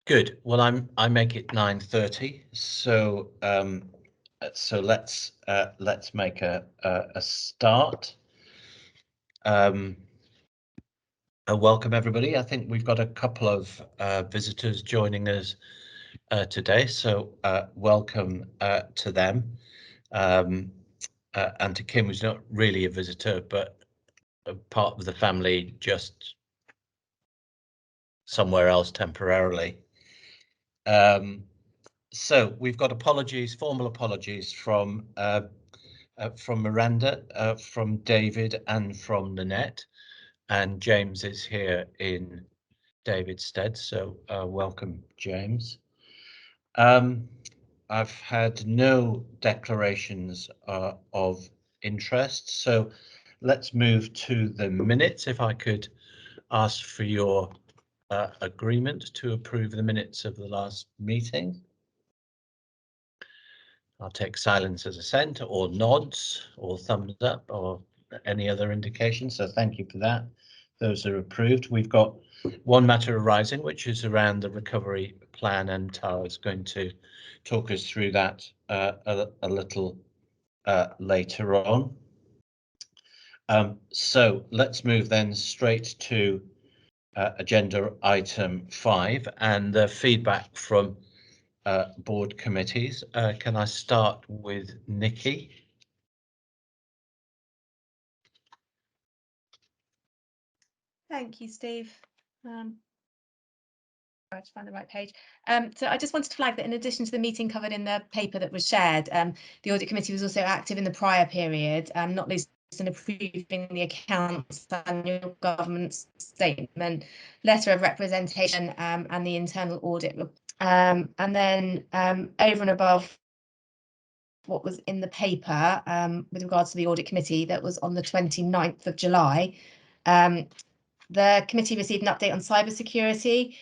Good. Well, I make it 9:30, so let's make a start. Welcome everybody. I think we've got a couple of visitors joining us today, so welcome to them. And to Kim, who's not really a visitor, but a part of the family, just somewhere else temporarily. So we've got apologies, formal apologies from Miranda, from David, and from Nanette, and James is here in David's stead. So welcome, James. I've had no declarations of interest, so let's move to the minutes. If I could ask for your agreement to approve the minutes of the last meeting. I'll take silence as assent, or nods, or thumbs up, or any other indication. So thank you for that. Those are approved. We've got one matter arising, which is around the recovery plan, and Tara is going to talk us through that a little later on. So let's move then straight to agenda item 5 and the feedback from board committees. Can I start with Nikki? Thank you, Steve. I to find the right page. So I just wanted to flag that in addition to the meeting covered in the paper that was shared, the Audit Committee was also active in the prior period, not least in approving the accounts, annual governance statement, letter of representation, and the internal audit. And then over and above what was in the paper with regards to the Audit Committee that was on the 29th of July, the committee received an update on cybersecurity.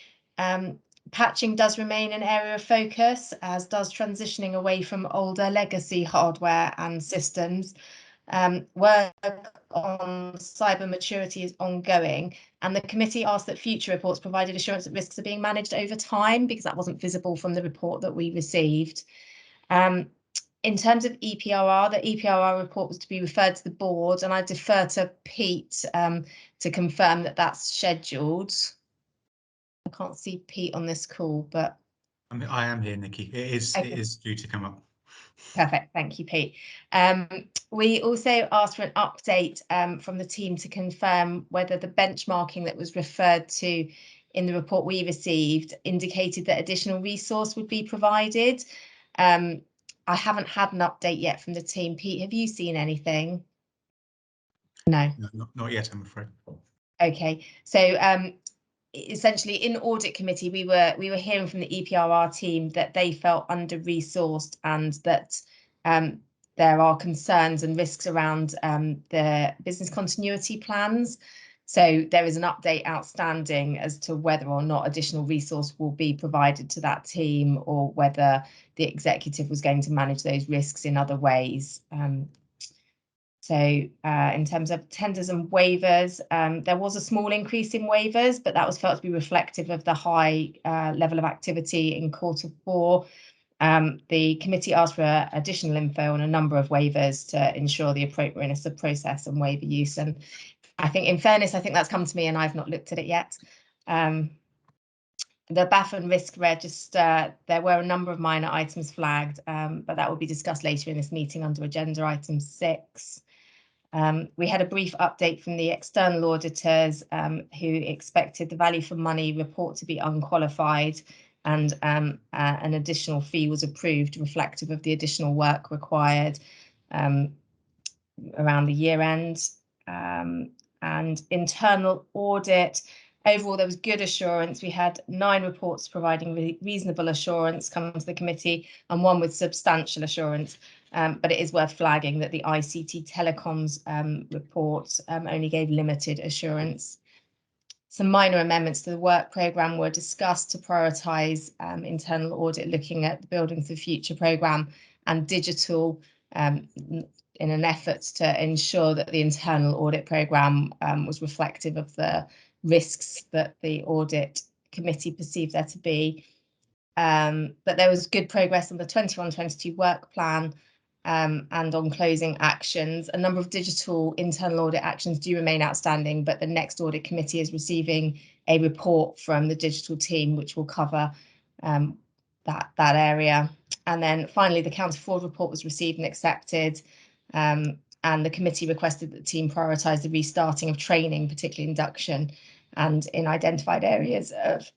Patching does remain an area of focus, as does transitioning away from older legacy hardware and systems. Work on cyber maturity is ongoing, and the committee asked that future reports provided assurance that risks are being managed over time, because that wasn't visible from the report that we received. In terms of EPRR, the EPRR report was to be referred to the board, and I defer to Pete to confirm that that's scheduled. I can't see Pete on this call, but I am here, Nikki. It is due to come up. Perfect, thank you, Pete. We also asked for an update from the team to confirm whether the benchmarking that was referred to in the report we received indicated that additional resource would be provided. I haven't had an update yet from the team. Pete, have you seen anything? No. Not yet, I'm afraid. Okay, so essentially in Audit Committee, we were hearing from the EPRR team that they felt under-resourced and that there are concerns and risks around the business continuity plans. So there is an update outstanding as to whether or not additional resource will be provided to that team, or whether the executive was going to manage those risks in other ways. So in terms of tenders and waivers, there was a small increase in waivers, but that was felt to be reflective of the high level of activity in Q4. The committee asked for additional info on a number of waivers to ensure the appropriateness of process and waiver use. And I think, in fairness, I think that's come to me and I've not looked at it yet. The Baffle and risk register, there were a number of minor items flagged, but that will be discussed later in this meeting under agenda item 6. We had a brief update from the external auditors who expected the value for money report to be unqualified, and an additional fee was approved reflective of the additional work required around the year end. And internal audit, overall there was good assurance. We had 9 reports providing reasonable assurance coming to the committee, and 1 with substantial assurance. But it is worth flagging that the ICT telecoms report only gave limited assurance. Some minor amendments to the work programme were discussed to prioritise internal audit, looking at the Building for the Future programme and digital, in an effort to ensure that the internal audit programme was reflective of the risks that the audit committee perceived there to be. but there was good progress on the 21-22 work plan and on closing actions. A number of digital internal audit actions do remain outstanding, but the next audit committee is receiving a report from the digital team, which will cover that area. And then finally, the counter fraud report was received and accepted. And the committee requested that the team prioritise the restarting of training, particularly induction, and in identified areas of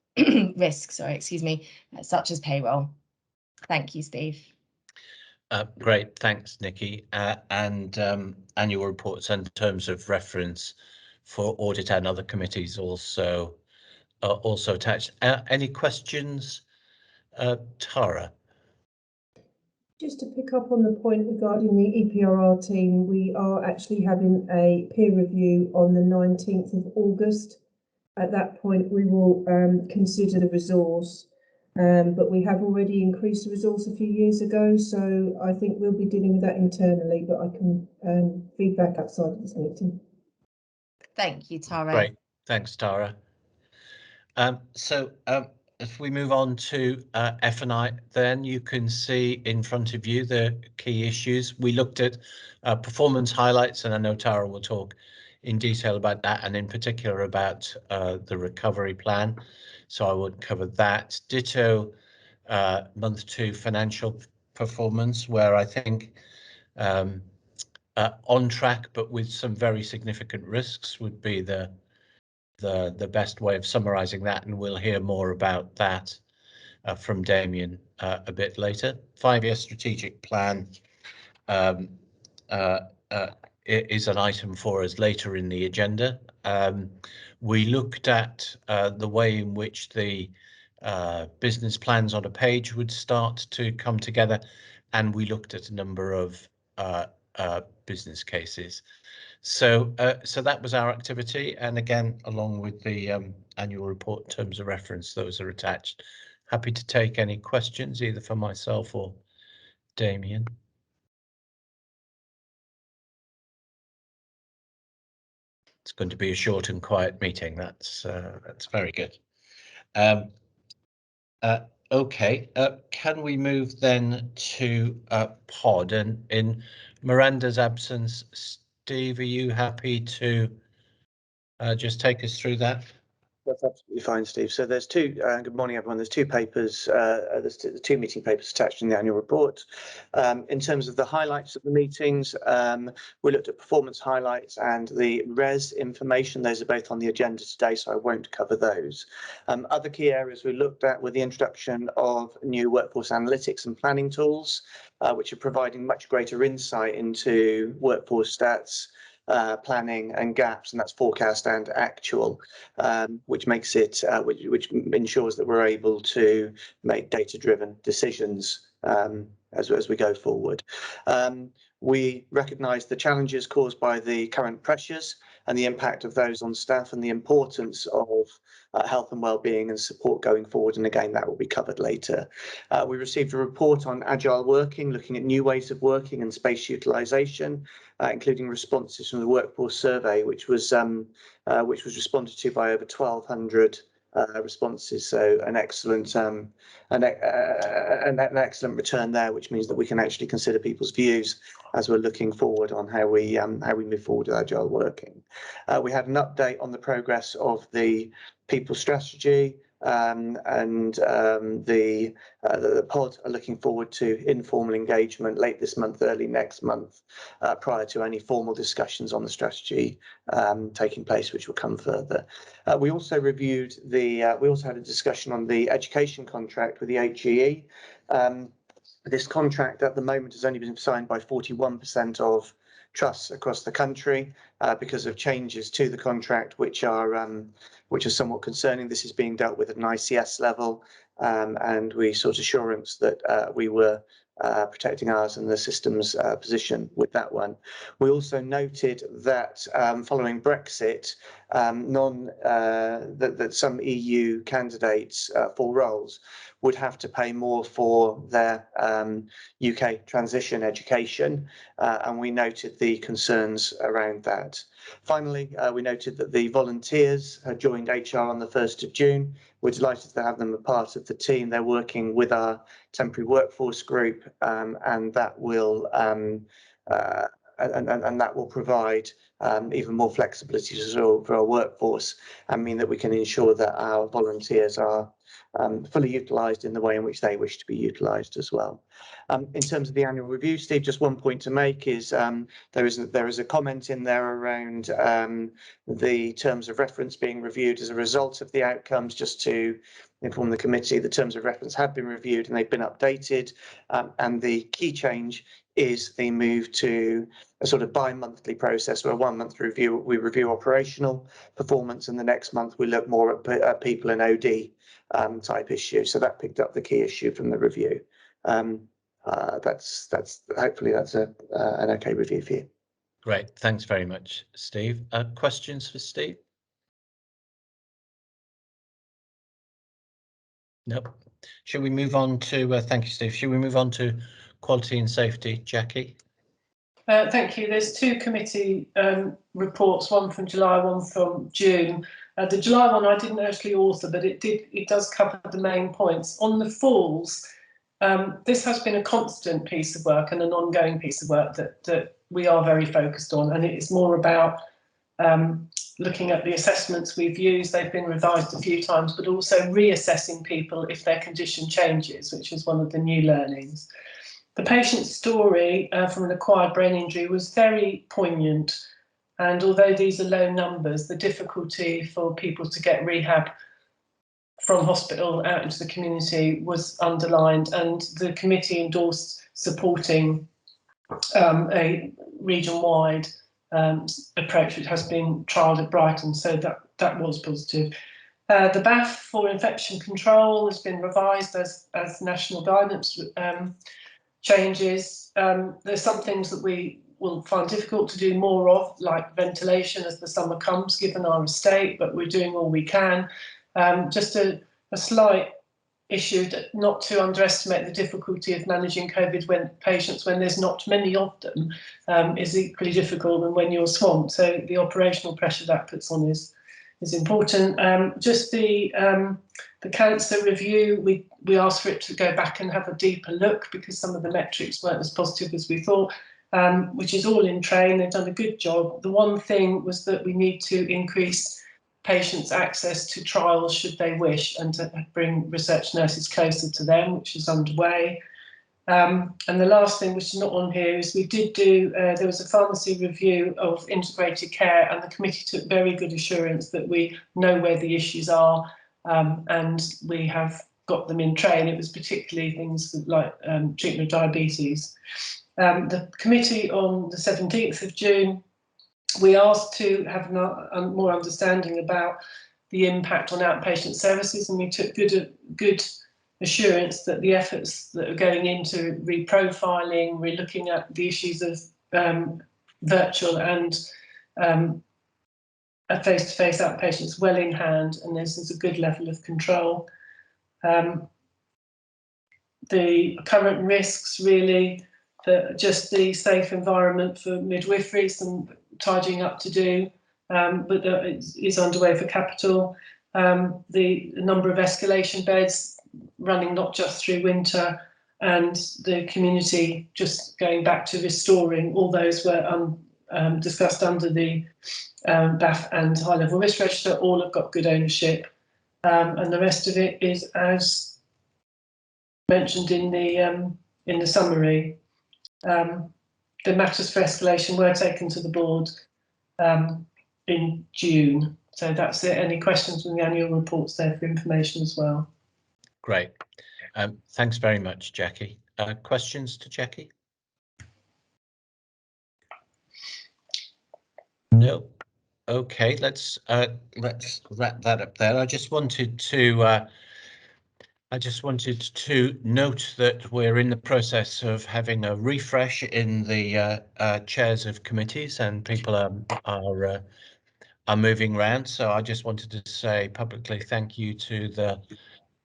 risk, such as payroll. Thank you, Steve. Great, thanks, Nikki. And annual reports in terms of reference for audit and other committees also attached. Any questions, Tara? Just to pick up on the point regarding the EPRR team, we are actually having a peer review on the 19th of August. At that point, we will consider the resource, but we have already increased the resource a few years ago, so I think we'll be dealing with that internally, but I can feedback outside of this meeting. Thank you, Tara. Great, thanks, Tara. If we move on to F&I, then you can see in front of you the key issues. We looked at performance highlights, and I know Tara will talk in detail about that, and in particular about the recovery plan. So I won't cover that. Ditto month 2 financial performance, where I think on track, but with some very significant risks, would be the best way of summarising that, and we'll hear more about that from Damien a bit later. 5-year strategic plan is an item for us later in the agenda. We looked at the way in which the business plans on a page would start to come together, and we looked at a number of business cases. So that was our activity, and again, along with the annual report in terms of reference, those are attached. Happy to take any questions, either for myself or Damien. It's going to be a short and quiet meeting. That's very good. Okay, can we move then to pod? And in Miranda's absence, Steve, are you happy to just take us through that? That's absolutely fine, Steve. So there's two, good morning, everyone. There's two papers, there's two meeting papers attached in the annual report. In terms of the highlights of the meetings, we looked at performance highlights and the res information. Those are both on the agenda today, so I won't cover those. Other key areas we looked at were the introduction of new workforce analytics and planning tools, which are providing much greater insight into workforce stats, planning and gaps, and that's forecast and actual, which makes it which ensures that we're able to make data-driven decisions as we go forward. We recognise the challenges caused by the current pressures and the impact of those on staff, and the importance of health and wellbeing and support going forward, and again that will be covered later. We received a report on agile working, looking at new ways of working and space utilisation, including responses from the workforce survey, which was responded to by over 1,200 responses. So an excellent return there, which means that we can actually consider people's views as we're looking forward on how we move forward with agile working. We had an update on the progress of the people strategy, and the pod are looking forward to informal engagement late this month, early next month, prior to any formal discussions on the strategy taking place, which will come further. We also reviewed we also had a discussion on the education contract with the HEE. This contract at the moment has only been signed by 41% of trusts across the country because of changes to the contract, which are somewhat concerning. This is being dealt with at an ICS level, and we sought assurance that we were protecting ours and the system's position with that one. We also noted that following Brexit, that some EU candidates for roles would have to pay more for their UK transition education, and we noted the concerns around that. Finally, we noted that the volunteers had joined HR on the 1st of June. We're delighted to have them a part of the team. They're working with our temporary workforce group, and that will that will provide even more flexibility for our workforce and mean that we can ensure that our volunteers are fully utilised in the way in which they wish to be utilised as well. In terms of the annual review, Steve, just one point to make is there is a comment in there around the terms of reference being reviewed as a result of the outcomes. Just to inform the committee, the terms of reference have been reviewed and they've been updated, and the key change is the move to a sort of bi-monthly process where 1 month review, we review operational performance, and the next month we look more at people and OD type issue. So that picked up the key issue from the review. That's hopefully that's an okay review for you. Great, thanks very much, Steve. Questions for Steve? Nope. Should we move on to, thank you, Steve. Should we move on to quality and safety, Jackie? Thank you. There's two committee reports, one from July, one from June. The July one I didn't actually author, but it does cover the main points. On the falls, this has been a constant piece of work and an ongoing piece of work that we are very focused on, and it is more about looking at the assessments we've used. They've been revised a few times, but also reassessing people if their condition changes, which is one of the new learnings. The patient's story from an acquired brain injury was very poignant, and although these are low numbers, the difficulty for people to get rehab from hospital out into the community was underlined, and the committee endorsed supporting a region-wide approach which has been trialled at Brighton, so that was positive. The Baffle for infection control has been revised as national guidance changes. There's some things that we will find difficult to do more of, like ventilation as the summer comes, given our estate, but we're doing all we can. Just a slight issue, not to underestimate the difficulty of managing COVID patients when there's not many of them is equally difficult than when you're swamped. So the operational pressure that puts on is important. Just the cancer review, we asked for it to go back and have a deeper look because some of the metrics weren't as positive as we thought, which is all in train. They've done a good job. The one thing was that we need to increase patients' access to trials should they wish, and to bring research nurses closer to them, which is underway. And the last thing, which is not on here, is we did do, there was a pharmacy review of integrated care, and the committee took very good assurance that we know where the issues are, and we have got them in train. It was particularly things like treatment of diabetes. The committee on the 17th of June, we asked to have more understanding about the impact on outpatient services, and we took good assurance that the efforts that are going into reprofiling, relooking at the issues of virtual and face-to-face outpatients well in hand, and this is a good level of control. The current risks really, just the safe environment for midwifery, some tidying up to do, but that is underway for capital. The number of escalation beds running not just through winter, and the community just going back to restoring. All those were discussed under the BAF and high level risk register. All have got good ownership, and the rest of it is as mentioned in the summary. The matters for escalation were taken to the board in June. So that's it. Any questions from the annual reports there for information as well? Great. Thanks very much, Jackie. Questions to Jackie? No. Okay, let's wrap that up there. I just wanted to note that we're in the process of having a refresh in the chairs of committees, and people are moving around. So I just wanted to say publicly thank you to the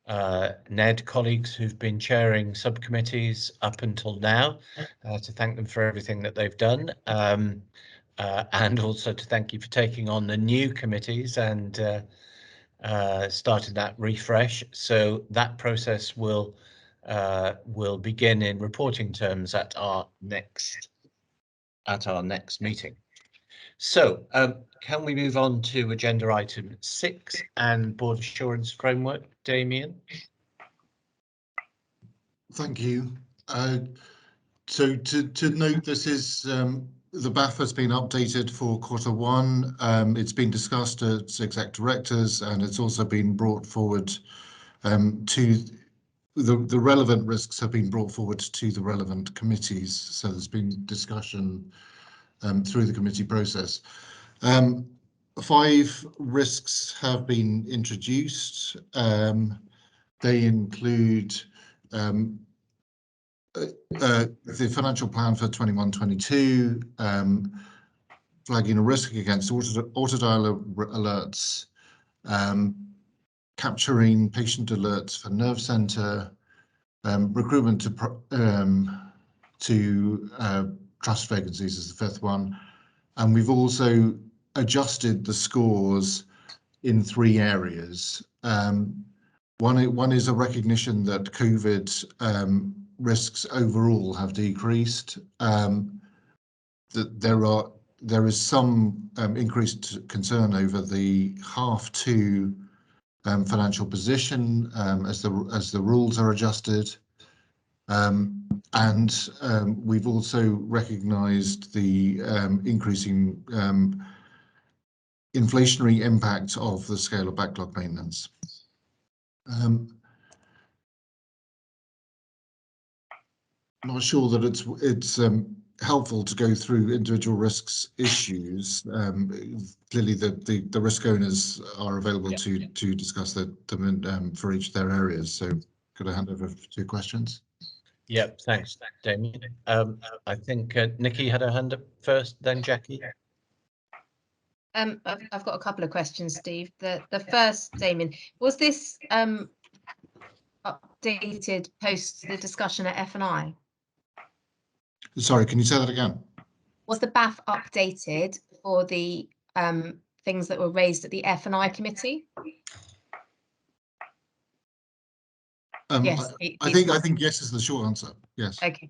Ned colleagues who've been chairing subcommittees up until now, to thank them for everything that they've done, and also to thank you for taking on the new committees and started that refresh. So that process will begin in reporting terms at our next meeting. So can we move on to agenda item 6 and board assurance framework, Damien? Thank you. So to note, this is the BAF has been updated for Q1. It's been discussed at exec directors, and it's also been brought forward to the relevant risks have been brought forward to the relevant committees. So there's been discussion through the committee process. 5 risks have been introduced. They include the financial plan for 21-22, flagging a risk against auto dial alerts, capturing patient alerts for nerve centre, recruitment to trust vacancies is the 5th one, and we've also adjusted the scores in 3 areas. One is a recognition that COVID risks overall have decreased. That there is some increased concern over the H2 financial position as the rules are adjusted, and we've also recognised the increasing inflationary impact of the scale of backlog maintenance. Not sure that it's helpful to go through individual risks issues. Clearly, the risk owners are available to discuss them for each of their areas. So, could I hand over to questions? Yep, thanks, Damien. I think Nikki had her hand up first, then Jackie. I've got a couple of questions, Steve. The first, Damien, was this updated post the discussion at F&I? Sorry, can you say that again? Was the BAF updated for the things that were raised at the F&I committee? Yes. I think yes is the short answer. Yes. Okay.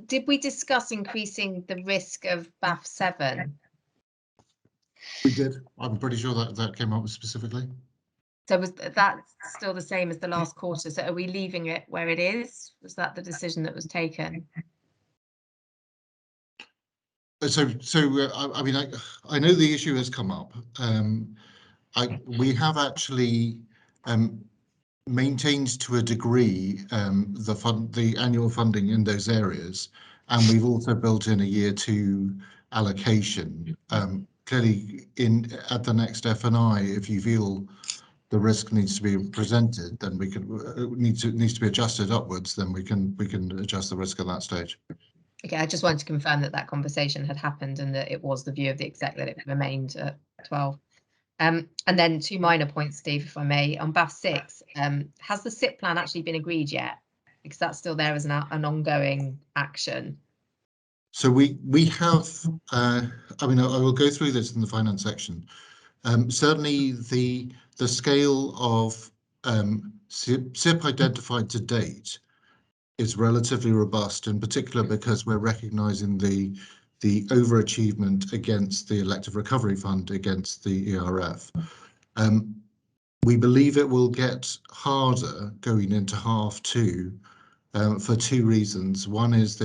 Did we discuss increasing the risk of BAF 7? We did. I'm pretty sure that came up specifically. So was that still the same as the last quarter? So are we leaving it where it is? Was that the decision that was taken? So I mean, I know the issue has come up. We have actually maintained to a degree the annual funding in those areas, and we've also built in a year 2 allocation. Clearly, at the next F&I, if you feel the risk needs to be presented, then we can needs to be adjusted upwards. Then we can adjust the risk at that stage. Okay, I just wanted to confirm that conversation had happened and that it was the view of the exec that it remained at 12. And then 2 minor points, Steve, if I may. On BAF 6, has the SIP plan actually been agreed yet? Because that's still there as an ongoing action. So we have. I mean, I will go through this in the finance section. Certainly, the scale of SIP identified to date is relatively robust, in particular because we're recognising the overachievement against the elective recovery fund against the ERF. We believe it will get harder going into H2 for 2 reasons. One is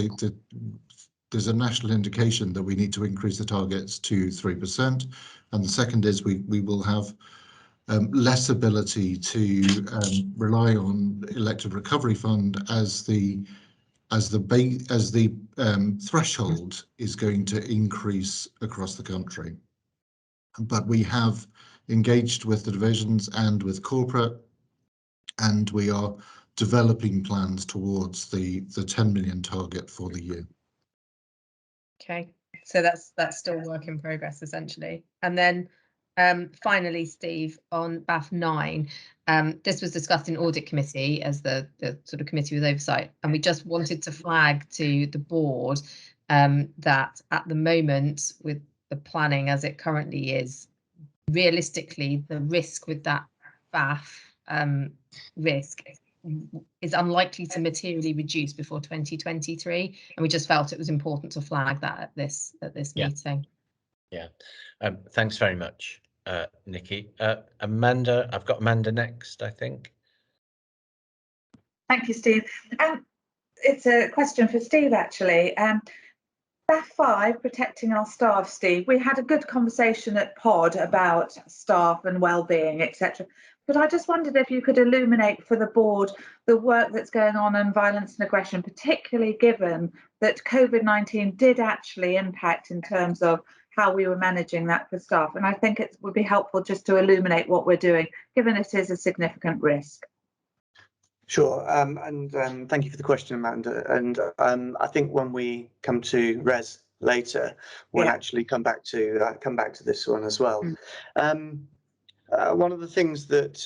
there's a national indication that we need to increase the targets to 3%, and the second is we will have less ability to rely on elective recovery fund as the threshold is going to increase across the country. But we have engaged with the divisions and with corporate, and we are developing plans towards the 10 million target for the year. Okay, so that's still work in progress essentially. And then Finally, Steve, on BAF 9, this was discussed in Audit Committee as the sort of committee with oversight, and we just wanted to flag to the board that at the moment, with the planning as it currently is, realistically, the risk with that BAF risk is unlikely to materially reduce before 2023, and we just felt it was important to flag that at this meeting. Yeah, thanks very much, Nikki. Amanda, I've got Amanda next, I think. Thank you, Steve. It's a question for Steve, actually. BAF 5, protecting our staff, Steve. We had a good conversation at Pod about staff and wellbeing, etc. But I just wondered if you could illuminate for the board the work that's going on violence and aggression, particularly given that COVID-19 did actually impact in terms of how we were managing that for staff. And I think it would be helpful just to illuminate what we're doing, given it is a significant risk. Sure, thank you for the question, Amanda. And I think when we come to Res later, we'll actually come back to this one as well. One of the things that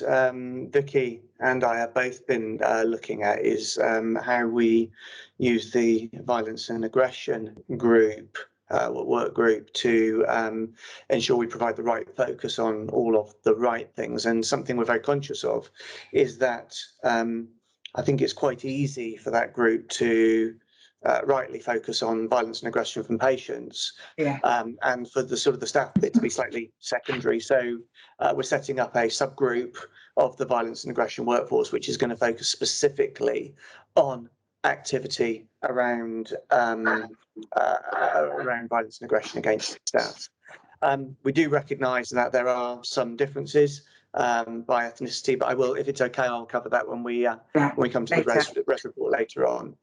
Vicky and I have both been looking at is how we use the violence and aggression group, work group, to ensure we provide the right focus on all of the right things. And something we're very conscious of is that I think it's quite easy for that group to rightly focus on violence and aggression from patients, and for the sort of the staff bit to be slightly secondary. So we're setting up a subgroup of the violence and aggression workforce, which is going to focus specifically on activity around violence and aggression against staff. We do recognise that there are some differences by ethnicity, but I will, if it's okay, I'll cover that when we come to the res report later on.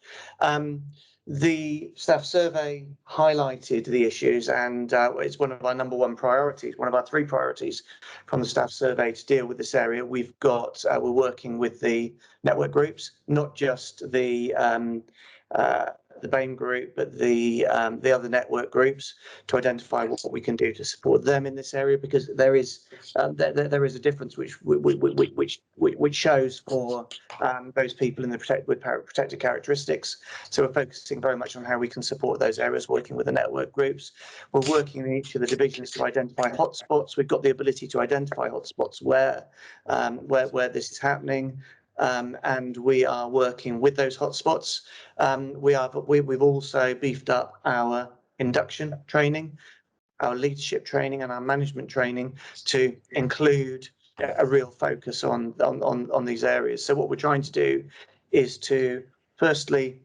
The staff survey highlighted the issues, and it's one of our number one priorities, one of our 3 priorities from the staff survey to deal with this area. We've got, we're working with the network groups, not just the BAME group, but the other network groups, to identify what we can do to support them in this area, because there is a difference which shows for those people in the protected characteristics. So we're focusing very much on how we can support those areas, working with the network groups. We're working in each of the divisions to identify hotspots. We've got the ability to identify hotspots where this is happening. And we are working with those hotspots. We've also beefed up our induction training, our leadership training, and our management training to include a real focus on these areas. So what we're trying to do is to firstly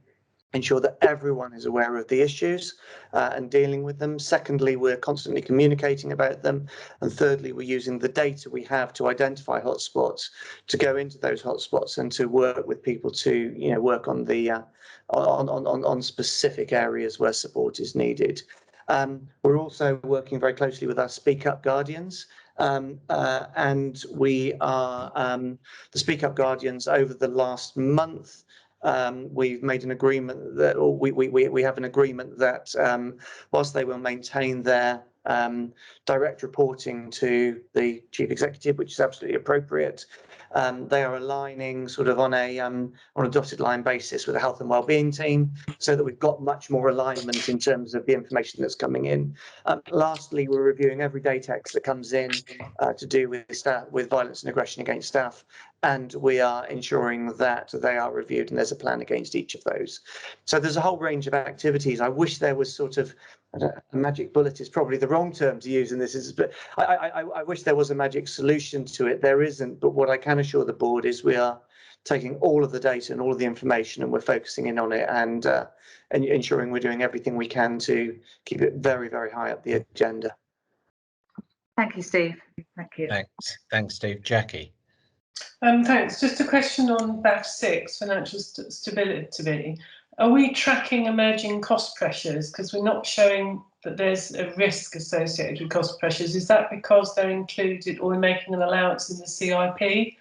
ensure that everyone is aware of the issues and dealing with them. Secondly, we're constantly communicating about them. And thirdly, we're using the data we have to identify hotspots, to go into those hotspots and to work with people to, work on the on specific areas where support is needed. We're also working very closely with our Speak Up Guardians. And we are the Speak Up Guardians over the last month. We've made an agreement that, or we have an agreement that whilst they will maintain their direct reporting to the chief executive, which is absolutely appropriate, they are aligning sort of on a dotted line basis with the health and wellbeing team, so that we've got much more alignment in terms of the information that's coming in. Lastly, we're reviewing every data text that comes in to do with violence and aggression against staff, and we are ensuring that they are reviewed and there's a plan against each of those. So there's a whole range of activities. I wish there was sort of a magic bullet is probably the wrong term to use in this, but I wish there was a magic solution to it. There isn't, but what I can assure the board is we are taking all of the data and all of the information, and we're focusing in on it and ensuring we're doing everything we can to keep it very, very high up the agenda. Thank you, Steve. Thank you. Thanks, Steve. Jackie. Thanks. Just a question on BAF 6, financial stability. Are we tracking emerging cost pressures? Because we're not showing that there's a risk associated with cost pressures. Is that because they're included, or we're making an allowance in the CIP?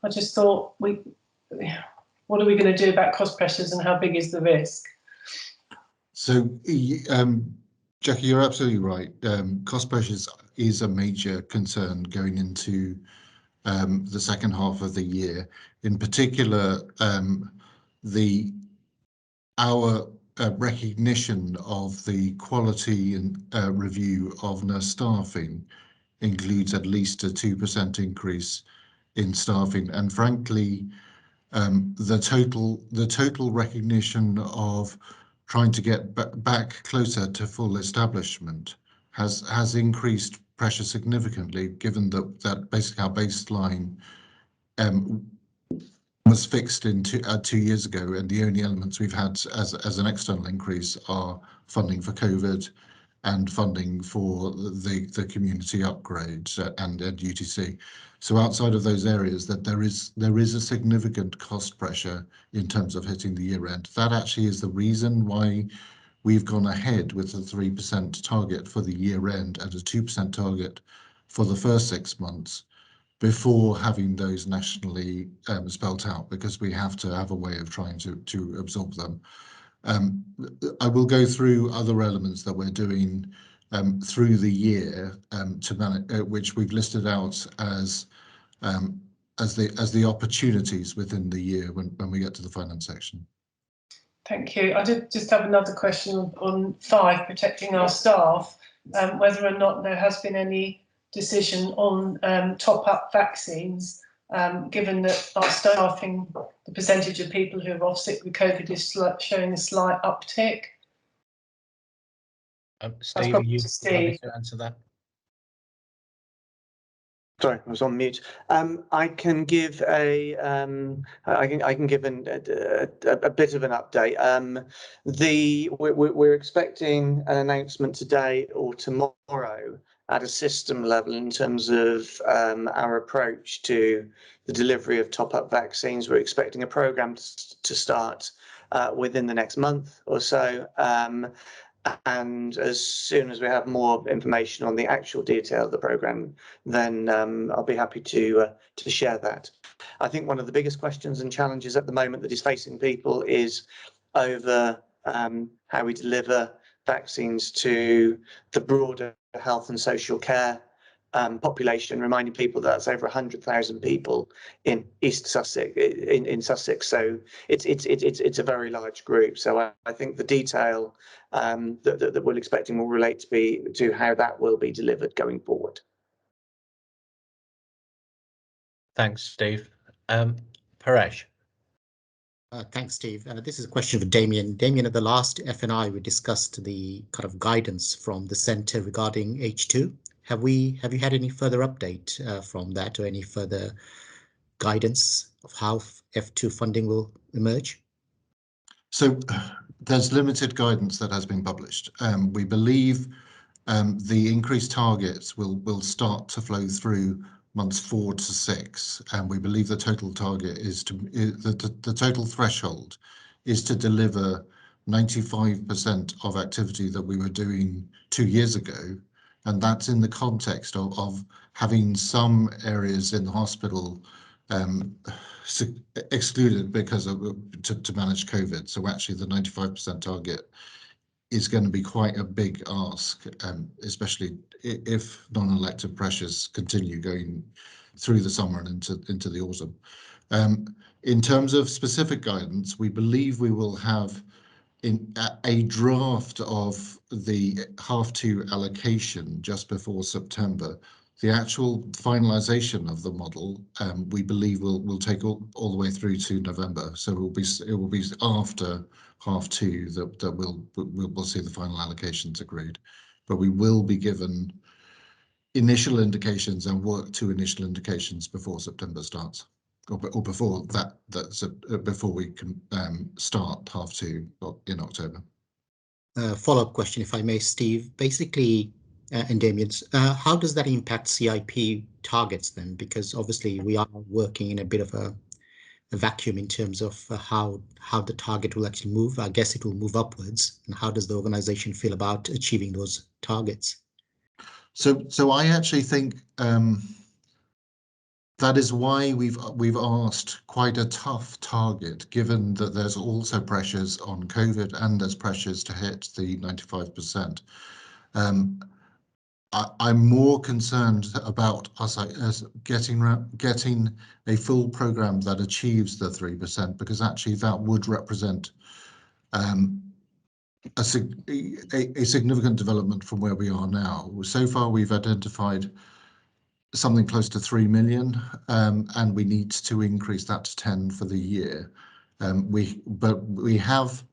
I just thought, what are we going to do about cost pressures, and how big is the risk? So Jackie, you're absolutely right. Cost pressures is a major concern going into the second half of the year. In particular, our recognition of the quality and review of nurse staffing includes at least a 2% increase in staffing, and frankly, the total recognition of trying to get back closer to full establishment has increased pressure significantly, given that basically our baseline was fixed in 2 years ago, and the only elements we've had as an external increase are funding for COVID and funding for the community upgrades and UTC. So outside of those areas, that there is a significant cost pressure in terms of hitting the year end. That actually is the reason why we've gone ahead with a 3% target for the year end and a 2% target for the first 6 months before having those nationally spelt out, because we have to have a way of trying to absorb them. I will go through other elements that we're doing through the year to manage, which we've listed out as the opportunities within the year when we get to the finance section. Thank you. I did just have another question on 5, protecting our staff, whether or not there has been any decision on top-up vaccines, given that our staffing, the percentage of people who are off sick with COVID is showing a slight uptick. Steve, are you happy to answer that? Sorry, I was on mute. I can give a bit of an update. We're expecting an announcement today or tomorrow at a system level in terms of our approach to the delivery of top-up vaccines. We're expecting a programme to start within the next month or so. And as soon as we have more information on the actual detail of the programme, then I'll be happy to share that. I think one of the biggest questions and challenges at the moment that is facing people is over how we deliver vaccines to the broader health and social care population, reminding people that that's over 100,000 people in East Sussex, in Sussex. So it's a very large group. So I think the detail that we're expecting will relate to how that will be delivered going forward. Thanks, Steve. Paresh. Thanks, Steve. This is a question for Damien. Damien, at the last FNI, we discussed the kind of guidance from the centre regarding H2. Have you had any further update from that, or any further guidance of how F2 funding will emerge? So there's limited guidance that has been published. We believe the increased targets will start to flow through months 4 to 6, and we believe the total target is the total threshold is to deliver 95% of activity that we were doing 2 years ago, and that's in the context of having some areas in the hospital excluded because of to manage COVID. So actually the 95% target is going to be quite a big ask, especially if non-elective pressures continue going through the summer and into the autumn. In terms of specific guidance, we believe we will have a draft of the H2 allocation just before September. The actual finalisation of the model, we believe will take all the way through to November. So it will be after H2 that we'll see the final allocations agreed. But we will be given initial indications and work to initial indications before September starts, or before before we can start H2 in October. Follow-up question, if I may, Steve. Basically, and Damien's, how does that impact CIP targets then? Because obviously we are working in a bit of a vacuum in terms of how the target will actually move. I guess it will move upwards. And how does the organisation feel about achieving those targets? So I actually think that is why we've asked quite a tough target, given that there's also pressures on COVID and there's pressures to hit the 95%. I'm more concerned about us as getting a full programme that achieves the 3%, because actually that would represent a significant development from where we are now. So far, we've identified something close to 3 million, and we need to increase that to 10 for the year. But we have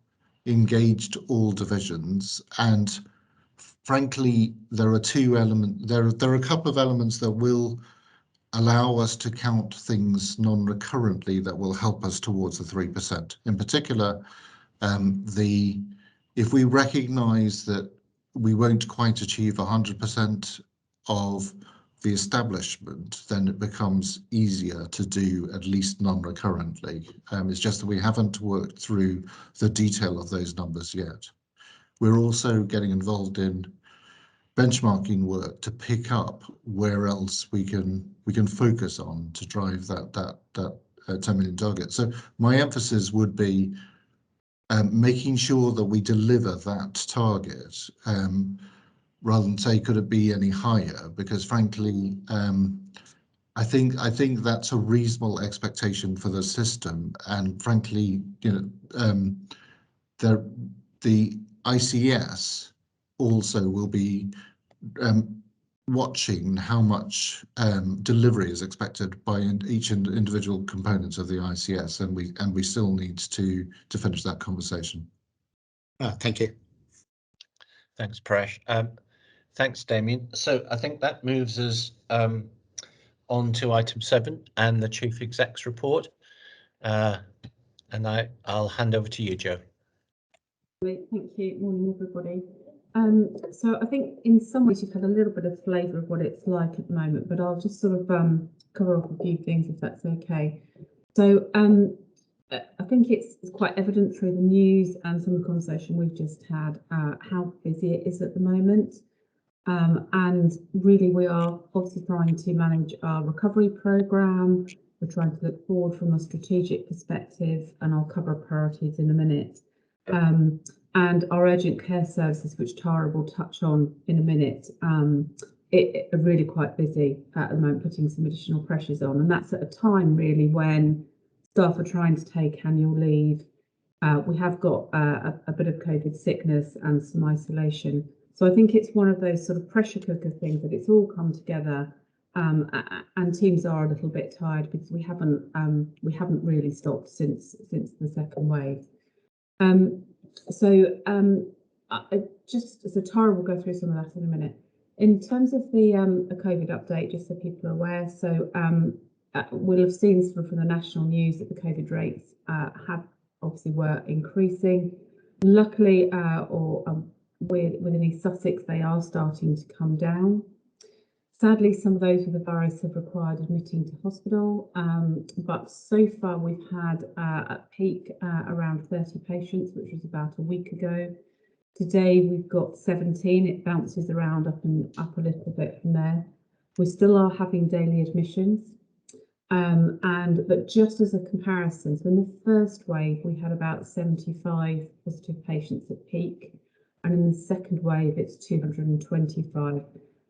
engaged all divisions, and frankly, there are two elements. There are a couple of elements that will allow us to count things non-recurrently that will help us towards the 3%. In particular, if we recognise that we won't quite achieve 100% of the establishment, then it becomes easier to do at least non-recurrently. It's just that we haven't worked through the detail of those numbers yet. We're also getting involved in benchmarking work to pick up where else we can focus on to drive that 10 million target. So my emphasis would be making sure that we deliver that target, rather than say could it be any higher, because frankly I think that's a reasonable expectation for the system, and frankly, you know, the ICS also will be watching how much delivery is expected by each individual components of the ICS, and we still need to finish that conversation. Thank you. Thanks, Paresh. Thanks, Damien. So I think that moves us on to item 7 and the Chief Exec's report. And I'll hand over to you, Jo. Great, thank you. Morning, everybody. So I think in some ways you've had a little bit of flavour of what it's like at the moment, but I'll just sort of cover off a few things if that's okay. So I think it's quite evident through the news and some of the conversation we've just had how busy it is at the moment. And really we are obviously trying to manage our recovery programme. We're trying to look forward from a strategic perspective, and I'll cover priorities in a minute. And our urgent care services, which Tara will touch on in a minute, are really quite busy at the moment, putting some additional pressures on. And that's at a time really when staff are trying to take annual leave. We have got a bit of COVID sickness and some isolation. So I think it's one of those sort of pressure cooker things that it's all come together, and teams are a little bit tired because we haven't really stopped since the second wave. So Tara will go through some of that in a minute. In terms of the COVID update, just so people are aware, so we'll have seen sort of from the national news that the COVID rates were increasing. Luckily, within East Sussex, they are starting to come down. Sadly, some of those with the virus have required admitting to hospital, but so far we've had at peak around 30 patients, which was about a week ago. Today we've got 17. It bounces around up a little bit from there. We still are having daily admissions, but just as a comparison, so in the first wave we had about 75 positive patients at peak, and in the second wave it's 225.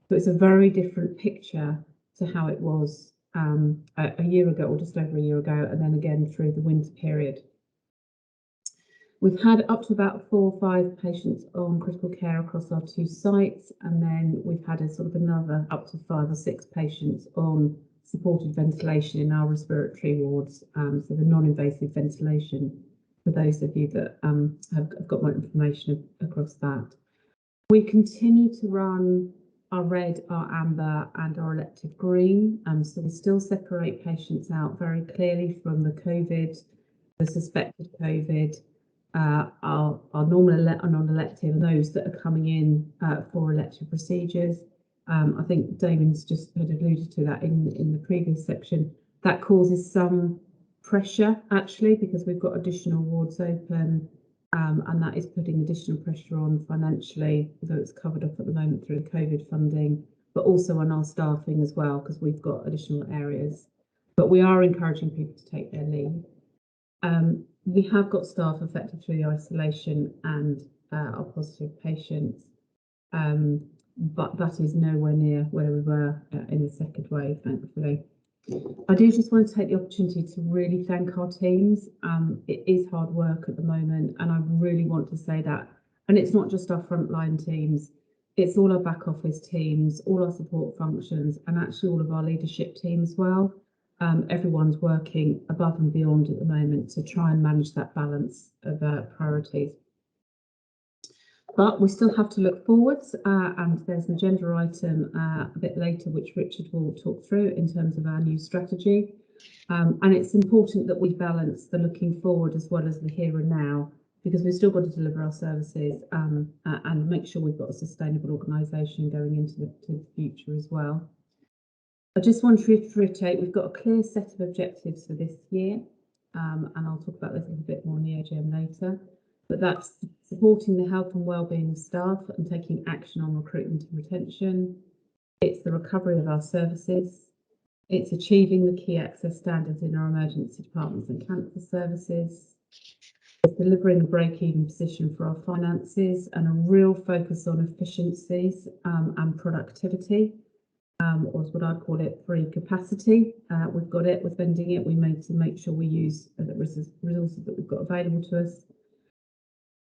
So it's a very different picture to how it was a year ago, or just over a year ago, and then again through the winter period. We've had up to about 4 or 5 patients on critical care across our 2 sites, and then we've had a sort of another up to 5 or 6 patients on supported ventilation in our respiratory wards, so the non-invasive ventilation, for those of you that have got more information across that. We continue to run our red, our amber and our elective green, so we still separate patients out very clearly from the COVID, the suspected COVID, our normal and non-elective, and those that are coming in for elective procedures. I think Damien's just had alluded to that in the previous section. That causes some pressure actually, because we've got additional wards open, and that is putting additional pressure on financially, although it's covered up at the moment through COVID funding, but also on our staffing as well, because we've got additional areas. But we are encouraging people to take their leave. We have got staff affected through the isolation and our positive patients. but that is nowhere near where we were in the second wave, thankfully. I do just want to take the opportunity to really thank our teams. It is hard work at the moment, and I really want to say that. And it's not just our frontline teams, it's all our back office teams, all our support functions, and actually all of our leadership team as well. Everyone's working above and beyond at the moment to try and manage that balance of priorities. But we still have to look forwards, and there's an agenda item a bit later which Richard will talk through in terms of our new strategy. And it's important that we balance the looking forward as well as the here and now, because we've still got to deliver our services and make sure we've got a sustainable organisation going into the future as well. I just want to reiterate, we've got a clear set of objectives for this year, and I'll talk about this a little bit more in the AGM later. But that's supporting the health and wellbeing of staff and taking action on recruitment and retention. It's the recovery of our services. It's achieving the key access standards in our emergency departments and cancer services. It's delivering a break-even position for our finances and a real focus on efficiencies and productivity, or as what I'd call it, free capacity. We've got it, we're spending it, we need to make sure we use the resources that we've got available to us.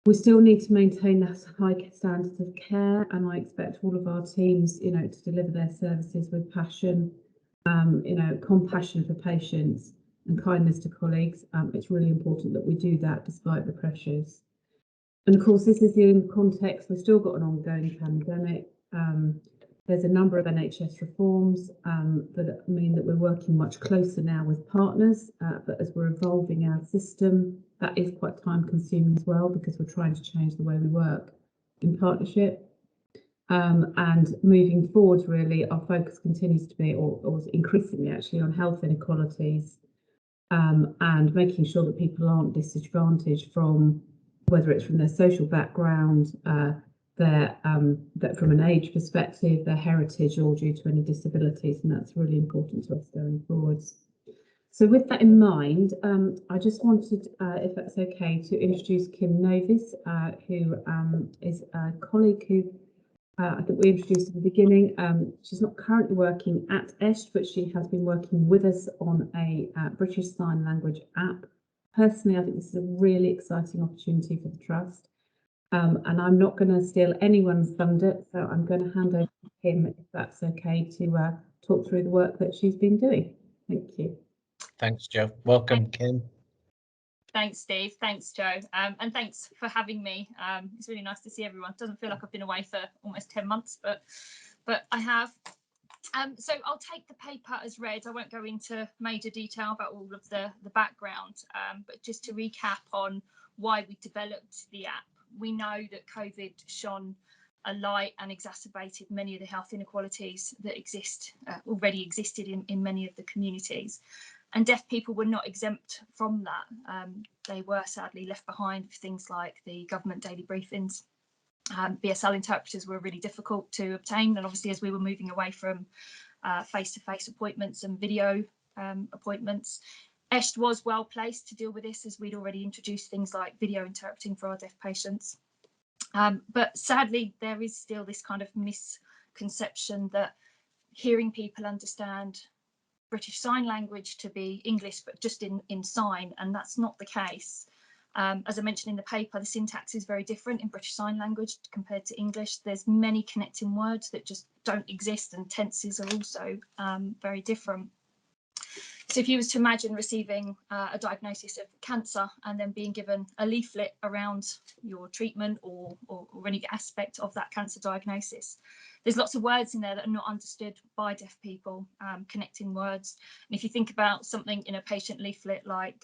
We still need to maintain that high standards of care, and I expect all of our teams, to deliver their services with passion, compassion for patients and kindness to colleagues. It's really important that we do that despite the pressures. And of course, this is in the context, we've still got an ongoing pandemic. There's a number of NHS reforms that mean that we're working much closer now with partners, but as we're evolving our system, that is quite time consuming as well, because we're trying to change the way we work in partnership. And moving forward, really, our focus continues to be, or increasingly actually, on health inequalities and making sure that people aren't disadvantaged from, whether it's from their social background, that from an age perspective, their heritage, or due to any disabilities, and that's really important to us going forwards. So with that in mind, I just wanted, if that's okay, to introduce Kim Novis, who is a colleague who I think we introduced at the beginning. She's not currently working at ESHT, but she has been working with us on a British Sign Language app. Personally, I think this is a really exciting opportunity for the Trust. And I'm not going to steal anyone's thunder, so I'm going to hand over to Kim, if that's okay, to talk through the work that she's been doing. Thank you. Thanks, Jo. Welcome, Kim. Thanks, Steve. Thanks, Jo. And thanks for having me. It's really nice to see everyone. It doesn't feel like I've been away for almost 10 months, but I have. So I'll take the paper as read. I won't go into major detail about all of the background, but just to recap on why we developed the app. We know that COVID shone a light and exacerbated many of the health inequalities that already existed in many of the communities. And deaf people were not exempt from that. They were sadly left behind with things like the government daily briefings. BSL interpreters were really difficult to obtain, and obviously as we were moving away from face-to-face appointments and video appointments, ESHT was well placed to deal with this, as we'd already introduced things like video interpreting for our deaf patients. But sadly, there is still this kind of misconception that hearing people understand British Sign Language to be English, but just in sign, and that's not the case. As I mentioned in the paper, the syntax is very different in British Sign Language compared to English. There's many connecting words that just don't exist, and tenses are also very different. So if you was to imagine receiving a diagnosis of cancer and then being given a leaflet around your treatment or any aspect of that cancer diagnosis, there's lots of words in there that are not understood by deaf people, connecting words. And if you think about something in a patient leaflet, like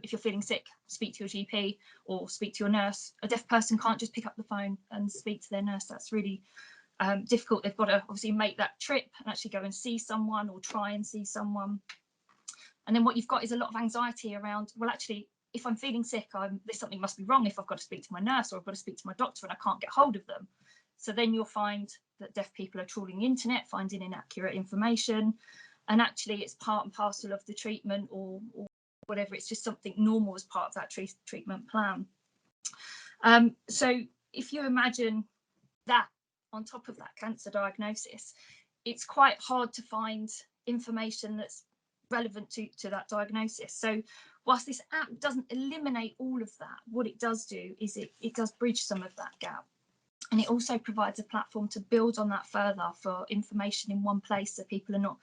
if you're feeling sick, speak to your GP or speak to your nurse, a deaf person can't just pick up the phone and speak to their nurse. That's really difficult. They've got to obviously make that trip and actually go and see someone or try and see someone. And then what you've got is a lot of anxiety around, well, actually, if I'm feeling sick, something must be wrong if I've got to speak to my nurse or I've got to speak to my doctor and I can't get hold of them. So then you'll find that deaf people are trawling the internet, finding inaccurate information, and actually it's part and parcel of the treatment or whatever. It's just something normal as part of that treatment plan. So if you imagine that on top of that cancer diagnosis, it's quite hard to find information that's relevant to that diagnosis. So whilst this app doesn't eliminate all of that, what it does do is it does bridge some of that gap. And it also provides a platform to build on that further for information in one place, so people are not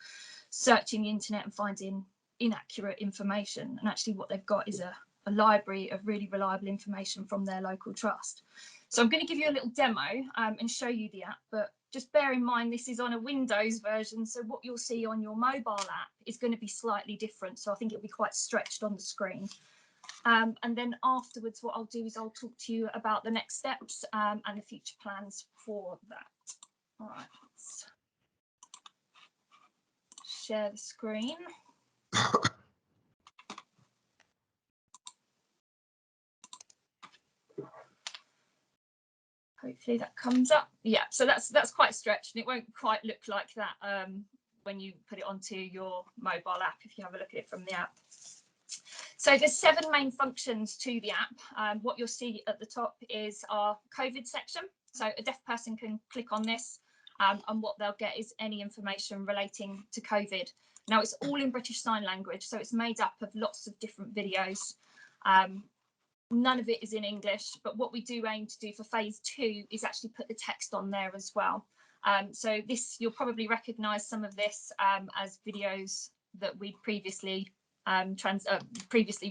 searching the internet and finding inaccurate information. And actually what they've got is a library of really reliable information from their local trust. So I'm going to give you a little demo and show you the app, but just bear in mind this is on a Windows version, so what you'll see on your mobile app is going to be slightly different. So I think it'll be quite stretched on the screen. And then afterwards, what I'll do is I'll talk to you about the next steps and the future plans for that. All right, let's share the screen. Hopefully that comes up. Yeah, so that's quite stretched, and it won't quite look like that when you put it onto your mobile app, if you have a look at it from the app. So there's 7 main functions to the app. What you'll see at the top is our COVID section. So a deaf person can click on this and what they'll get is any information relating to COVID. Now it's all in British Sign Language, so it's made up of lots of different videos. None of it is in English, but what we do aim to do for phase 2 is actually put the text on there as well. So this, you'll probably recognise some of this as videos that we previously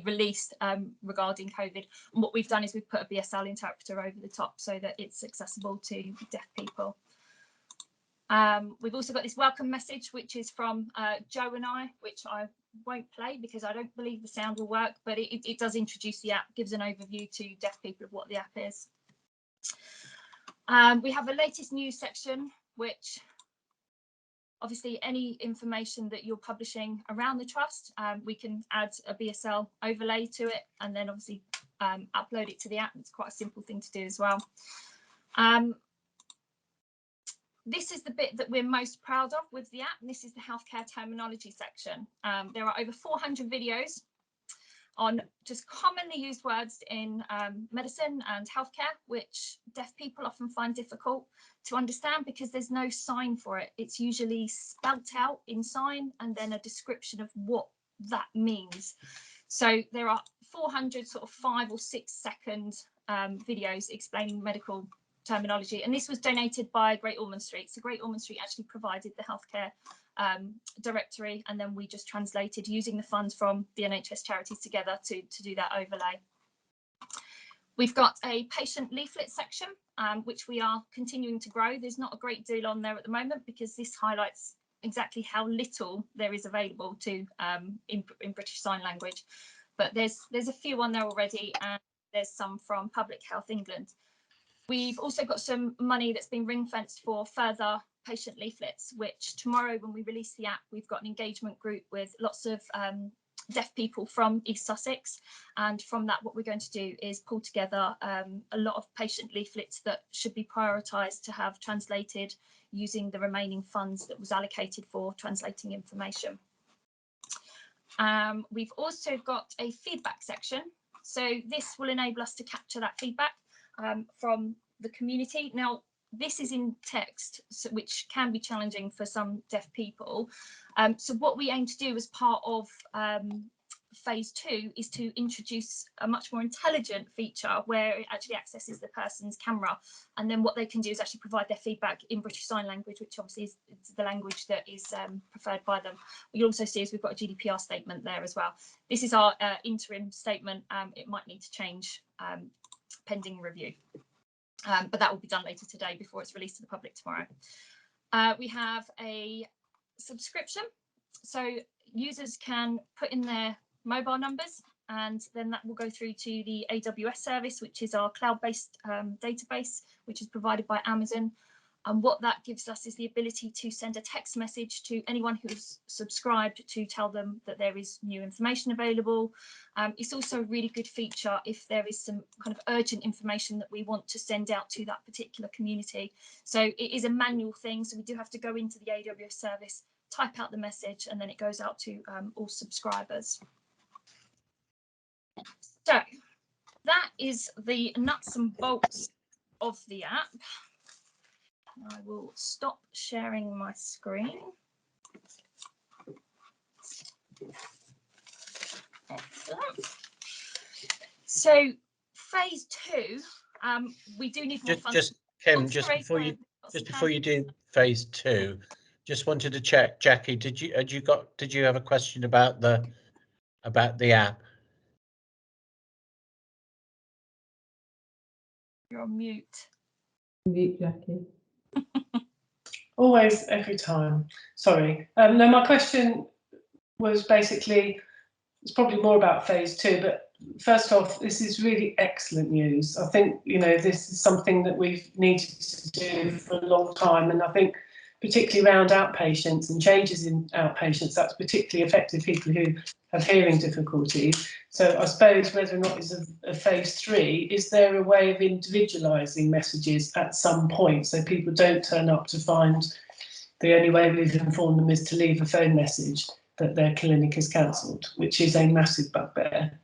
released regarding COVID. And what we've done is we've put a BSL interpreter over the top so that it's accessible to deaf people. We've also got this welcome message, which is from Joe and I, which I won't play because I don't believe the sound will work, but it does introduce the app, gives an overview to deaf people of what the app is. We have a latest news section, which obviously any information that you're publishing around the trust, we can add a BSL overlay to it and then obviously upload it to the app. It's quite a simple thing to do as well. This is the bit that we're most proud of with the app, and this is the healthcare terminology section. There are over 400 videos on just commonly used words in medicine and healthcare, which deaf people often find difficult to understand because there's no sign for it. It's usually spelt out in sign and then a description of what that means. So there are 400 sort of 5 or 6 second videos explaining medical terminology, and this was donated by Great Ormond Street. So Great Ormond Street actually provided the healthcare directory, and then we just translated using the funds from the NHS charities together to do that overlay. We've got a patient leaflet section, which we are continuing to grow. There's not a great deal on there at the moment because this highlights exactly how little there is available to in British Sign Language, but there's a few on there already, and there's some from Public Health England. We've also got some money that's been ring-fenced for further patient leaflets, which tomorrow when we release the app, we've got an engagement group with lots of deaf people from East Sussex. And from that, what we're going to do is pull together a lot of patient leaflets that should be prioritised to have translated using the remaining funds that was allocated for translating information. We've also got a feedback section. So this will enable us to capture that feedback from the community. Now, this is in text, so, which can be challenging for some deaf people. So what we aim to do as part of phase 2 is to introduce a much more intelligent feature where it actually accesses the person's camera, and then what they can do is actually provide their feedback in British Sign Language, which obviously is the language that is preferred by them. What you'll also see is we've got a GDPR statement there as well. This is our interim statement. It might need to change pending review, but that will be done later today before it's released to the public tomorrow. We have a subscription, so users can put in their mobile numbers and then that will go through to the AWS service, which is our cloud-based database, which is provided by Amazon. And what that gives us is the ability to send a text message to anyone who's subscribed to tell them that there is new information available. It's also a really good feature if there is some kind of urgent information that we want to send out to that particular community. So it is a manual thing, so we do have to go into the AWS service, type out the message, and then it goes out to all subscribers. So that is the nuts and bolts of the app. I will stop sharing my screen. Excellent. So phase 2, we do need more funds. Just Kim, Oh, just sorry, before you do phase 2, just wanted to check, Jackie, did you have a question about the app? You're on mute. Mute, Jackie. Always, every time. Sorry. No, my question was basically, it's probably more about phase 2, but first off, this is really excellent news. I think, you know, this is something that we've needed to do for a long time, and I think particularly around outpatients and changes in outpatients, that's particularly affected people who have hearing difficulties. So I suppose whether or not it's a phase 3, is there a way of individualising messages at some point so people don't turn up to find the only way we've informed them is to leave a phone message that their clinic is cancelled, which is a massive bugbear.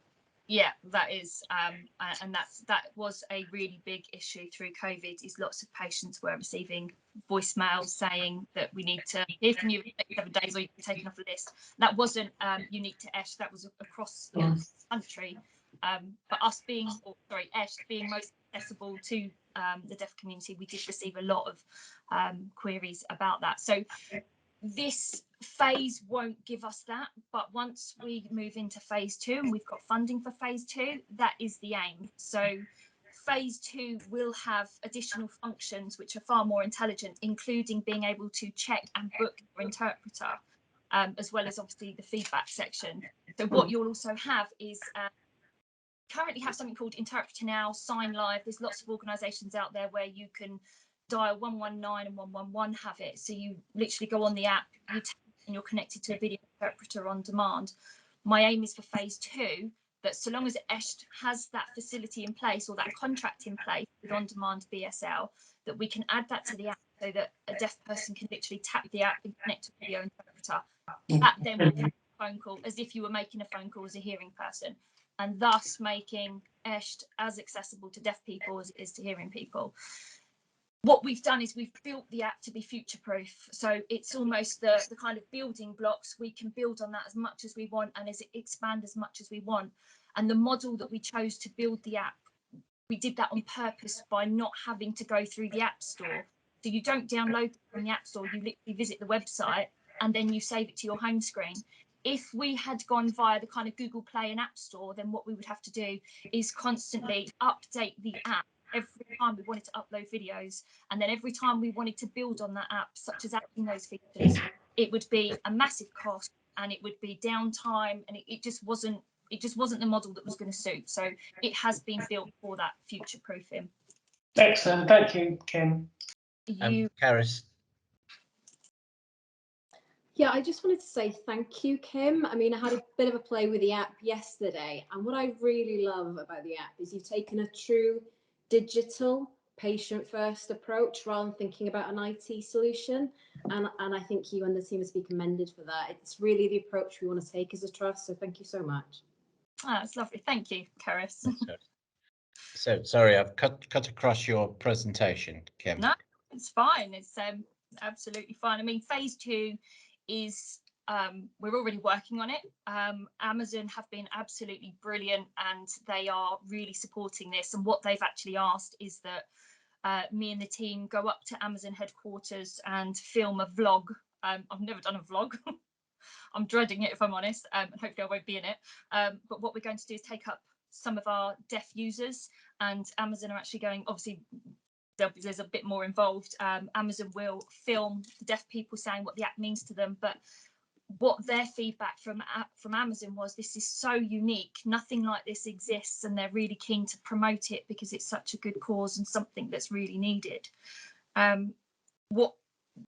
Yeah, that is, and that was a really big issue through COVID. Is lots of patients were receiving voicemails saying that we need to hear from you in 7 days, or you're taken off the list. That wasn't unique to ESHT. That was across the country. But us being, ESHT being most accessible to the deaf community, we did receive a lot of queries about that. So this phase won't give us that, but once we move into phase 2 and we've got funding for phase 2, that is the aim. So phase 2 will have additional functions which are far more intelligent, including being able to check and book your interpreter, as well as obviously the feedback section. So what you'll also have is currently have something called Interpreter Now, Sign Live. There's lots of organisations out there where you can dial 119 and 111 have it. So you literally go on the app, you take, and you're connected to a video interpreter on demand. My aim is for phase 2 that so long as ESHT has that facility in place or that contract in place with on-demand BSL, that we can add that to the app so that a deaf person can literally tap the app and connect to a video interpreter. That then will make a phone call as if you were making a phone call as a hearing person, and thus making ESHT as accessible to deaf people as it is to hearing people. What we've done is we've built the app to be future proof. So it's almost the kind of building blocks. We can build on that as much as we want and as it expand as much as we want. And the model that we chose to build the app, we did that on purpose by not having to go through the app store. So you don't download it from the app store, you literally visit the website and then you save it to your home screen. If we had gone via the kind of Google Play and App Store, then what we would have to do is constantly update the app every time we wanted to upload videos, and then every time we wanted to build on that app, such as adding those features, it would be a massive cost and it would be downtime, and it just wasn't the model that was going to suit. So it has been built for that future proofing. Excellent, thank you, Kim. Karis. Yeah, I just wanted to say thank you, Kim. I mean, I had a bit of a play with the app yesterday, and what I really love about the app is you've taken a true digital patient-first approach rather than thinking about an IT solution, and I think you and the team must be commended for that. It's really the approach we want to take as a trust, so thank you so much. Oh, that's lovely. Thank you, Karis. So sorry, I've cut across your presentation, Kim. No, it's fine. It's absolutely fine. I mean, phase 2 is we're already working on it. Amazon have been absolutely brilliant and they are really supporting this. And what they've actually asked is that me and the team go up to Amazon headquarters and film a vlog. I've never done a vlog. I'm dreading it, if I'm honest, and hopefully I won't be in it. But what we're going to do is take up some of our deaf users, and Amazon are actually going, obviously, there's a bit more involved. Amazon will film the deaf people saying what the app means to them, but what their feedback from Amazon was, this is so unique, nothing like this exists, and they're really keen to promote it because it's such a good cause and something that's really needed. What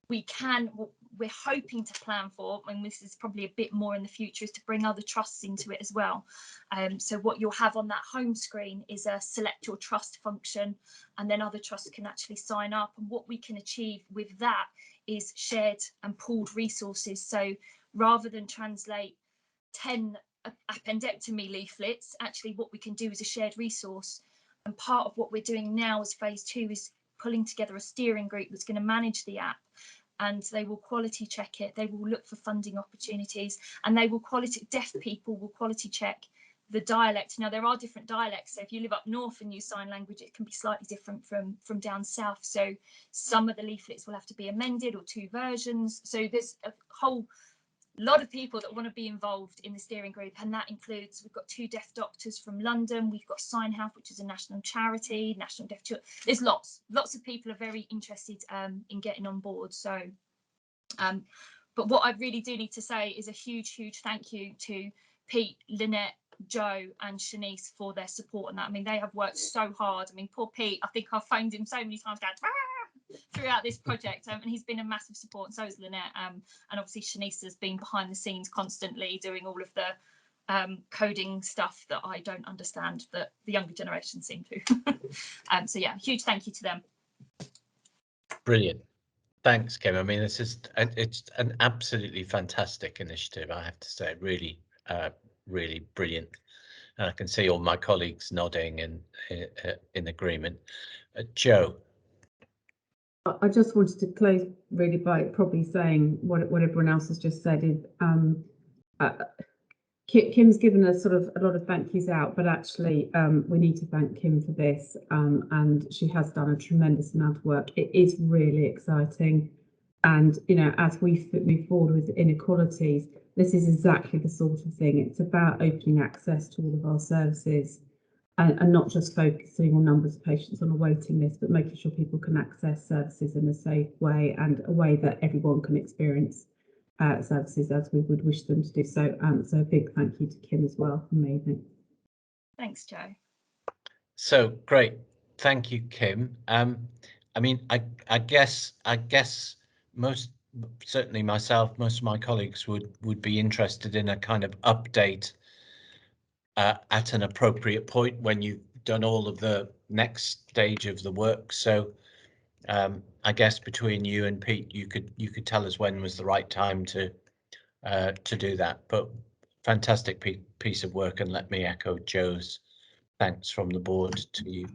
we're hoping to plan for, and this is probably a bit more in the future, is to bring other trusts into it as well. So what you'll have on that home screen is a select your trust function, and then other trusts can actually sign up. And what we can achieve with that is shared and pooled resources. So rather than translate 10 appendectomy leaflets, actually what we can do is a shared resource. And part of what we're doing now as phase 2 is pulling together a steering group that's going to manage the app, and they will quality check it. They will look for funding opportunities, and they will deaf people will quality check the dialect. Now, there are different dialects, so if you live up north and use sign language, it can be slightly different from down south. So some of the leaflets will have to be amended, or 2 versions. So there's a whole lot of people that want to be involved in the steering group, and that includes, we've got 2 deaf doctors from London, we've got Sign Health, which is a national charity, National Deaf Children. There's lots of people are very interested in getting on board. So but what I really do need to say is a huge thank you to Pete, Lynette, Joe and Shanice for their support on that. I mean, they have worked so hard. I mean, poor Pete, I think I've phoned him so many times going throughout this project, and he's been a massive support, and so is Lynette, and obviously Shanice has been behind the scenes constantly doing all of the coding stuff that I don't understand, that the younger generation seem to. So yeah, huge thank you to them. Brilliant. Thanks, Kim. I mean, it's an absolutely fantastic initiative, I have to say. Really brilliant. And I can see all my colleagues nodding and in agreement. Joe. I just wanted to close really by probably saying what everyone else has just said. Kim's given us sort of a lot of thank yous out, but actually we need to thank Kim for this, and she has done a tremendous amount of work. It is really exciting, and you know, as we move forward with inequalities, this is exactly the sort of thing. It's about opening access to all of our services, and not just focusing on numbers of patients on a waiting list, but making sure people can access services in a safe way, and a way that everyone can experience services as we would wish them to do so. So a big thank you to Kim as well from me. Thanks, Joe. So great, thank you, Kim. I mean, I guess certainly myself, most of my colleagues would be interested in a kind of update at an appropriate point when you've done all of the next stage of the work. So I guess between you and Pete, you could tell us when was the right time to do that. But fantastic piece of work, and let me echo Joe's thanks from the board to you.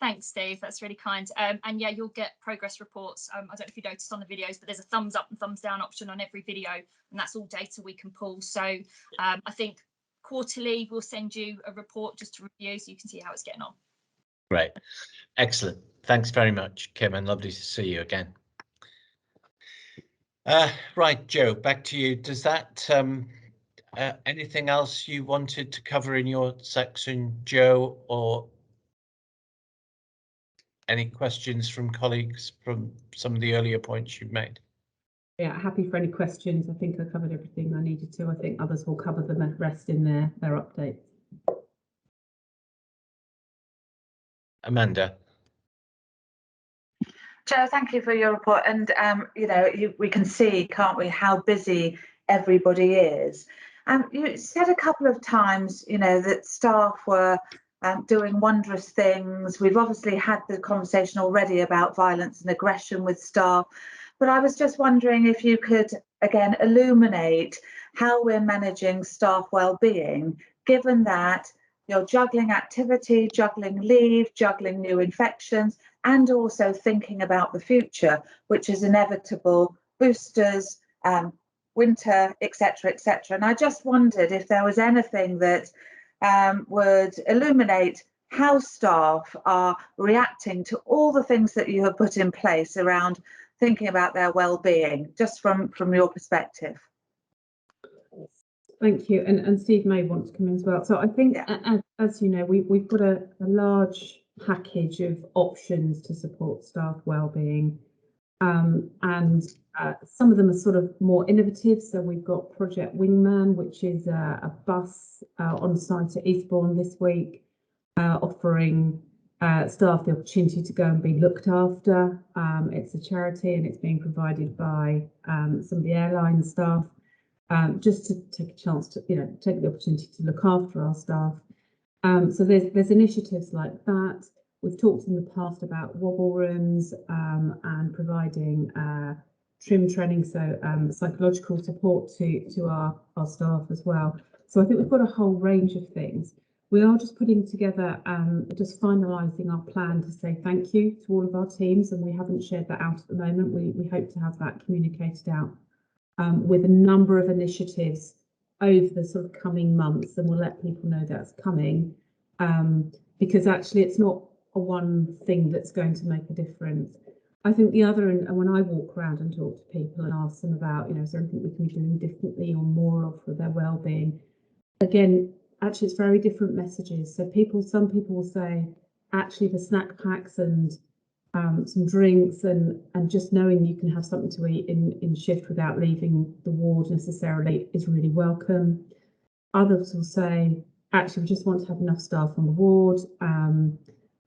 Thanks, Steve. That's really kind. And yeah, you'll get progress reports. I don't know if you noticed on the videos, but there's a thumbs up and thumbs down option on every video, and that's all data we can pull. So I think quarterly we'll send you a report just to review, so you can see how it's getting on. Great, excellent. Thanks very much, Kim, and lovely to see you again. Right, Joe, back to you. Does that anything else you wanted to cover in your section, Joe, or any questions from colleagues from some of the earlier points you've made? Yeah, happy for any questions. I think I covered everything I needed to. I think others will cover the rest in their updates. Amanda. Joe, thank you for your report. And you know, we can see, can't we, how busy everybody is. You said a couple of times, you know, that staff were doing wondrous things. We've obviously had the conversation already about violence and aggression with staff, but I was just wondering if you could again illuminate how we're managing staff well-being, given that you're juggling activity, juggling leave, juggling new infections, and also thinking about the future, which is inevitable, boosters, winter, etc., etc. And I just wondered if there was anything that would illuminate how staff are reacting to all the things that you have put in place around thinking about their well-being, just from your perspective. Thank you, and Steve may want to come in as well. So I think, as you know, we've got a large package of options to support staff well-being, and some of them are sort of more innovative. So we've got Project Wingman, which is a bus on site at Eastbourne this week, offering staff the opportunity to go and be looked after. It's a charity, and it's being provided by some of the airline staff, just to take a chance to, you know, take the opportunity to look after our staff. So there's initiatives like that. We've talked in the past about wobble rooms and providing trim training, so psychological support to our staff as well. So I think we've got a whole range of things. We are just putting together, just finalising our plan to say thank you to all of our teams, and we haven't shared that out at the moment. We hope to have that communicated out with a number of initiatives over the sort of coming months, and we'll let people know that's coming, because actually it's not a one thing that's going to make a difference. I think the other, and when I walk around and talk to people and ask them about, is there anything we can be doing differently or more of for their well-being? Again, actually, it's very different messages. So some people will say, actually, the snack packs and some drinks and just knowing you can have something to eat in shift without leaving the ward necessarily is really welcome. Others will say, actually, we just want to have enough staff on the ward.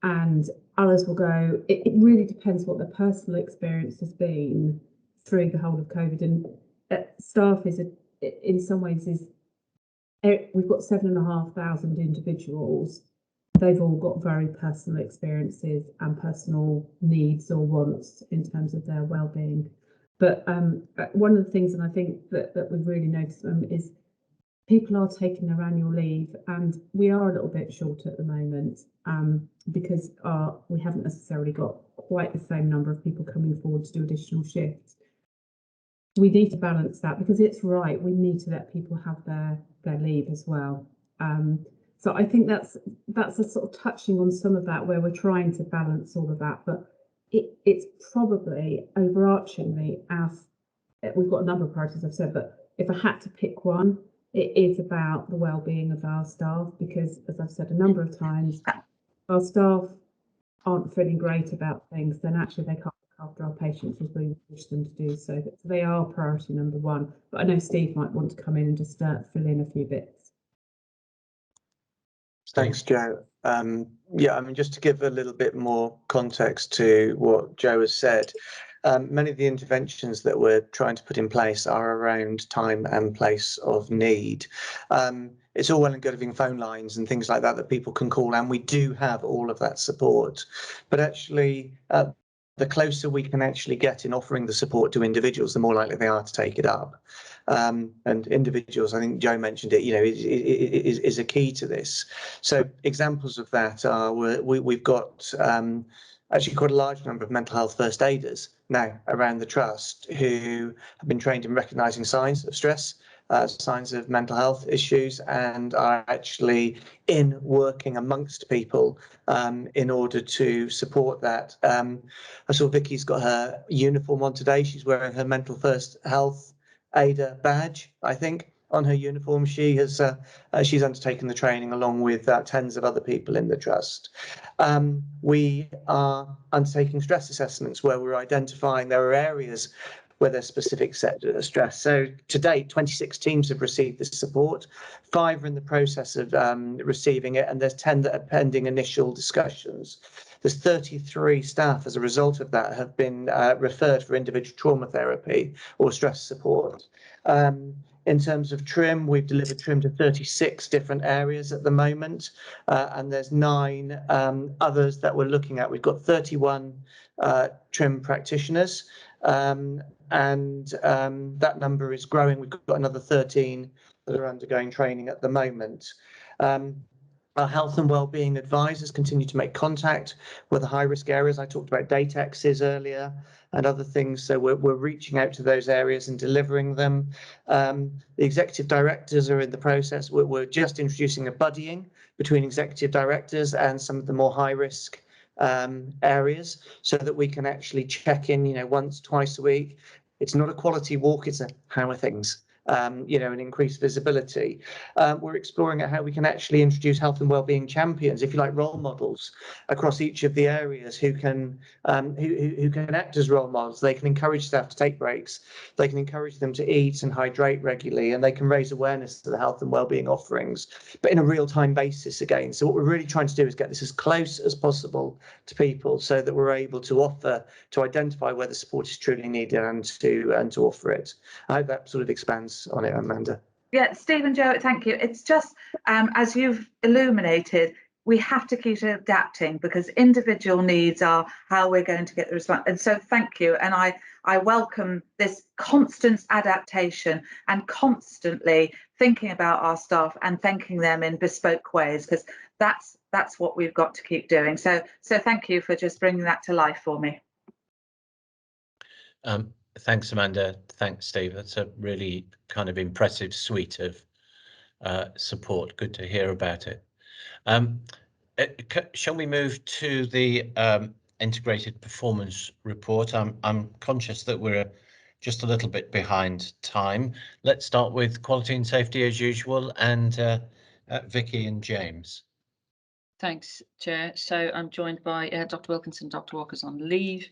And others will go, it really depends what their personal experience has been through the whole of COVID. And staff is, in some ways, we've got 7,500 individuals. They've all got very personal experiences and personal needs or wants in terms of their well-being. But one of the things, and I think that we've really noticed is people are taking their annual leave, and we are a little bit short at the moment because we haven't necessarily got quite the same number of people coming forward to do additional shifts. We need to balance that because it's right. We need to let people have their leave as well. So I think that's a sort of touching on some of that where we're trying to balance all of that. But it's probably overarchingly we've got a number of priorities I've said, but if I had to pick one, it is about the well-being of our staff because, as I've said a number of times, our staff aren't feeling great about things, then actually they can't look after our patients as we wish them to do so. So they are priority number one. But I know Steve might want to come in and just fill in a few bits. Thanks, Jo. Yeah, I mean, just to give a little bit more context to what Jo has said, many of the interventions that we're trying to put in place are around time and place of need. It's all well and good having phone lines and things like that people can call, and we do have all of that support. But actually, the closer we can actually get in offering the support to individuals, the more likely they are to take it up. And individuals, I think Jo mentioned it, is a key to this. So examples of that are we've got actually quite a large number of mental health first aiders now around the trust who have been trained in recognising signs of stress, signs of mental health issues, and are actually in working amongst people in order to support that. I saw Vicky's got her uniform on today. She's wearing her mental first health aider badge, I think, on her uniform. She's undertaken the training along with tens of other people in the trust. We are undertaking stress assessments where we're identifying there are areas where there's specific stress. So to date, 26 teams have received this support. 5 are in the process of receiving it, and there's 10 that are pending initial discussions. There's 33 staff as a result of that have been referred for individual trauma therapy or stress support. In terms of trim, we've delivered trim to 36 different areas at the moment, and there's 9 others that we're looking at. We've got 31 trim practitioners, and that number is growing. We've got another 13 that are undergoing training at the moment. Our health and wellbeing advisors continue to make contact with the high-risk areas. I talked about datexes earlier and other things, so we're reaching out to those areas and delivering them. The executive directors are in the process. We're just introducing a buddying between executive directors and some of the more high-risk areas so that we can actually check in, once, twice a week. It's not a quality walk, it's a how are things? And increased visibility. We're exploring how we can actually introduce health and wellbeing champions, if you like, role models across each of the areas who can act as role models. They can encourage staff to take breaks. They can encourage them to eat and hydrate regularly, and they can raise awareness to the health and wellbeing offerings, but in a real-time basis again. So what we're really trying to do is get this as close as possible to people so that we're able to identify where the support is truly needed and to offer it. I hope that sort of expands on it, Amanda. Yeah, Steve and Jo, thank you. It's just, as you've illuminated, we have to keep adapting, because individual needs are how we're going to get the response. And so thank you. And I welcome this constant adaptation and constantly thinking about our staff and thanking them in bespoke ways, because that's what we've got to keep doing. So thank you for just bringing that to life for me. Thanks, Amanda. Thanks, Steve. That's a really kind of impressive suite of support. Good to hear about it. Shall we move to the integrated performance report? I'm conscious that we're just a little bit behind time. Let's start with quality and safety as usual, and Vicky and James. Thanks, Chair. So I'm joined by Dr. Wilkinson, Dr. Walker's on leave,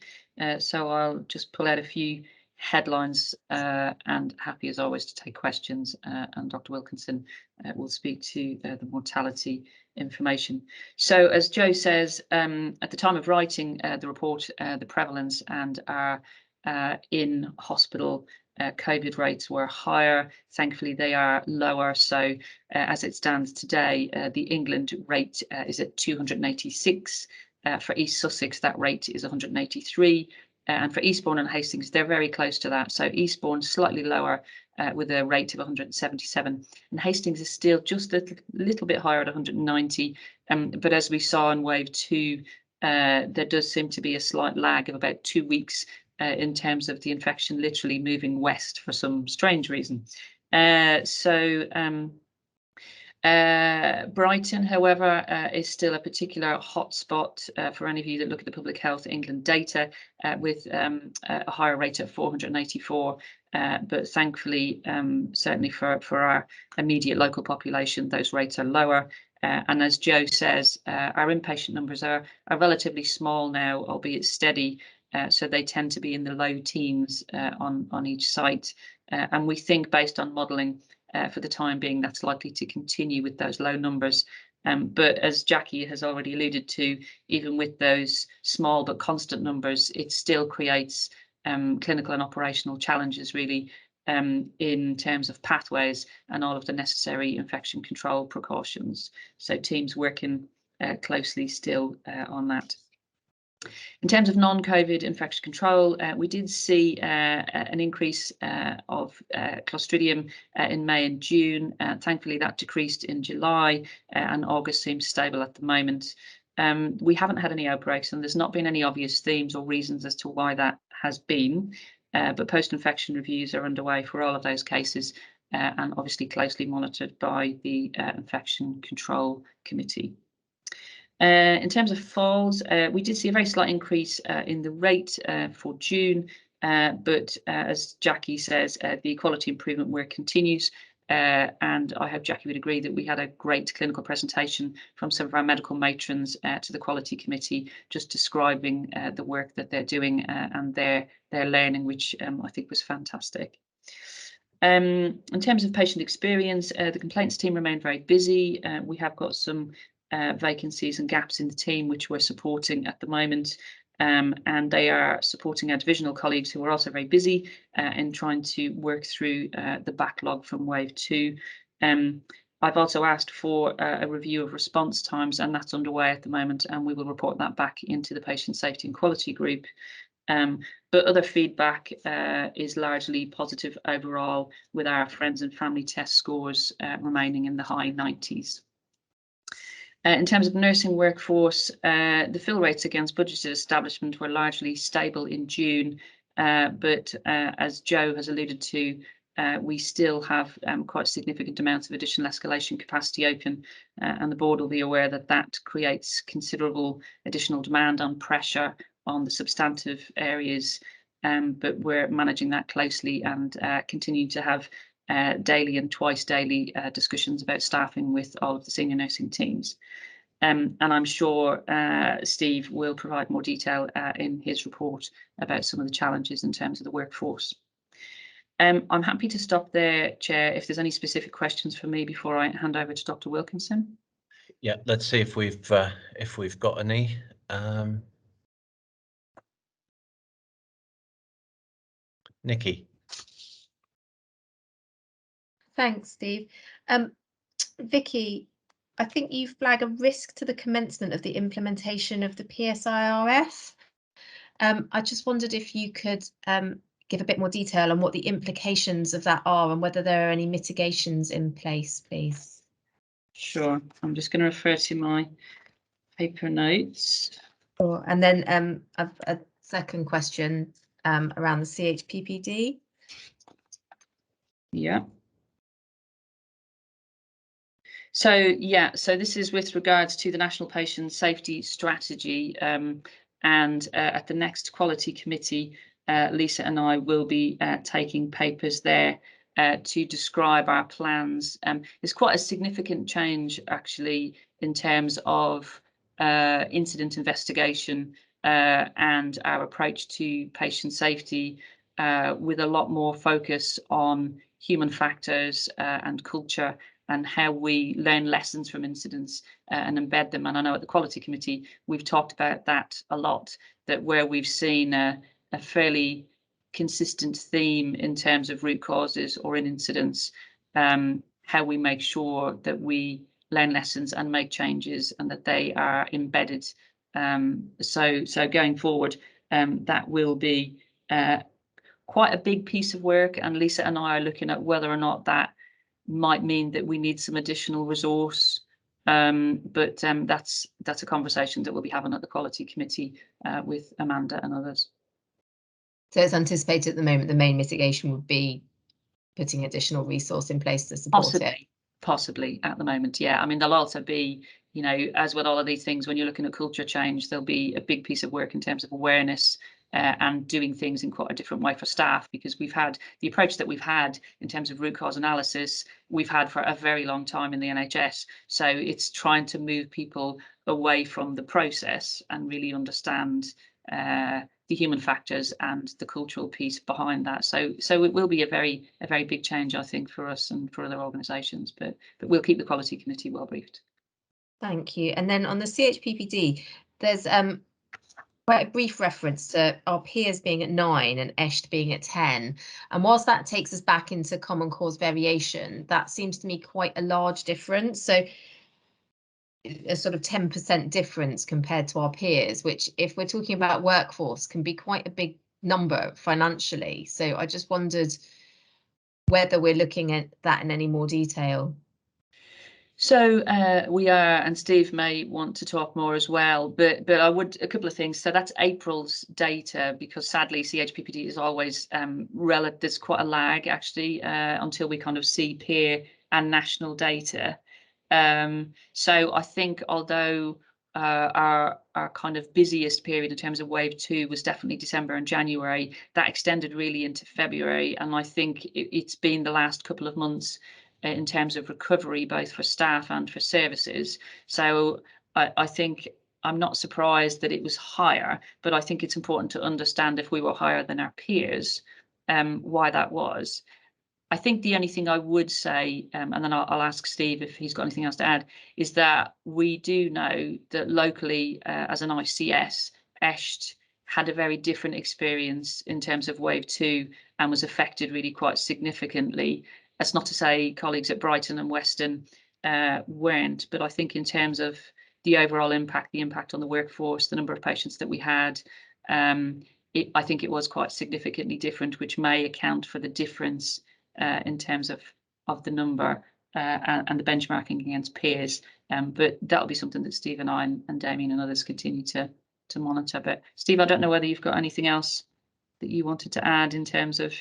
so I'll just pull out a few headlines and happy as always to take questions, and Dr. Wilkinson will speak to the mortality information. So as Joe says, at the time of writing the report, the prevalence and our in hospital COVID rates were higher. Thankfully, they are lower. So as it stands today, the England rate is at 286. For East Sussex, that rate is 183. And for Eastbourne and Hastings, they're very close to that. So Eastbourne slightly lower with a rate of 177. And Hastings is still just a little bit higher at 190. But as we saw in wave 2, there does seem to be a slight lag of about 2 weeks in terms of the infection literally moving west for some strange reason. Brighton, however, is still a particular hotspot for any of you that look at the Public Health England data, with a higher rate of 484. But thankfully, certainly for our immediate local population, those rates are lower. And as Joe says, our inpatient numbers are relatively small now, albeit steady. So they tend to be in the low teens on each site. And we think, based on modelling, for the time being, that's likely to continue with those low numbers. But as Jackie has already alluded to, even with those small but constant numbers, it still creates clinical and operational challenges, really, in terms of pathways and all of the necessary infection control precautions. So teams working closely still on that. In terms of non-COVID infection control, we did see an increase of Clostridium in May and June. Thankfully, that decreased in July, and August seems stable at the moment. We haven't had any outbreaks, and there's not been any obvious themes or reasons as to why that has been. But post-infection reviews are underway for all of those cases, and obviously closely monitored by the Infection Control Committee. In terms of falls, we did see a very slight increase in the rate for June, but as Jackie says, the quality improvement work continues, and I hope Jackie would agree that we had a great clinical presentation from some of our medical matrons to the Quality Committee, just describing the work that they're doing and their learning, which I think was fantastic. In terms of patient experience, the complaints team remained very busy. We have got some vacancies and gaps in the team which we're supporting at the moment, and they are supporting our divisional colleagues who are also very busy in trying to work through the backlog from wave 2. I've also asked for a review of response times, and that's underway at the moment, and we will report that back into the patient safety and quality group. But other feedback is largely positive overall, with our friends and family test scores remaining in the high 90s. In terms of nursing workforce, the fill rates against budgeted establishment were largely stable in June, but as Joe has alluded to, we still have quite significant amounts of additional escalation capacity open, and the board will be aware that that creates considerable additional demand and pressure on the substantive areas, but we're managing that closely and continue to have daily and twice daily discussions about staffing with all of the senior nursing teams. And I'm sure Steve will provide more detail in his report about some of the challenges in terms of the workforce. I'm happy to stop there, Chair, if there's any specific questions for me before I hand over to Dr. Wilkinson. Yeah, let's see if we've got any. Nikki. Thanks, Steve. Vicky, I think you flag a risk to the commencement of the implementation of the PSIRF. I just wondered if you could give a bit more detail on what the implications of that are and whether there are any mitigations in place, please. Sure. I'm just going to refer to my paper notes. Sure. And then a second question around the CHPPD. Yeah. So this is with regards to the National Patient Safety Strategy, and at the next Quality Committee, Lisa and I will be taking papers there to describe our plans. It's quite a significant change, actually, in terms of incident investigation and our approach to patient safety, with a lot more focus on human factors and culture, and how we learn lessons from incidents and embed them. And I know at the Quality Committee, we've talked about that a lot, that where we've seen a fairly consistent theme in terms of root causes or in incidents, how we make sure that we learn lessons and make changes and that they are embedded. So going forward, that will be quite a big piece of work, and Lisa and I are looking at whether or not that might mean that we need some additional resource, but that's a conversation that we'll be having at the Quality Committee with Amanda and others. So it's anticipated at the moment the main mitigation would be putting additional resource in place to support it? Possibly at the moment, yeah. I mean, there'll also be, you know, as with all of these things, when you're looking at culture change, there'll be a big piece of work in terms of awareness and doing things in quite a different way for staff, because we've had the approach that we've had in terms of root cause analysis, we've had for a very long time in the NHS. So it's trying to move people away from the process and really understand the human factors and the cultural piece behind that. So it will be a very big change, I think, for us and for other organisations, but we'll keep the Quality Committee well briefed. Thank you. And then on the CHPPD, there's quite a brief reference to our peers being at 9 and ESHT being at 10. And whilst that takes us back into common cause variation, that seems to me quite a large difference. So a sort of 10% difference compared to our peers, which, if we're talking about workforce, can be quite a big number financially. So I just wondered whether we're looking at that in any more detail. So we are, and Steve may want to talk more as well, but I would, a couple of things. So that's April's data, because sadly CHPPD is always there's quite a lag actually until we kind of see peer and national data. So I think although our kind of busiest period in terms of wave 2 was definitely December and January, that extended really into February, and I think it's been the last couple of months in terms of recovery, both for staff and for services. So I think I'm not surprised that it was higher, but I think it's important to understand, if we were higher than our peers, why that was. I think the only thing I would say, and then I'll ask Steve if he's got anything else to add, is that we do know that locally, as an ICS, ESHT had a very different experience in terms of wave 2 and was affected really quite significantly. That's not to say colleagues at Brighton and Western weren't, but I think in terms of the overall impact, the impact on the workforce, the number of patients that we had, I think it was quite significantly different, which may account for the difference in terms of the number and the benchmarking against peers. But that'll be something that Steve and I and Damien and others continue to monitor. But Steve, I don't know whether you've got anything else that you wanted to add in terms of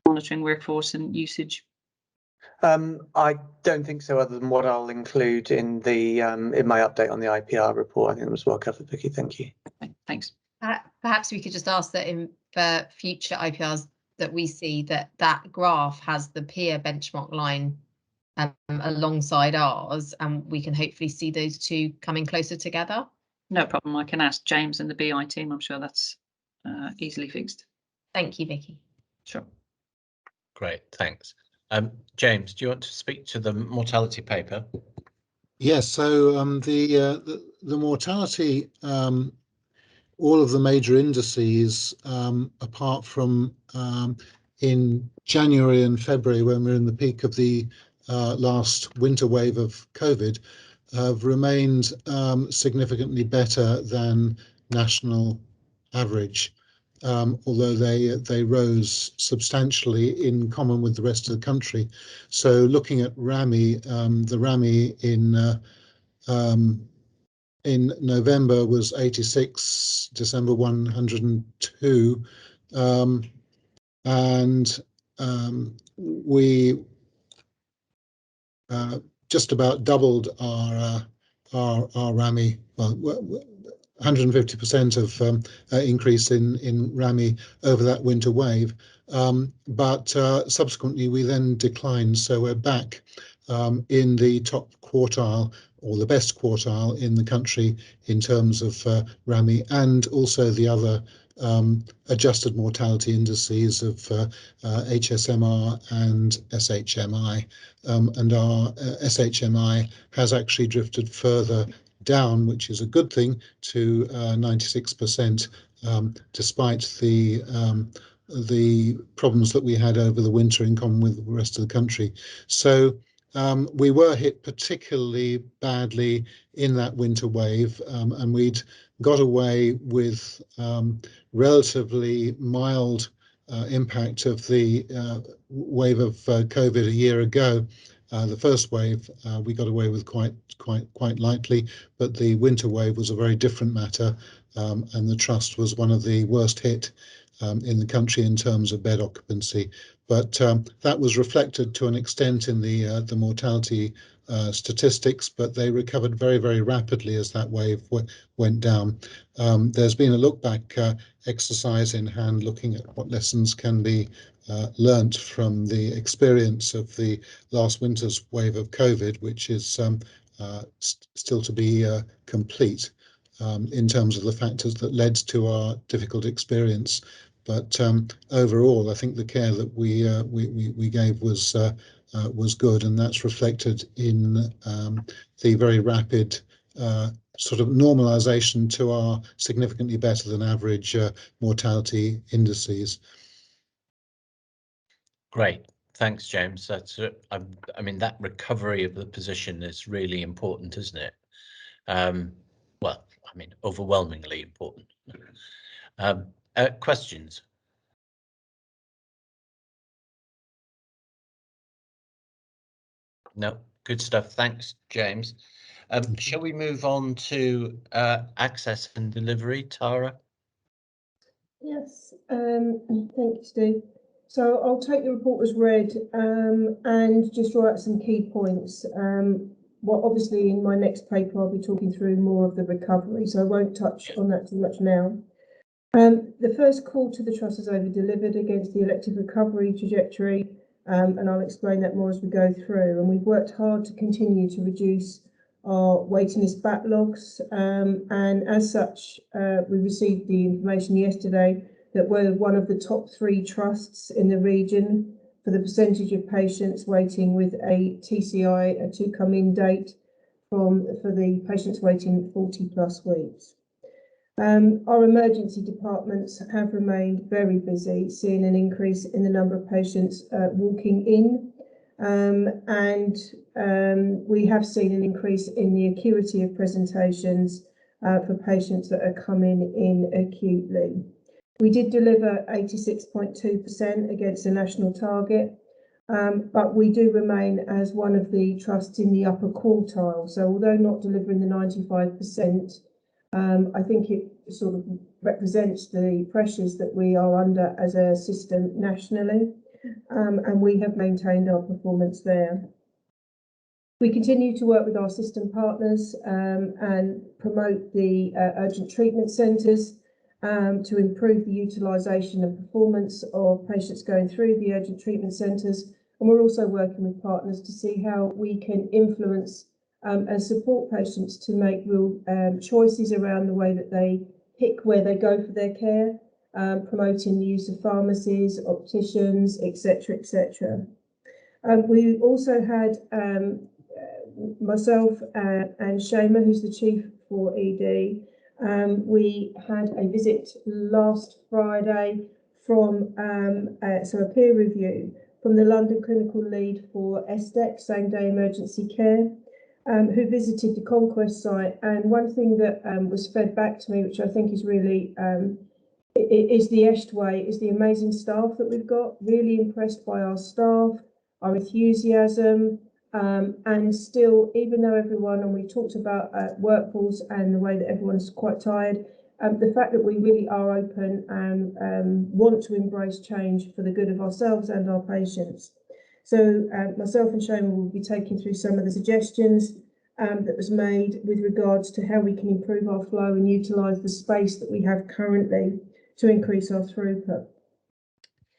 monitoring workforce and usage. I don't think so, other than what I'll include in the in my update on the IPR report. I think it was well covered, Vicky. Thank you. Okay, thanks. Perhaps we could just ask that for future IPRs that we see that graph has the peer benchmark line alongside ours, and we can hopefully see those two coming closer together. No problem. I can ask James and the BI team. I'm sure that's easily fixed. Thank you, Vicky. Sure. Great, thanks. James, do you want to speak to the mortality paper? Yes, so the mortality, all of the major indices, apart from in January and February, when we're in the peak of the last winter wave of COVID, have remained significantly better than national average, although they rose substantially in common with the rest of the country. So looking at RAMI, the RAMI in November was 86, December 102, and we just about doubled our RAMI, well, 150% of increase in RAMI over that winter wave. But subsequently we then declined, so we're back in the top quartile or the best quartile in the country in terms of RAMI, and also the other adjusted mortality indices of HSMR and SHMI. And our SHMI has actually drifted further down, which is a good thing, to 96%, despite the problems that we had over the winter in common with the rest of the country. So we were hit particularly badly in that winter wave, and we'd got away with relatively mild impact of the wave of COVID a year ago. The first wave we got away with quite lightly, but the winter wave was a very different matter, and the trust was one of the worst hit in the country in terms of bed occupancy. But that was reflected to an extent in the mortality statistics, but they recovered very, very rapidly as that wave went down. There's been a look back exercise in hand looking at what lessons can be learnt from the experience of the last winter's wave of COVID, which is still to be complete in terms of the factors that led to our difficult experience. But overall, I think the care that we gave was good, and that's reflected in the very rapid sort of normalization to our significantly better than average mortality indices. Great, thanks, James. That's I mean, that recovery of the position is really important, isn't it? Well, I mean, overwhelmingly important. Questions? No, good stuff. Thanks, James. Shall we move on to access and delivery, Tara? Yes, thank you, Steve. So I'll take the report as read and just draw out some key points. Well, obviously in my next paper I'll be talking through more of the recovery, so I won't touch on that too much now. The first quarter the Trust has over-delivered against the elective recovery trajectory, and I'll explain that more as we go through. And we've worked hard to continue to reduce our waiting list backlogs, and as such, we received the information yesterday that we're one of the top 3 trusts in the region for the percentage of patients waiting with a TCI, a to come in date, for the patients waiting 40+ weeks. Our emergency departments have remained very busy, seeing an increase in the number of patients walking in, and we have seen an increase in the acuity of presentations for patients that are coming in acutely. We did deliver 86.2% against the national target, but we do remain as one of the trusts in the upper quartile. So although not delivering the 95%, I think it sort of represents the pressures that we are under as a system nationally, and we have maintained our performance there. We continue to work with our system partners and promote the urgent treatment centres to improve the utilisation and performance of patients going through the urgent treatment centres. And we're also working with partners to see how we can influence and support patients to make real choices around the way that they pick where they go for their care, promoting the use of pharmacies, opticians, etc., etc. We also had myself and Shema, who's the chief for ED. We had a visit last Friday from a peer review from the London clinical lead for ESHT, same day emergency care. who visited the Conquest site. And one thing that was fed back to me, which I think is really is the ESHT way, is the amazing staff that we've got. Really impressed by our staff, our enthusiasm, and still, even though everyone, and we talked about workforce and the way that everyone's quite tired, the fact that we really are open and want to embrace change for the good of ourselves and our patients. So myself and Shoma will be taking through some of the suggestions that was made with regards to how we can improve our flow and utilise the space that we have currently to increase our throughput.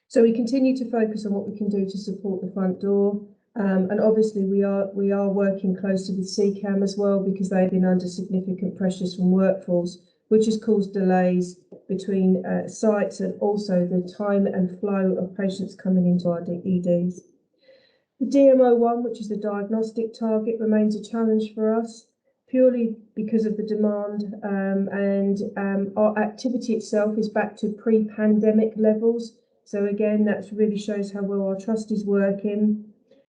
So we continue to focus on what we can do to support the front door. And obviously we are working closely with CCAM as well, because they've been under significant pressures from workforce, which has caused delays between sites and also the time and flow of patients coming into our EDs. The DMO1, which is the diagnostic target, remains a challenge for us, purely because of the demand, and our activity itself is back to pre-pandemic levels. So again, that really shows how well our trust is working.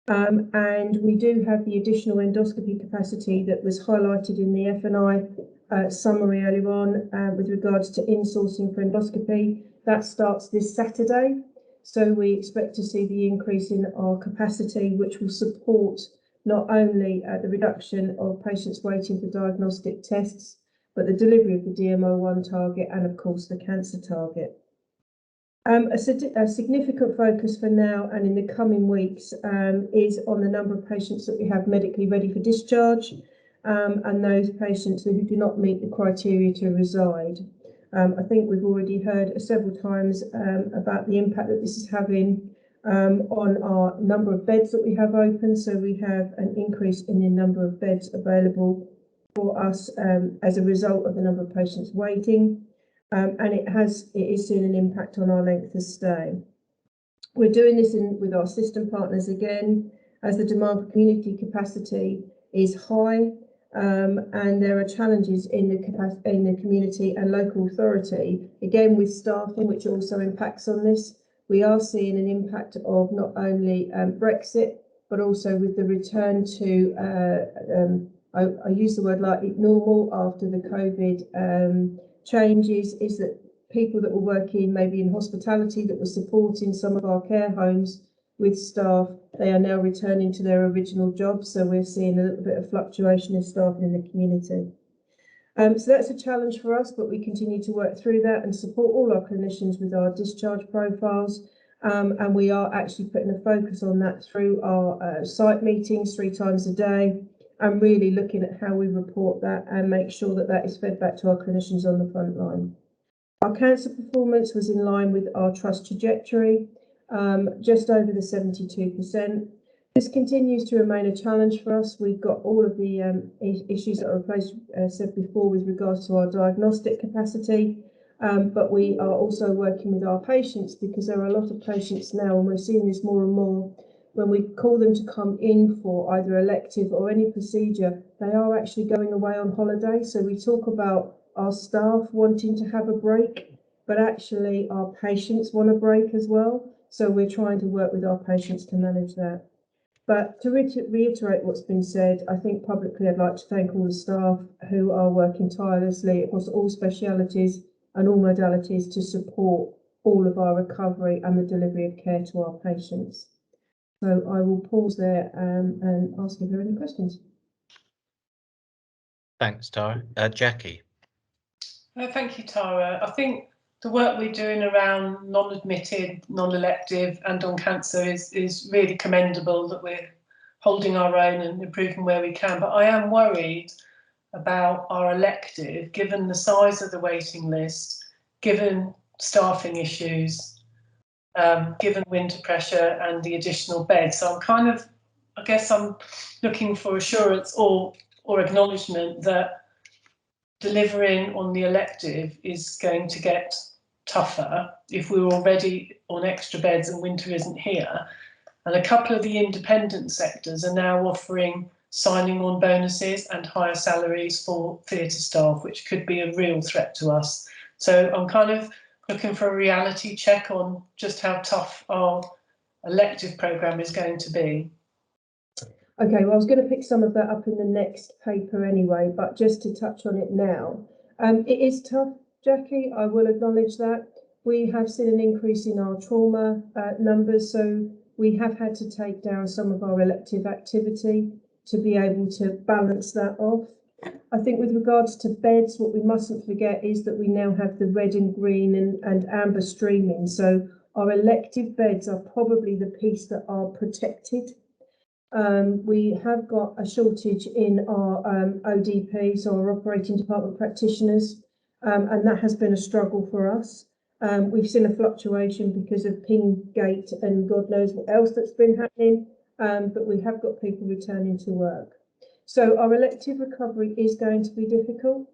And we do have the additional endoscopy capacity that was highlighted in the F&I summary earlier on with regards to insourcing for endoscopy. That starts this Saturday. So we expect to see the increase in our capacity, which will support not only the reduction of patients waiting for diagnostic tests, but the delivery of the DMO1 target and, of course, the cancer target. A significant focus for now and in the coming weeks is on the number of patients that we have medically ready for discharge and those patients who do not meet the criteria to reside. I think we've already heard several times about the impact that this is having on our number of beds that we have open. So we have an increase in the number of beds available for us as a result of the number of patients waiting. And it is seeing an impact on our length of stay. We're doing this with our system partners again, as the demand for community capacity is high, and there are challenges in the community and local authority, again with staffing, which also impacts on this. We are seeing an impact of not only Brexit, but also with the return to, I use the word like normal after the COVID changes, is that people that were working maybe in hospitality that were supporting some of our care homes with staff, they are now returning to their original jobs. So we're seeing a little bit of fluctuation in staffing in the community. So that's a challenge for us, but we continue to work through that and support all our clinicians with our discharge profiles. And we are actually putting a focus on that through our site meetings 3 times a day, and really looking at how we report that and make sure that that is fed back to our clinicians on the front line. Our cancer performance was in line with our trust trajectory, just over the 72%. This continues to remain a challenge for us. We've got all of the issues that I said before with regards to our diagnostic capacity, but we are also working with our patients, because there are a lot of patients now, and we're seeing this more and more, when we call them to come in for either elective or any procedure, they are actually going away on holiday. So we talk about our staff wanting to have a break, but actually our patients want a break as well. So we're trying to work with our patients to manage that. But to reiterate what's been said, I think publicly I'd like to thank all the staff who are working tirelessly across all specialities and all modalities to support all of our recovery and the delivery of care to our patients. So I will pause there and ask if there are any questions. Thanks, Tara. Jackie. Thank you, Tara. I think the work we're doing around non-admitted, non-elective and on cancer is really commendable, that we're holding our own and improving where we can. But I am worried about our elective, given the size of the waiting list, given staffing issues, given winter pressure and the additional beds. So I guess I'm looking for assurance or acknowledgement that delivering on the elective is going to get tougher if we're already on extra beds and winter isn't here. And a couple of the independent sectors are now offering signing on bonuses and higher salaries for theatre staff, which could be a real threat to us. So I'm kind of looking for a reality check on just how tough our elective programme is going to be. Okay, well, I was going to pick some of that up in the next paper anyway, but just to touch on it now. It is tough, Jackie, I will acknowledge that. We have seen an increase in our trauma numbers, so we have had to take down some of our elective activity to be able to balance that off. I think with regards to beds, what we mustn't forget is that we now have the red and green and amber streaming. So our elective beds are probably the piece that are protected. We have got a shortage in our ODPs, so our operating department practitioners, and that has been a struggle for us. We've seen a fluctuation because of Pingate and God knows what else that's been happening, but we have got people returning to work. So our elective recovery is going to be difficult.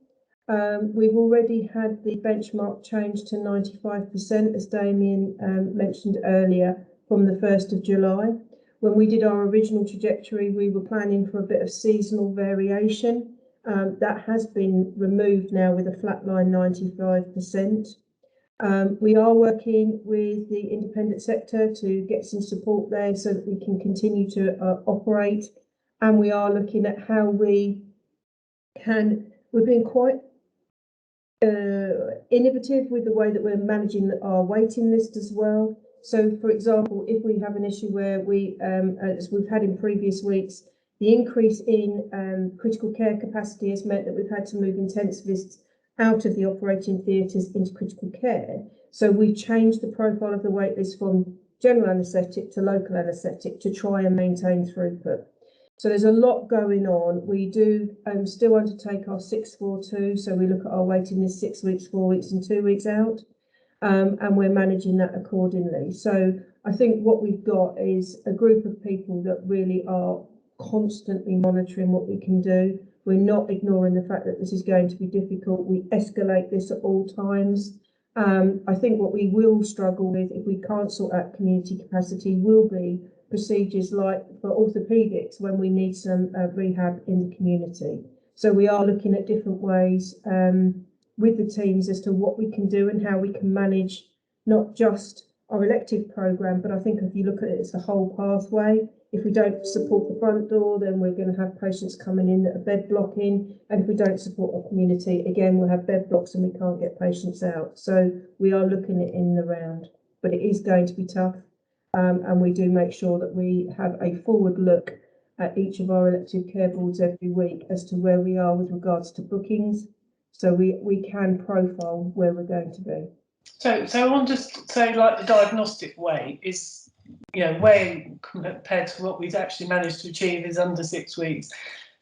We've already had the benchmark change to 95%, as Damien mentioned earlier, from the 1st of July. When we did our original trajectory, we were planning for a bit of seasonal variation. That has been removed now with a flatline 95%. We are working with the independent sector to get some support there so that we can continue to operate. And we are looking at how we're being quite innovative with the way that we're managing our waiting list as well. So, for example, if we have an issue where as we've had in previous weeks, the increase in critical care capacity has meant that we've had to move intensivists out of the operating theatres into critical care. So we've changed the profile of the wait list from general anaesthetic to local anaesthetic to try and maintain throughput. So there's a lot going on. We do still undertake our 642, so we look at our waiting list 6 weeks, 4 weeks and 2 weeks out. And we're managing that accordingly. So I think what we've got is a group of people that really are constantly monitoring what we can do. We're not ignoring the fact that this is going to be difficult. We escalate this at all times. I think what we will struggle with if we can't sort out community capacity will be procedures like for orthopaedics when we need some rehab in the community. So we are looking at different ways with the teams as to what we can do and how we can manage not just our elective programme, but I think if you look at it, it's a whole pathway. If we don't support the front door, then we're going to have patients coming in that are bed blocking. And if we don't support our community, again, we'll have bed blocks and we can't get patients out. So we are looking at in and around, but it is going to be tough. And we do make sure that we have a forward look at each of our elective care boards every week as to where we are with regards to bookings. So we can profile where we're going to be. So I want to say, like, the diagnostic way is, way compared to what we've actually managed to achieve is under 6 weeks.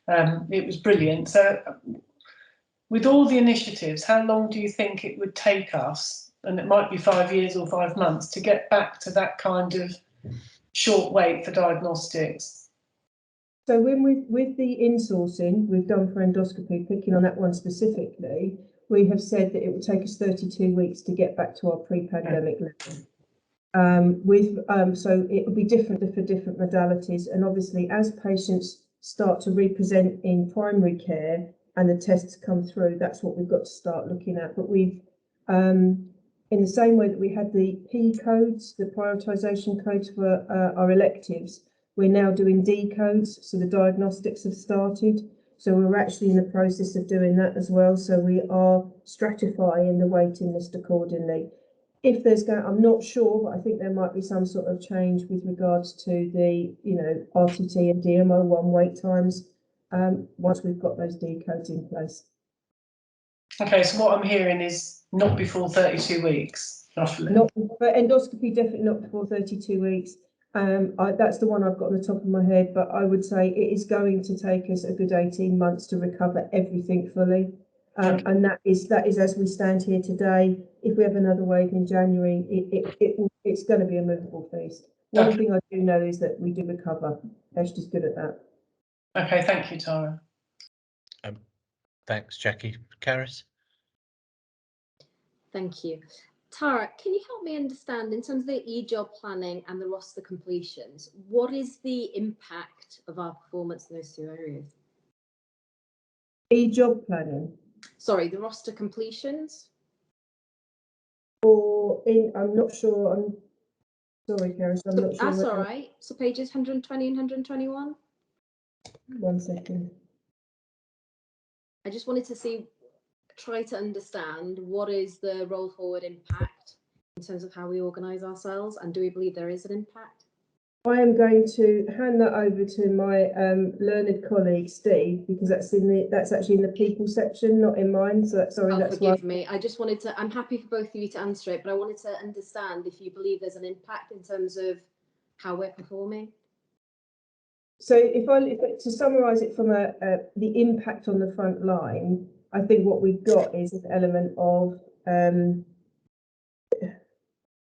It was brilliant. So with all the initiatives, how long do you think it would take us, and it might be 5 years or 5 months, to get back to that kind of short wait for diagnostics? So when with the insourcing we've done for endoscopy, picking on that one specifically, we have said that it will take us 32 weeks to get back to our pre-pandemic level. So it will be different for different modalities, and obviously as patients start to represent in primary care and the tests come through, that's what we've got to start looking at. But we've in the same way that we had the P codes, the prioritisation codes for our electives, we're now doing D codes, so the diagnostics have started. So we're actually in the process of doing that as well. So we are stratifying the waiting list accordingly. If there's I'm not sure, but I think there might be some sort of change with regards to the, RTT and DMO1 wait times once we've got those D codes in place. Okay, so what I'm hearing is not before 32 weeks, roughly. Not for endoscopy, definitely not before 32 weeks. That's the one I've got on the top of my head, but I would say it is going to take us a good 18 months to recover everything fully. And that is as we stand here today. If we have another wave in January, it's going to be a movable feast. One thing I do know is that we do recover. ESHT is good at that. Okay, thank you, Tara. Thanks, Jackie. Caris? Thank you. Tara, can you help me understand, in terms of the e-job planning and the roster completions, what is the impact of our performance in those two areas? E-job planning? Sorry, the roster completions? I'm not sure. I'm sorry, Caris, I'm not sure. That's all right. So pages 120 and 121? 1 second. I just wanted to try to understand what is the roll forward impact in terms of how we organise ourselves, and do we believe there is an impact? I am going to hand that over to my learned colleague Steve, because that's actually in the people section, not in mine. So that's sorry. That's forgive me. I just wanted to. I'm happy for both of you to answer it, but I wanted to understand if you believe there's an impact in terms of how we're performing. So if to summarise it from the impact on the front line, I think what we've got is an element of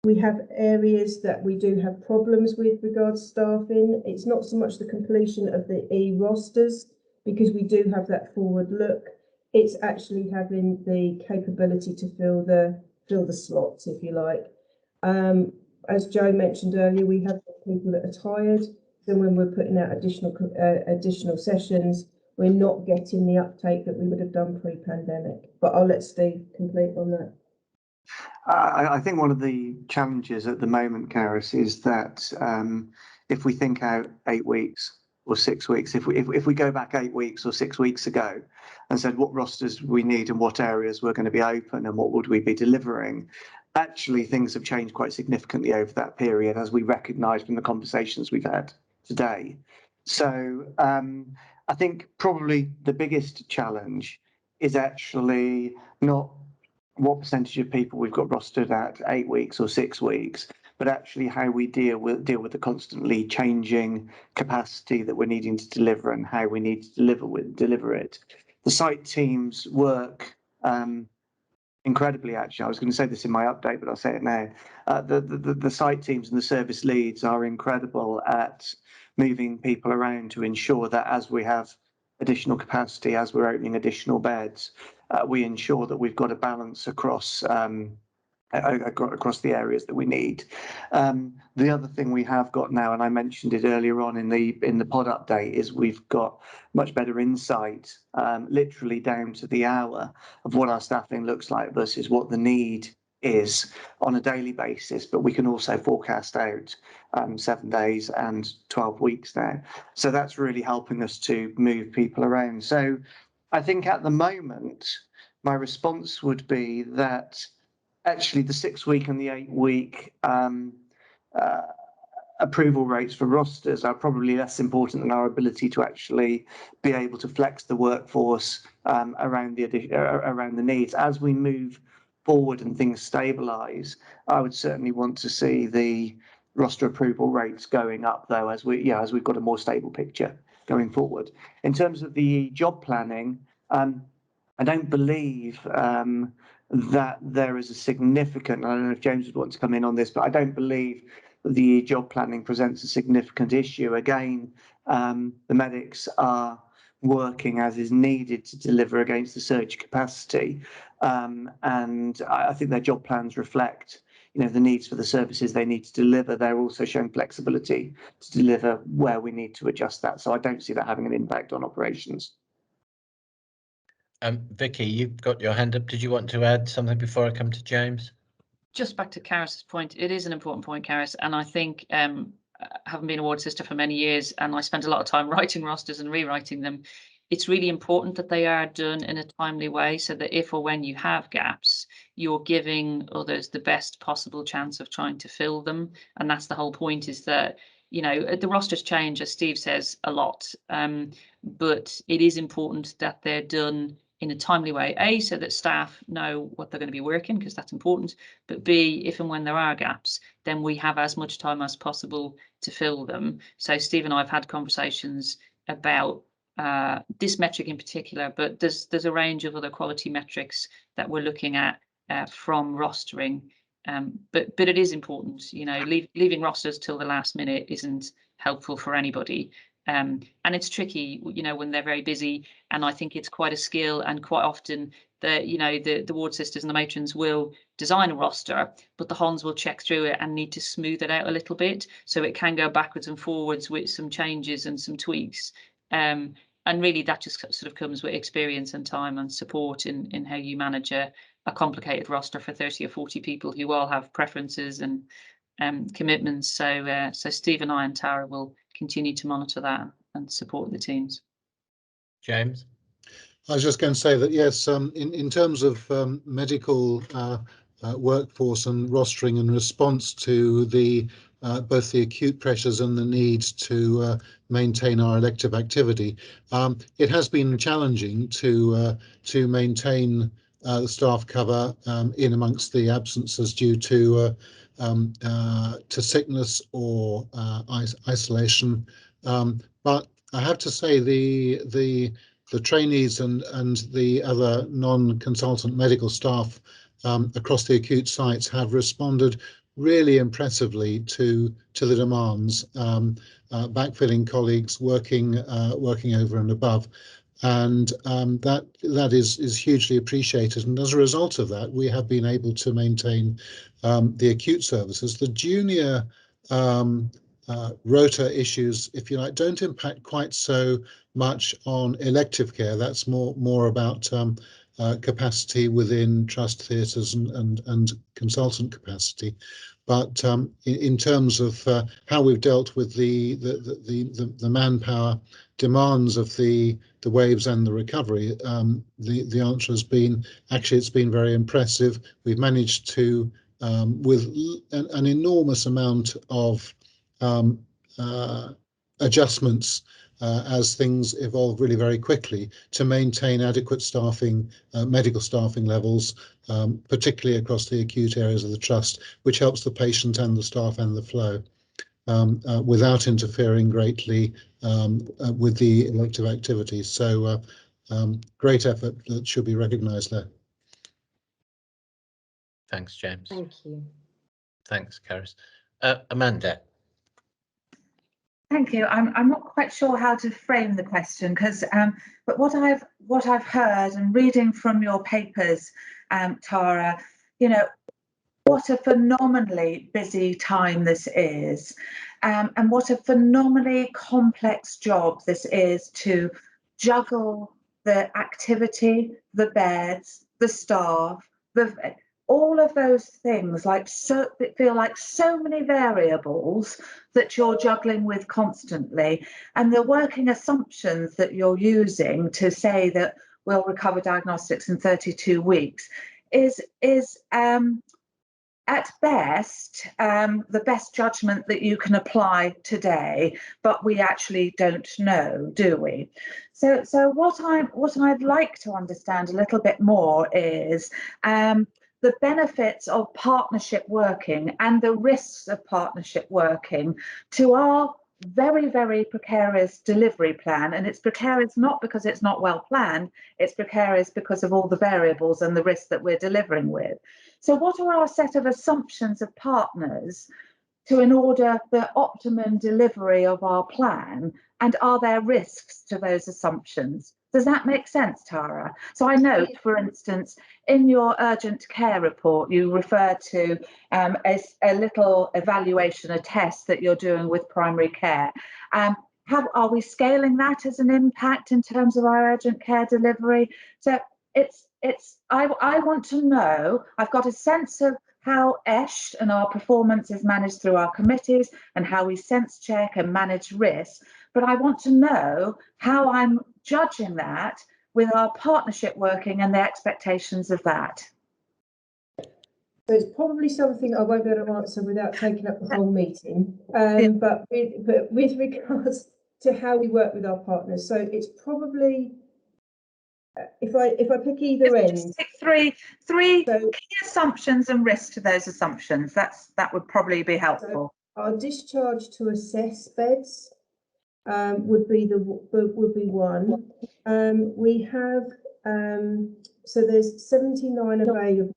we have areas that we do have problems with regards to staffing. It's not so much the completion of the e-rosters, because we do have that forward look. It's actually having the capability to fill the slots, if you like. As Joe mentioned earlier, we have people that are tired. So when we're putting out additional sessions, we're not getting the uptake that we would have done pre-pandemic. But I'll let Steve complete on that. I think one of the challenges at the moment, Karis, is that if we think out 8 weeks or 6 weeks, if we go back 8 weeks or 6 weeks ago and said what rosters we need and what areas we're going to be open and what would we be delivering, actually things have changed quite significantly over that period, as we recognise from the conversations we've had today. So I think probably the biggest challenge is actually not what percentage of people we've got rostered at 8 weeks or 6 weeks, but actually how we deal with the constantly changing capacity that we're needing to deliver and how we need to deliver it. The site teams work incredibly, actually. I was going to say this in my update, but I'll say it now. The site teams and the service leads are incredible at moving people around to ensure that as we have additional capacity, as we're opening additional beds, we ensure that we've got a balance across the areas that we need. The other thing we have got now, and I mentioned it earlier on in the pod update, is we've got much better insight, literally down to the hour, of what our staffing looks like versus what the need is on a daily basis. But we can also forecast out 7 days and 12 weeks now. So that's really helping us to move people around. So I think at the moment, my response would be that actually the 6 week and the 8 week approval rates for rosters are probably less important than our ability to actually be able to flex the workforce around the needs. As we move forward and things stabilise, I would certainly want to see the roster approval rates going up, though, as we've got a more stable picture going forward. In terms of the job planning, I don't believe that there is a significant, I don't know if James would want to come in on this, but I don't believe the job planning presents a significant issue. Again, the medics are working as is needed to deliver against the surge capacity. And I think their job plans reflect, the needs for the services they need to deliver. They're also showing flexibility to deliver where we need to adjust that. So I don't see that having an impact on operations. Vicky, you've got your hand up. Did you want to add something before I come to James? Just back to Karis's point, it is an important point, Karis, and I think having been a ward sister for many years, and I spent a lot of time writing rosters and rewriting them, it's really important that they are done in a timely way, so that if or when you have gaps, you're giving others the best possible chance of trying to fill them. And that's the whole point, is that the rosters change, as Steve says, a lot, but it is important that they're done in a timely way, A, so that staff know what they're going to be working, because that's important, but B, if and when there are gaps, then we have as much time as possible to fill them. So Steve and I have had conversations about this metric in particular, but there's a range of other quality metrics that we're looking at from rostering. But it is important, leaving rosters till the last minute isn't helpful for anybody. And it's tricky, when they're very busy. And I think it's quite a skill, and quite often the ward sisters and the matrons will design a roster, but the Hons will check through it and need to smooth it out a little bit, so it can go backwards and forwards with some changes and some tweaks. And really that just sort of comes with experience and time and support in how you manage a complicated roster for 30 or 40 people who all have preferences and commitments. So Steve and I and Tara will continue to monitor that and support the teams. James? I was just going to say that, yes, in terms of medical workforce and rostering in response to the both the acute pressures and the need to maintain our elective activity, it has been challenging to maintain the staff cover in amongst the absences due to sickness or isolation. But I have to say the trainees and the other non-consultant medical staff across the acute sites have responded really impressively to the demands, backfilling colleagues, working over and above, and that is hugely appreciated. And as a result of that, we have been able to maintain the acute services. The junior rota issues, if you like, don't impact quite so much on elective care. That's more about capacity within trust theatres and consultant capacity. But in terms of how we've dealt with the manpower demands of the waves and the recovery, the answer has been, actually, it's been very impressive. We've managed to, with an enormous amount of adjustments as things evolve really very quickly, to maintain adequate staffing, medical staffing levels, particularly across the acute areas of the trust, which helps the patient and the staff and the flow, without interfering greatly with the elective activities. So great effort that should be recognised there. Thanks, James. Thank you. Thanks, Caris. Amanda? Thank you. I'm not quite sure how to frame the question, because but what I've heard and reading from your papers, Tara, you know, what a phenomenally busy time this is, and what a phenomenally complex job this is to juggle the activity, the beds, the staff, all of those things, feel like so many variables that you're juggling with constantly, and the working assumptions that you're using to say that we'll recover diagnostics in 32 weeks is at best the best judgment that you can apply today, but we actually don't know, do we? So what I'd like to understand a little bit more is the benefits of partnership working and the risks of partnership working to our very, very precarious delivery plan. And it's precarious not because it's not well planned, it's precarious because of all the variables and the risks that we're delivering with. So what are our set of assumptions of partners in order the optimum delivery of our plan? And are there risks to those assumptions? Does that make sense, Tara? So I note, for instance, in your urgent care report, you refer to a little evaluation, a test that you're doing with primary care. Are we scaling that as an impact in terms of our urgent care delivery? So I want to know, I've got a sense of how ESHT and our performance is managed through our committees and how we sense check and manage risk, but I want to know how I'm judging that with our partnership working and the expectations of that. So it's probably something I won't be able to answer without taking up the whole meeting, but with regards to how we work with our partners, so it's probably, if I pick either end, just pick three key assumptions and risks to those assumptions. That would probably be helpful. So our discharge to assess beds would be one. We have so there's 79 available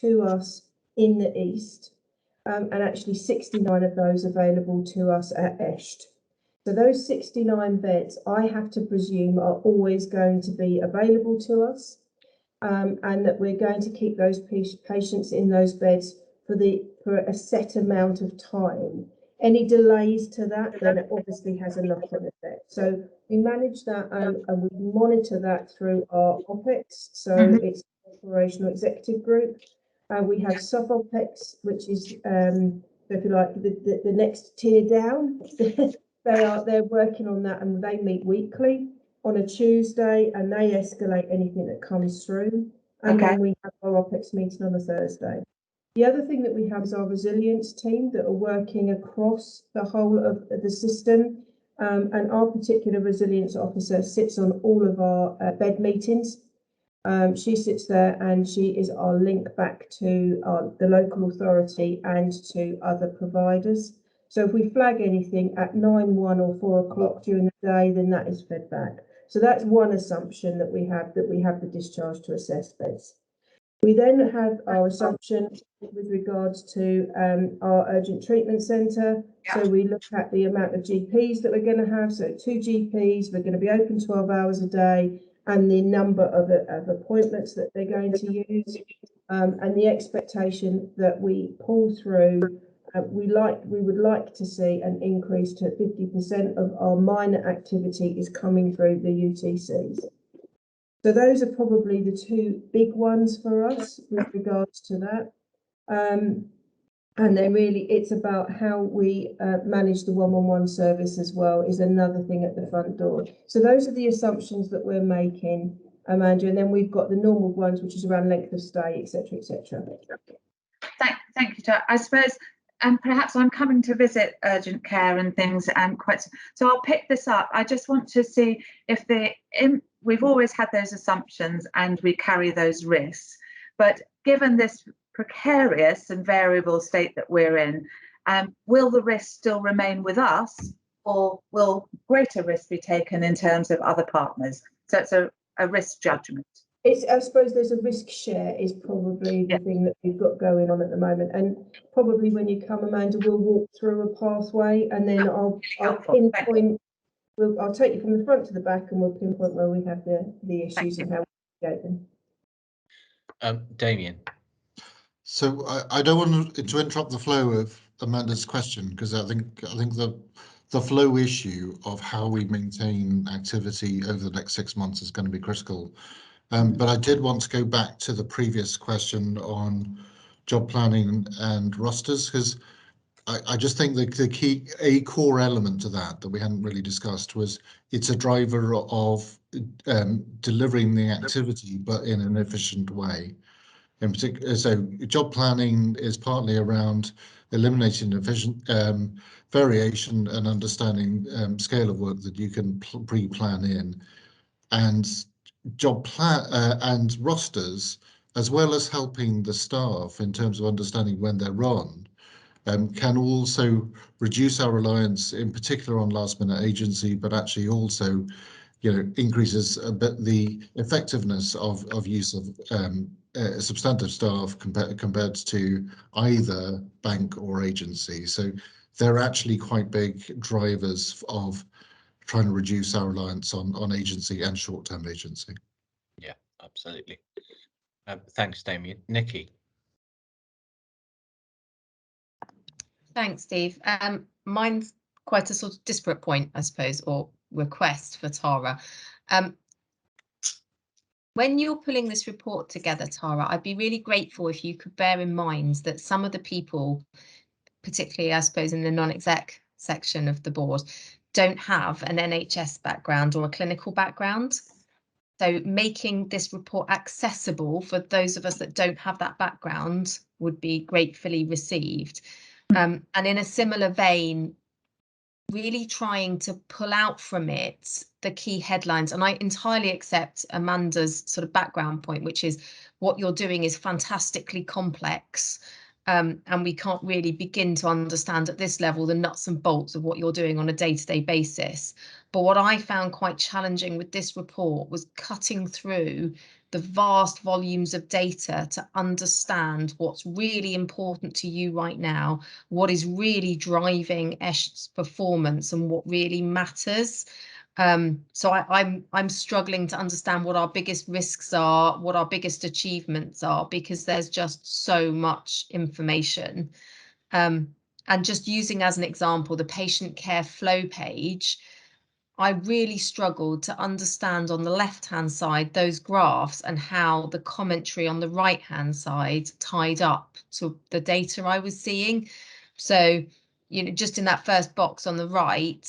to us in the East, and actually 69 of those available to us at ESHT. So those 69 beds, I have to presume, are always going to be available to us, and that we're going to keep those patients in those beds for a set amount of time. Any delays to that, then it obviously has a knock-on effect. So we manage that and we monitor that through our OPEX. So it's operational executive group. We have sub-OPEX, which is, if you like, the next tier down. they're working on that, and they meet weekly on a Tuesday, and they escalate anything that comes through. And then we have our OPEX meeting on a Thursday. The other thing that we have is our resilience team that are working across the whole of the system. And our particular resilience officer sits on all of our bed meetings. She sits there and she is our link back to the local authority and to other providers. So if we flag anything at 9, 1 or 4 o'clock during the day, then that is fed back. So that's one assumption that we have the discharge to assess beds. We then have our assumption with regards to our urgent treatment centre. So we look at the amount of GPs that we're going to have. So 2 GPs, we're going to be open 12 hours a day, and the number of appointments that they're going to use, and the expectation that we pull through. We would like to see an increase to 50% of our minor activity is coming through the UTCs. So those are probably the 2 big ones for us with regards to that. And then really it's about how we manage the 111 service as well is another thing at the front door. So those are the assumptions that we're making, Amanda, and then we've got the normal ones, which is around length of stay, etc., etc. Thank you, Jo. I suppose, and perhaps I'm coming to visit urgent care and things, so I'll pick this up. I just want to see if we've always had those assumptions and we carry those risks, but given this precarious and variable state that we're in, will the risk still remain with us, or will greater risk be taken in terms of other partners? So it's a risk judgment. I suppose there's a risk share is probably the thing that we've got going on at the moment, and probably when you come, Amanda, we'll walk through a pathway, and then I'll pinpoint. I'll take you from the front to the back, and we'll pinpoint where we have the issues and how we go them. Damien. So I don't want to interrupt the flow of Amanda's question, because I think the flow issue of how we maintain activity over the next 6 months is going to be critical. But I did want to go back to the previous question on job planning and rosters, because I just think a core element to that we hadn't really discussed was it's a driver of delivering the activity, but in an efficient way. In particular, so job planning is partly around eliminating efficient variation and understanding scale of work that you can pre-plan in, and job plan and rosters, as well as helping the staff in terms of understanding when they're on, can also reduce our reliance in particular on last minute agency, but actually also, increases a bit the effectiveness of use of substantive staff compared to either bank or agency. So they're actually quite big drivers of trying to reduce our reliance on agency and short-term agency. Yeah, absolutely. Thanks, Damien. Nikki. Thanks, Steve. Mine's quite a sort of disparate point, I suppose, or request for Tara. When you're pulling this report together, Tara, I'd be really grateful if you could bear in mind that some of the people, particularly, I suppose, in the non-exec section of the board, don't have an NHS background or a clinical background. So making this report accessible for those of us that don't have that background would be gratefully received. And in a similar vein, really trying to pull out from it the key headlines. And I entirely accept Amanda's sort of background point, which is what you're doing is fantastically complex. And we can't really begin to understand at this level the nuts and bolts of what you're doing on a day-to-day basis. But what I found quite challenging with this report was cutting through the vast volumes of data to understand what's really important to you right now, what is really driving ESHT's performance and what really matters. So I'm struggling to understand what our biggest risks are, what our biggest achievements are, because there's just so much information. And just using as an example, the patient care flow page, I really struggled to understand on the left-hand side those graphs and how the commentary on the right-hand side tied up to the data I was seeing. So you know, just in that first box on the right,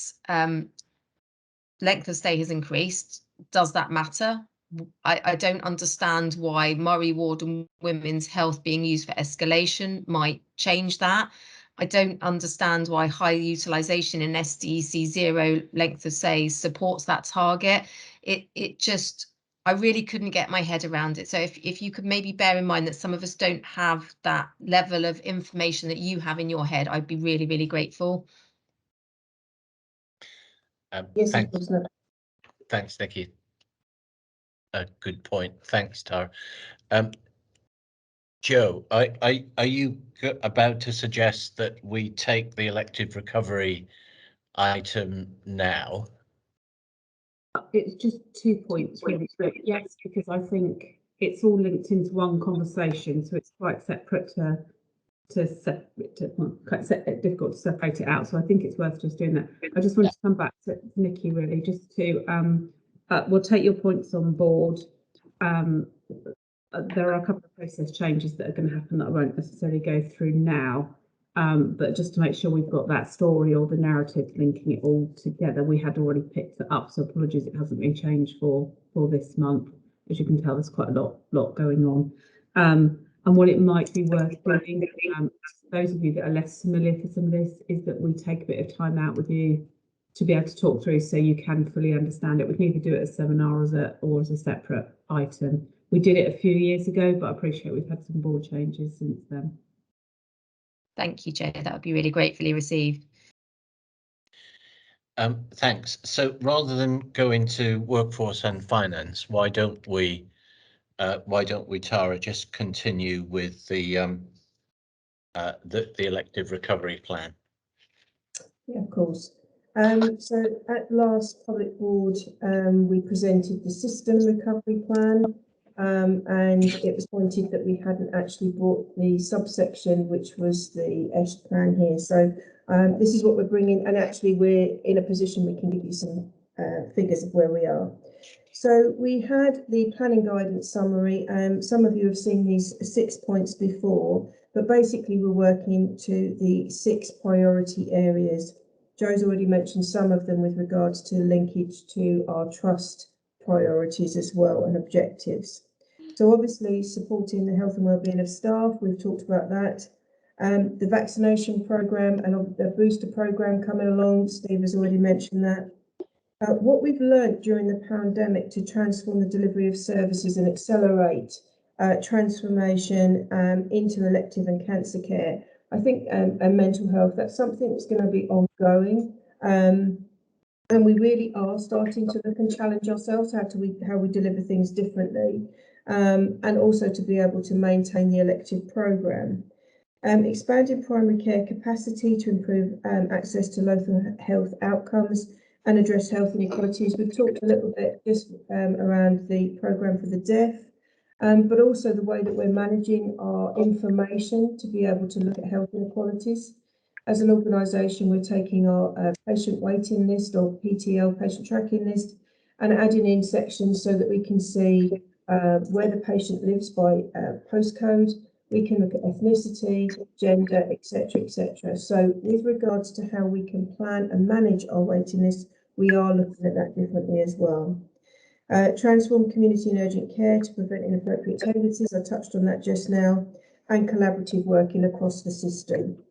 length of stay has increased. Does that matter? I don't understand why Murray Ward and Women's Health being used for escalation might change that. I don't understand why high utilisation in SDEC 0 length of stay supports that target. It just, I really couldn't get my head around it. So if you could maybe bear in mind that some of us don't have that level of information that you have in your head, I'd be really, really grateful. Yes, Thanks, Nikki. A good point. Thanks, Tara. Joe, are you about to suggest that we take the elective recovery item now? It's just 2 points really. So yes, because I think it's all linked into one conversation, so it's quite separate difficult to separate it out. So I think it's worth just doing that. I just wanted to come back to Nikki really, just to we'll take your points on board. There are a couple of process changes that are going to happen that I won't necessarily go through now, but just to make sure we've got that story or the narrative linking it all together. We had already picked it up, so apologies it hasn't been changed for this month. As you can tell, there's quite a lot going on. And what it might be worth doing, those of you that are less familiar for some of this, is that we take a bit of time out with you to be able to talk through so you can fully understand it. We can either do it as a seminar or as a separate item. We did it a few years ago, but I appreciate we've had some board changes since then. Thank you, Jo. That would be really gratefully received. Thanks. So rather than go into workforce and finance, why don't we, Tara, just continue with the elective recovery plan? Yeah, of course. So at last public board, we presented the system recovery plan, and it was pointed that we hadn't actually brought the subsection, which was the ESHT plan here. So this is what we're bringing, and actually we're in a position we can give you some figures of where we are. So we had the planning guidance summary. Some of you have seen these 6 points before, but basically we're working to the 6 priority areas. Joe's already mentioned some of them with regards to linkage to our trust priorities as well and objectives. So obviously supporting the health and wellbeing of staff, we've talked about that. The vaccination programme and the booster programme coming along, Steve has already mentioned that. What we've learned during the pandemic to transform the delivery of services and accelerate transformation into elective and cancer care, I think, and mental health, that's something that's going to be ongoing. And we really are starting to look and challenge ourselves how we deliver things differently, and also to be able to maintain the elective programme. Expanding primary care capacity to improve access to local health outcomes and address health inequalities. We've talked a little bit just around the programme for the deaf, but also the way that we're managing our information to be able to look at health inequalities. As an organisation, we're taking our patient waiting list or PTL, patient tracking list, and adding in sections so that we can see where the patient lives by postcode. We can look at ethnicity, gender, etc., etc. So with regards to how we can plan and manage our waiting list, we are looking at that differently as well. Transform community and urgent care to prevent inappropriate tendencies. I touched on that just now, and collaborative working across the system.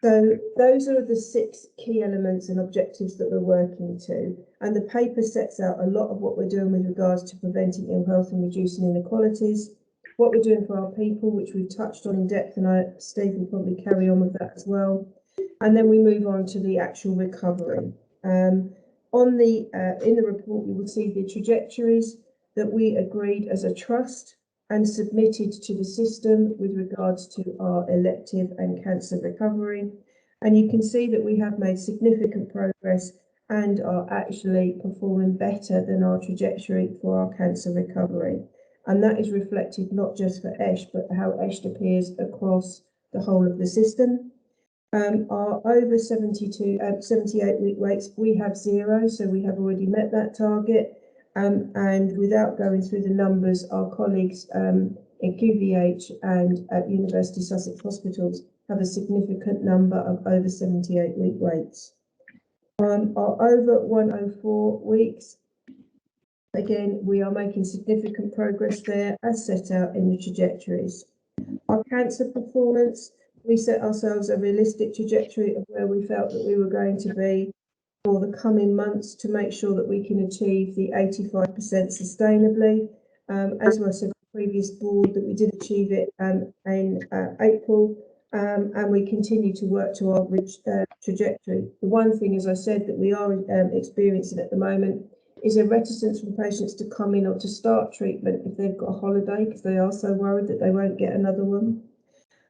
So those are the 6 key elements and objectives that we're working to. And the paper sets out a lot of what we're doing with regards to preventing ill health and reducing inequalities, what we're doing for our people, which we've touched on in depth, and Steve will probably carry on with that as well. And then we move on to the actual recovery. In the report, you will see the trajectories that we agreed as a trust and submitted to the system with regards to our elective and cancer recovery. And you can see that we have made significant progress and are actually performing better than our trajectory for our cancer recovery. And that is reflected not just for ESHT, but how ESHT appears across the whole of the system. Our over 78-week rates, we have 0, so we have already met that target. And without going through the numbers, our colleagues in QVH and at University Sussex Hospitals have a significant number of over 78-week waits. Our over 104 weeks, again, we are making significant progress there as set out in the trajectories. Our cancer performance, we set ourselves a realistic trajectory of where we felt that we were going to be for the coming months to make sure that we can achieve the 85% sustainably. As I said, the previous board, that we did achieve it in April, and we continue to work to our trajectory. The one thing, as I said, that we are experiencing at the moment is a reticence from patients to come in or to start treatment if they've got a holiday, because they are so worried that they won't get another one.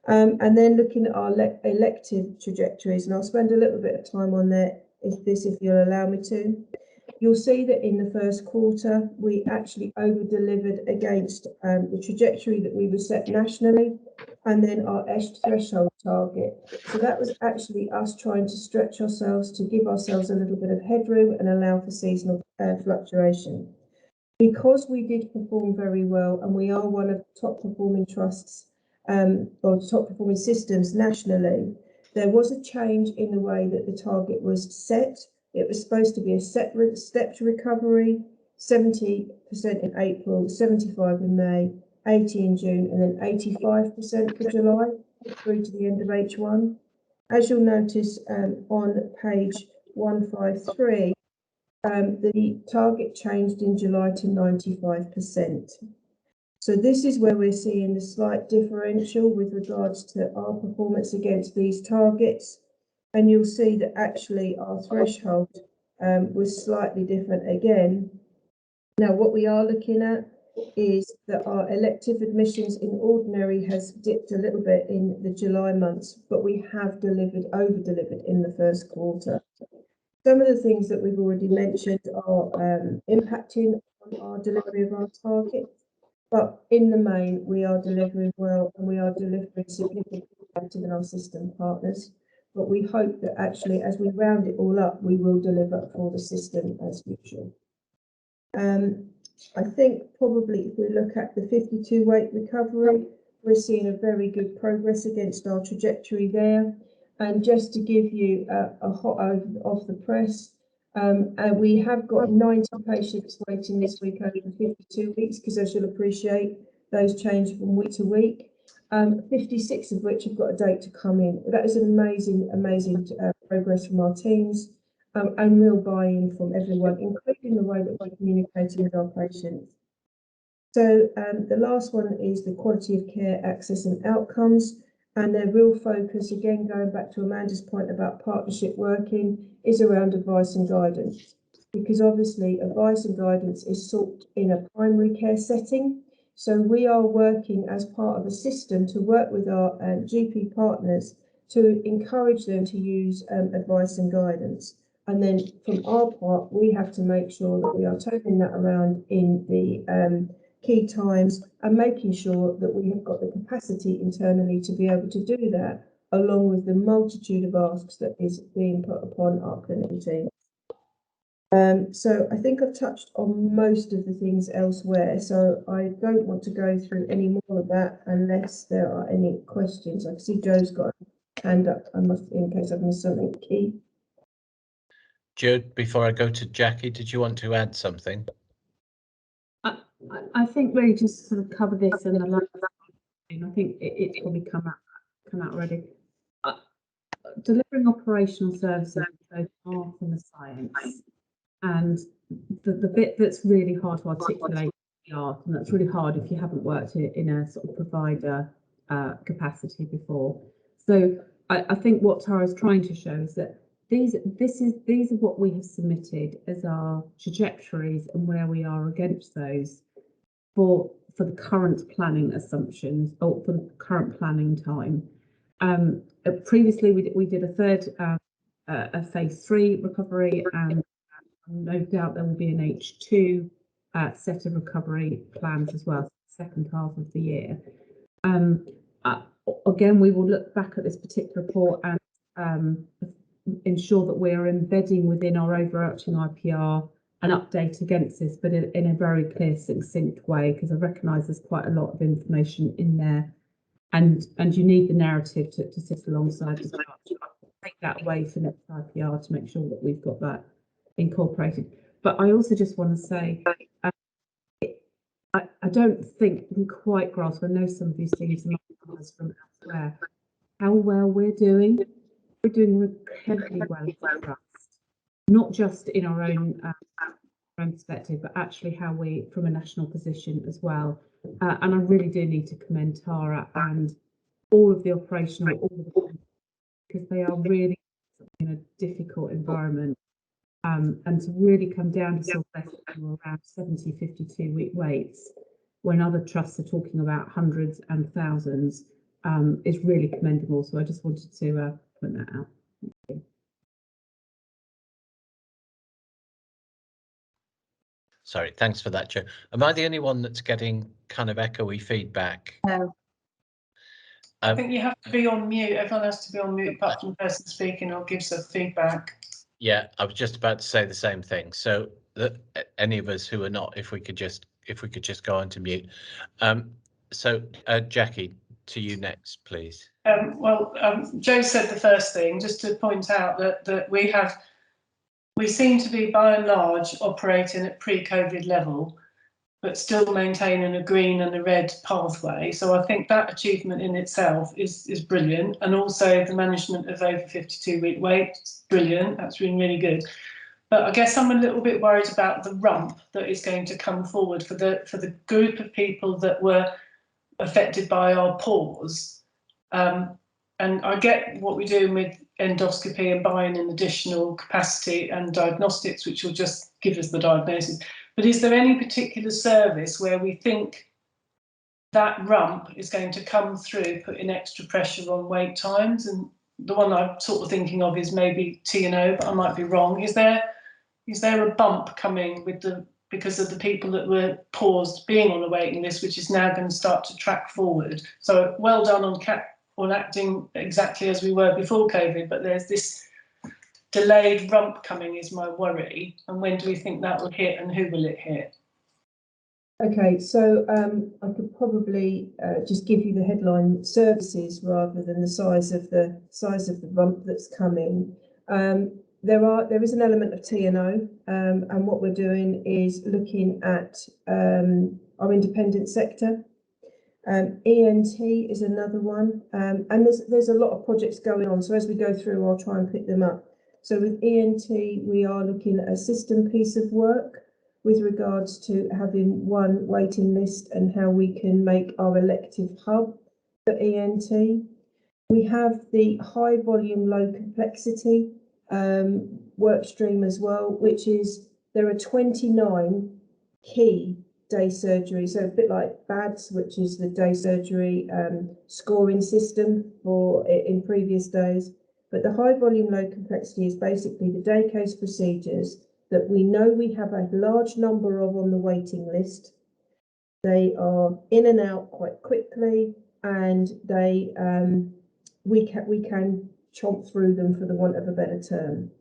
And then looking at our elective trajectories, and I'll spend a little bit of time on that, if you'll allow me to. You'll see that in the first quarter, we actually over-delivered against the trajectory that we were set nationally, and then our ESHT threshold target. So that was actually us trying to stretch ourselves to give ourselves a little bit of headroom and allow for seasonal fluctuation. Because we did perform very well, and we are one of the top performing trusts or top performing systems nationally, there was a change in the way that the target was set. It was supposed to be a stepped recovery, 70% in April, 75% in May, 80% in June, and then 85% for July, through to the end of H1. As you'll notice on page 153, the target changed in July to 95%. So this is where we're seeing the slight differential with regards to our performance against these targets. And you'll see that actually our threshold was slightly different again. Now, what we are looking at is that our elective admissions in ordinary has dipped a little bit in the July months, but we have over-delivered in the first quarter. Some of the things that we've already mentioned are impacting on our delivery of our targets, but in the main, we are delivering well, and we are delivering significantly better than our system partners. But we hope that actually, as we round it all up, we will deliver for the system as usual. I think probably if we look at the 52-week recovery, we're seeing a very good progress against our trajectory there. And just to give you a hot off the press, we have got 90 patients waiting this week over 52 weeks, because as you'll appreciate, those change from week to week. 56 of which have got a date to come in. That is an amazing progress from our teams, and real buy-in from everyone, including the way that we're communicating with our patients. So the last one is the quality of care, access and outcomes, and their real focus, again going back to Amanda's point about partnership working, is around advice and guidance, because obviously advice and guidance is sought in a primary care setting. So we are working as part of a system to work with our GP partners to encourage them to use advice and guidance. And then from our part, we have to make sure that we are turning that around in the key times and making sure that we have got the capacity internally to be able to do that, along with the multitude of asks that is being put upon our clinical team. So I think I've touched on most of the things elsewhere, so I don't want to go through any more of that unless there are any questions. I can see Joe's got a hand up, in case I've missed something key. Joe, before I go to Jackie, did you want to add something? I think really just to sort of cover this in the last, I think it's probably come out already. Delivering operational services is both art and the science, and the bit that's really hard to articulate is the art, and that's really hard if you haven't worked in a sort of provider capacity before. So I think what Tara's trying to show is that these are what we have submitted as our trajectories and where we are against those for the current planning assumptions, or for the current planning time. Previously we did a third a phase 3 recovery, and no doubt there will be an H2 set of recovery plans as well, second half of the year. Again, we will look back at this particular report and ensure that we are embedding within our overarching IPR an update against this, but in a very clear, succinct way, because I recognise there's quite a lot of information in there. and you need the narrative to sit alongside the staff. Take that away for next IPR to make sure that we've got that incorporated. But I also just want to say, I don't think you can quite grasp, I know some of you see some others from elsewhere, how well we're doing. We're doing incredibly well in trust, not just in our own perspective, but actually how we, from a national position as well. And I really do need to commend Tara and all of the operational, because they are really in a difficult environment. And to really come down to sort of around 70, 52-week waits, when other trusts are talking about hundreds and thousands, is really commendable. So I just wanted to point that out. Sorry, thanks for that, Jo. Am I the only one that's getting kind of echoey feedback? No. I think you have to be on mute. Everyone has to be on mute apart from the person speaking or gives us feedback. Yeah, I was just about to say the same thing. So that any of us who are not, if we could just go on to mute. So Jackie, to you next, please. Jo said the first thing, just to point out that we seem to be by and large operating at pre-COVID level, but still maintaining a green and a red pathway. So I think that achievement in itself is brilliant. And also the management of over 52-week wait, brilliant. That's really, really good. But I guess I'm a little bit worried about the rump that is going to come forward for the group of people that were affected by our pause. And I get what we're doing with endoscopy and buying in additional capacity and diagnostics, which will just give us the diagnosis. But is there any particular service where we think that rump is going to come through, putting extra pressure on wait times? And the one I'm sort of thinking of is maybe T&O, but I might be wrong. Is there a bump coming with because of the people that were paused being on the waiting list, which is now going to start to track forward? So well done on acting exactly as we were before COVID, but there's this delayed rump coming is my worry. And when do we think that will hit, and who will it hit? Okay, so I could probably just give you the headline services rather than the size of the rump that's coming. There is an element of T&O, and what we're doing is looking at our independent sector. ENT is another one, and there's a lot of projects going on. So as we go through, I'll try and pick them up. So with ENT, we are looking at a system piece of work with regards to having one waiting list and how we can make our elective hub for ENT. We have the high volume, low complexity work stream as well, which is there are 29 key day surgery, so a bit like BADS, which is the day surgery scoring system for in previous days. But the high volume, low complexity is basically the day case procedures that we know we have a large number of on the waiting list. They are in and out quite quickly, and they we can chomp through them, for the want of a better term.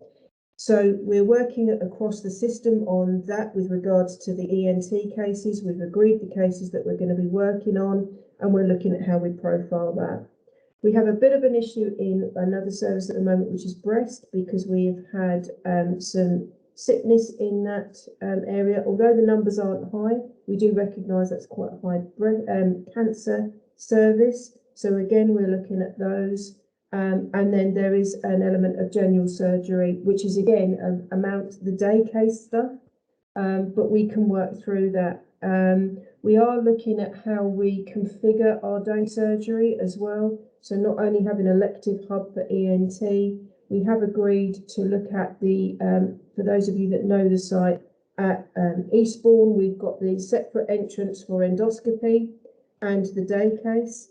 So we're working across the system on that with regards to the ENT cases. We've agreed the cases that we're going to be working on, and we're looking at how we profile that. We have a bit of an issue in another service at the moment, which is breast, because we have had some sickness in that area. Although the numbers aren't high, we do recognise that's quite a high cancer service. So again, we're looking at those. And then there is an element of general surgery, which is again the day case stuff, but we can work through that. We are looking at how we configure our day surgery as well. So not only having an elective hub for ENT, we have agreed to look at the, for those of you that know the site, at Eastbourne, we've got the separate entrance for endoscopy and the day case.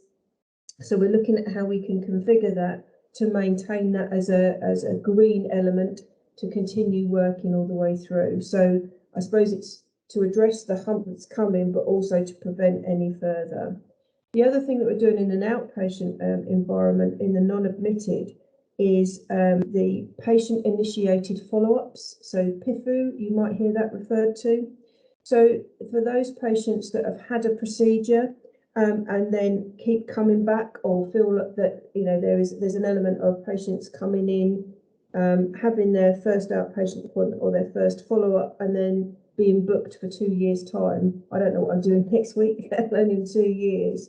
So we're looking at how we can configure that to maintain that as a green element to continue working all the way through. So I suppose it's to address the hump that's coming, but also to prevent any further. The other thing that we're doing in an outpatient environment in the non-admitted is the patient-initiated follow-ups. So PIFU, you might hear that referred to. So for those patients that have had a procedure and then keep coming back, or feel that, you know, there's an element of patients coming in, having their first outpatient appointment or their first follow-up, and then being booked for 2 years' time. I don't know what I'm doing next week, let alone in 2 years.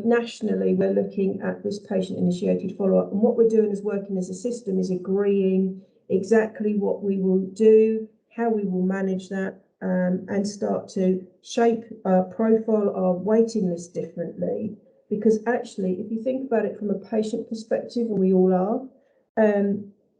Nationally, we're looking at this patient-initiated follow-up, and what we're doing as working as a system is agreeing exactly what we will do, how we will manage that, and start to shape our profile, our waiting list differently. Because actually, if you think about it from a patient perspective, and we all are,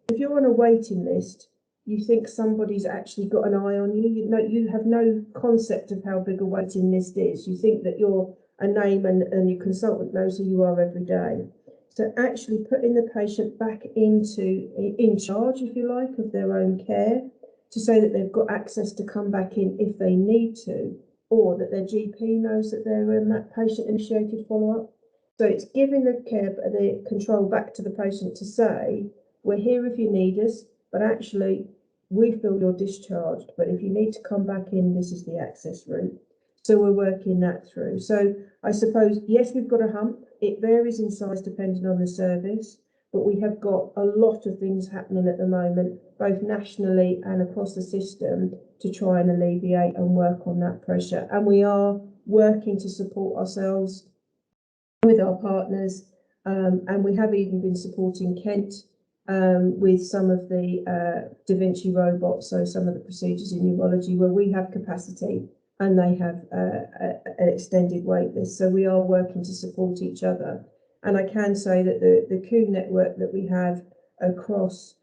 if you're on a waiting list, you think somebody's actually got an eye on you. You know, you have no concept of how big a waiting list is. You think that you're a name and your consultant knows who you are every day. So actually putting the patient back in charge, if you like, of their own care, to say that they've got access to come back in if they need to, or that their GP knows that they're in that patient-initiated follow-up. So it's giving the control back to the patient to say, we're here if you need us, but actually we feel you're discharged, but if you need to come back in, this is the access route. So we're working that through. So I suppose, yes, we've got a hump. It varies in size depending on the service, but we have got a lot of things happening at the moment, both nationally and across the system, to try and alleviate and work on that pressure. And we are working to support ourselves with our partners, and we have even been supporting Kent with some of the Da Vinci robots, so some of the procedures in neurology where we have capacity and they have an extended wait list. So we are working to support each other. And I can say that the COO network that we have across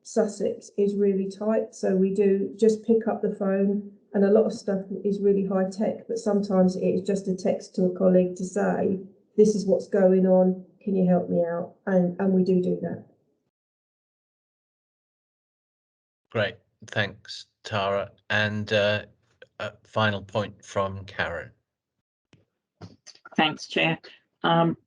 Sussex is really tight. So we do just pick up the phone, and a lot of stuff is really high tech, but sometimes it is just a text to a colleague to say, this is what's going on, can you help me out? And we do that. Great, thanks, Tara. And a final point from Karen. Thanks, Chair.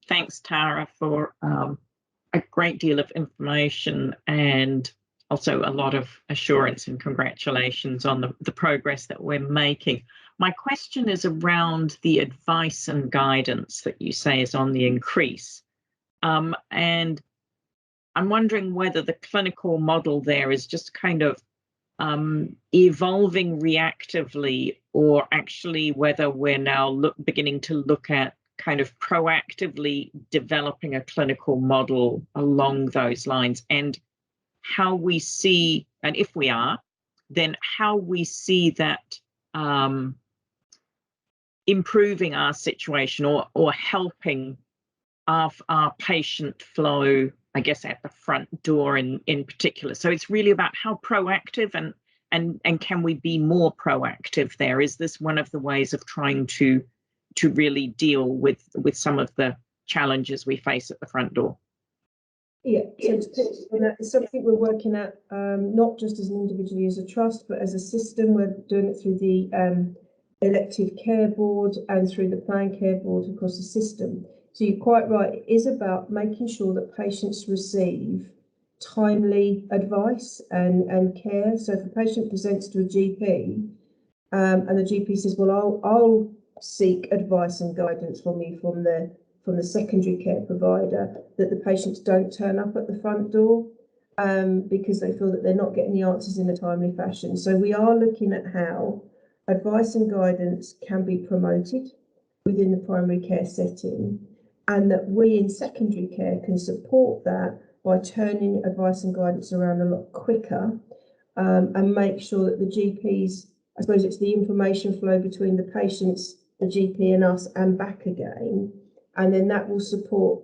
Thanks, Tara, for a great deal of information and also a lot of assurance, and congratulations on the progress that we're making. My question is around the advice and guidance that you say is on the increase. And I'm wondering whether the clinical model there is just kind of evolving reactively, or actually whether we're now beginning to look at kind of proactively developing a clinical model along those lines, and how we see, and if we are, then how we see that improving our situation, or helping our patient flow, I guess, at the front door in particular. So it's really about how proactive and can we be more proactive there? Is this one of the ways of trying to really deal with some of the challenges we face at the front door? Yeah, so it's something we're working at, not just as an individually as a trust, but as a system. We're doing it through the elective care board and through the planned care board across the system. So you're quite right, it is about making sure that patients receive timely advice and care. So if a patient presents to a GP and the GP says, well, I'll seek advice and guidance from you from the secondary care provider, that the patients don't turn up at the front door because they feel that they're not getting the answers in a timely fashion. So we are looking at how advice and guidance can be promoted within the primary care setting, and that we in secondary care can support that by turning advice and guidance around a lot quicker, and make sure that the GPs, I suppose it's the information flow between the patients, the GP and us, and back again, and then that will support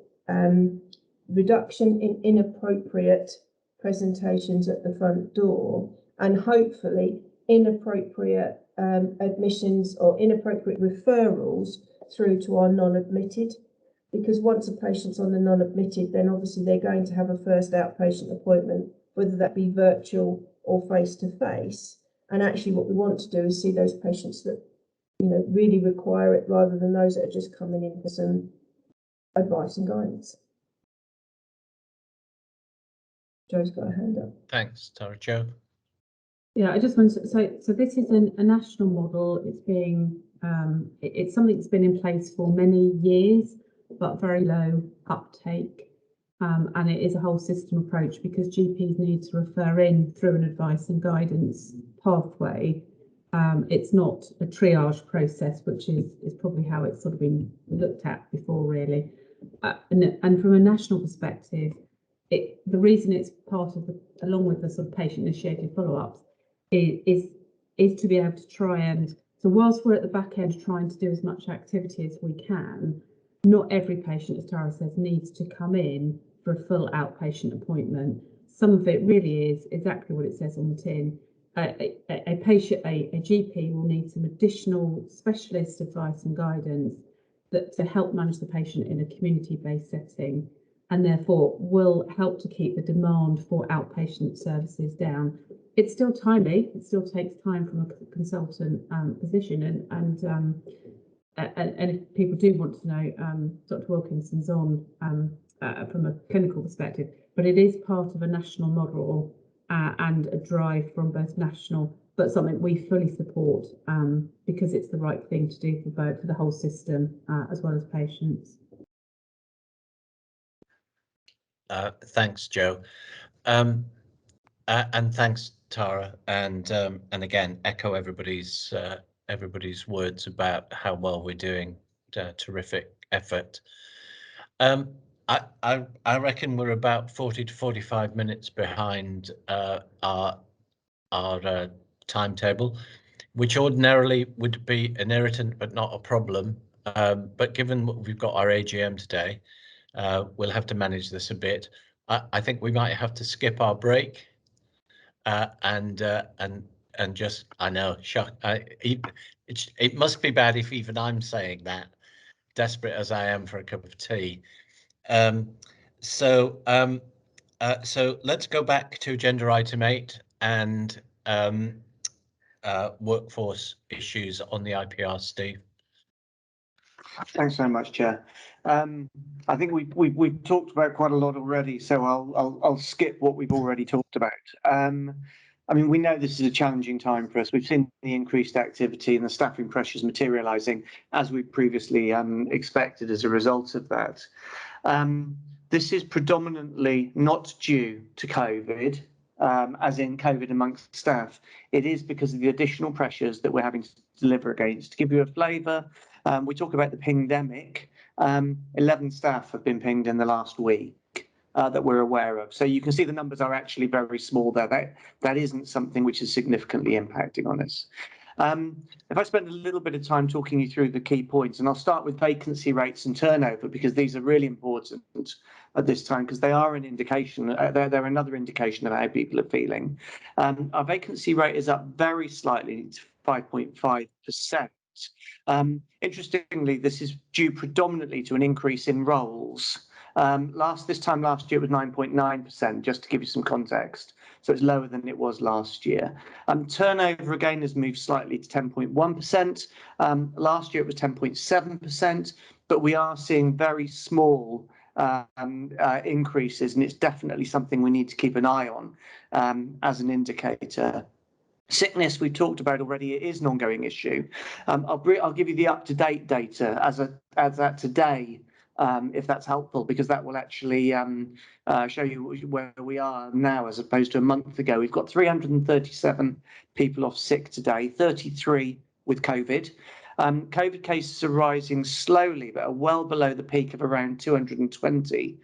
reduction in inappropriate presentations at the front door, and hopefully inappropriate admissions or inappropriate referrals through to our non-admitted. Because once a patient's on the non-admitted, then obviously they're going to have a first outpatient appointment, whether that be virtual or face-to-face. And actually what we want to do is see those patients that, you know, really require it, rather than those that are just coming in for some advice and guidance. Joe's got a hand up. Thanks, Tara. Joe? Yeah, I just wanted to, so this is a national model. It's being It's something that's been in place for many years, but very low uptake. And it is a whole system approach because GPs need to refer in through an advice and guidance pathway. It's not a triage process, which is probably how it's sort of been looked at before, really. And from a national perspective, the reason it's part of along with the sort of patient-initiated follow-ups, is to be able to try and, so whilst we're at the back end trying to do as much activity as we can, not every patient, as Tara says, needs to come in for a full outpatient appointment. Some of it really is exactly what it says on the tin. A GP will need some additional specialist advice and guidance to help manage the patient in a community-based setting, and therefore will help to keep the demand for outpatient services down. It's still timely. It still takes time from a consultant position, and if people do want to know, Dr. Wilkinson's on from a clinical perspective, but it is part of a national model and a drive from both national, but something we fully support because it's the right thing to do for the whole system as well as patients. Thanks, Jo, and thanks, Tara, and again echo everybody's words about how well we're doing. Terrific effort. I reckon we're about 40 to 45 minutes behind our timetable, which ordinarily would be an irritant but not a problem. But given we've got our AGM today, we'll have to manage this a bit. I think we might have to skip our break and just, I know, shock. It must be bad if even I'm saying that, desperate as I am for a cup of tea. So let's go back to agenda item 8 and workforce issues on the IPR, Steve. Thanks very much, Chair. I think we've talked about quite a lot already, so I'll skip what we've already talked about. I mean, we know this is a challenging time for us. We've seen the increased activity and the staffing pressures materialising as we previously expected as a result of that. This is predominantly not due to COVID, as in COVID amongst staff. It is because of the additional pressures that we're having to deliver against. To give you a flavour, we talk about the pingdemic. 11 staff have been pinged in the last week that we're aware of. So you can see the numbers are actually very small there. That isn't something which is significantly impacting on us. If I spend a little bit of time talking you through the key points, and I'll start with vacancy rates and turnover, because these are really important at this time, because they are an indication, they're another indication of how people are feeling. Our vacancy rate is up very slightly to 5.5%. Interestingly, this is due predominantly to an increase in roles. This time last year it was 9.9%, just to give you some context. So it's lower than it was last year. Turnover again has moved slightly to 10.1%. Last year it was 10.7%, but we are seeing very small increases, and it's definitely something we need to keep an eye on as an indicator. Sickness we talked about already. It is an ongoing issue. I'll give you the up-to-date data as at today, if that's helpful, because that will actually show you where we are now as opposed to a month ago. We've got 337 people off sick today, 33 with COVID. COVID cases are rising slowly, but are well below the peak of around 220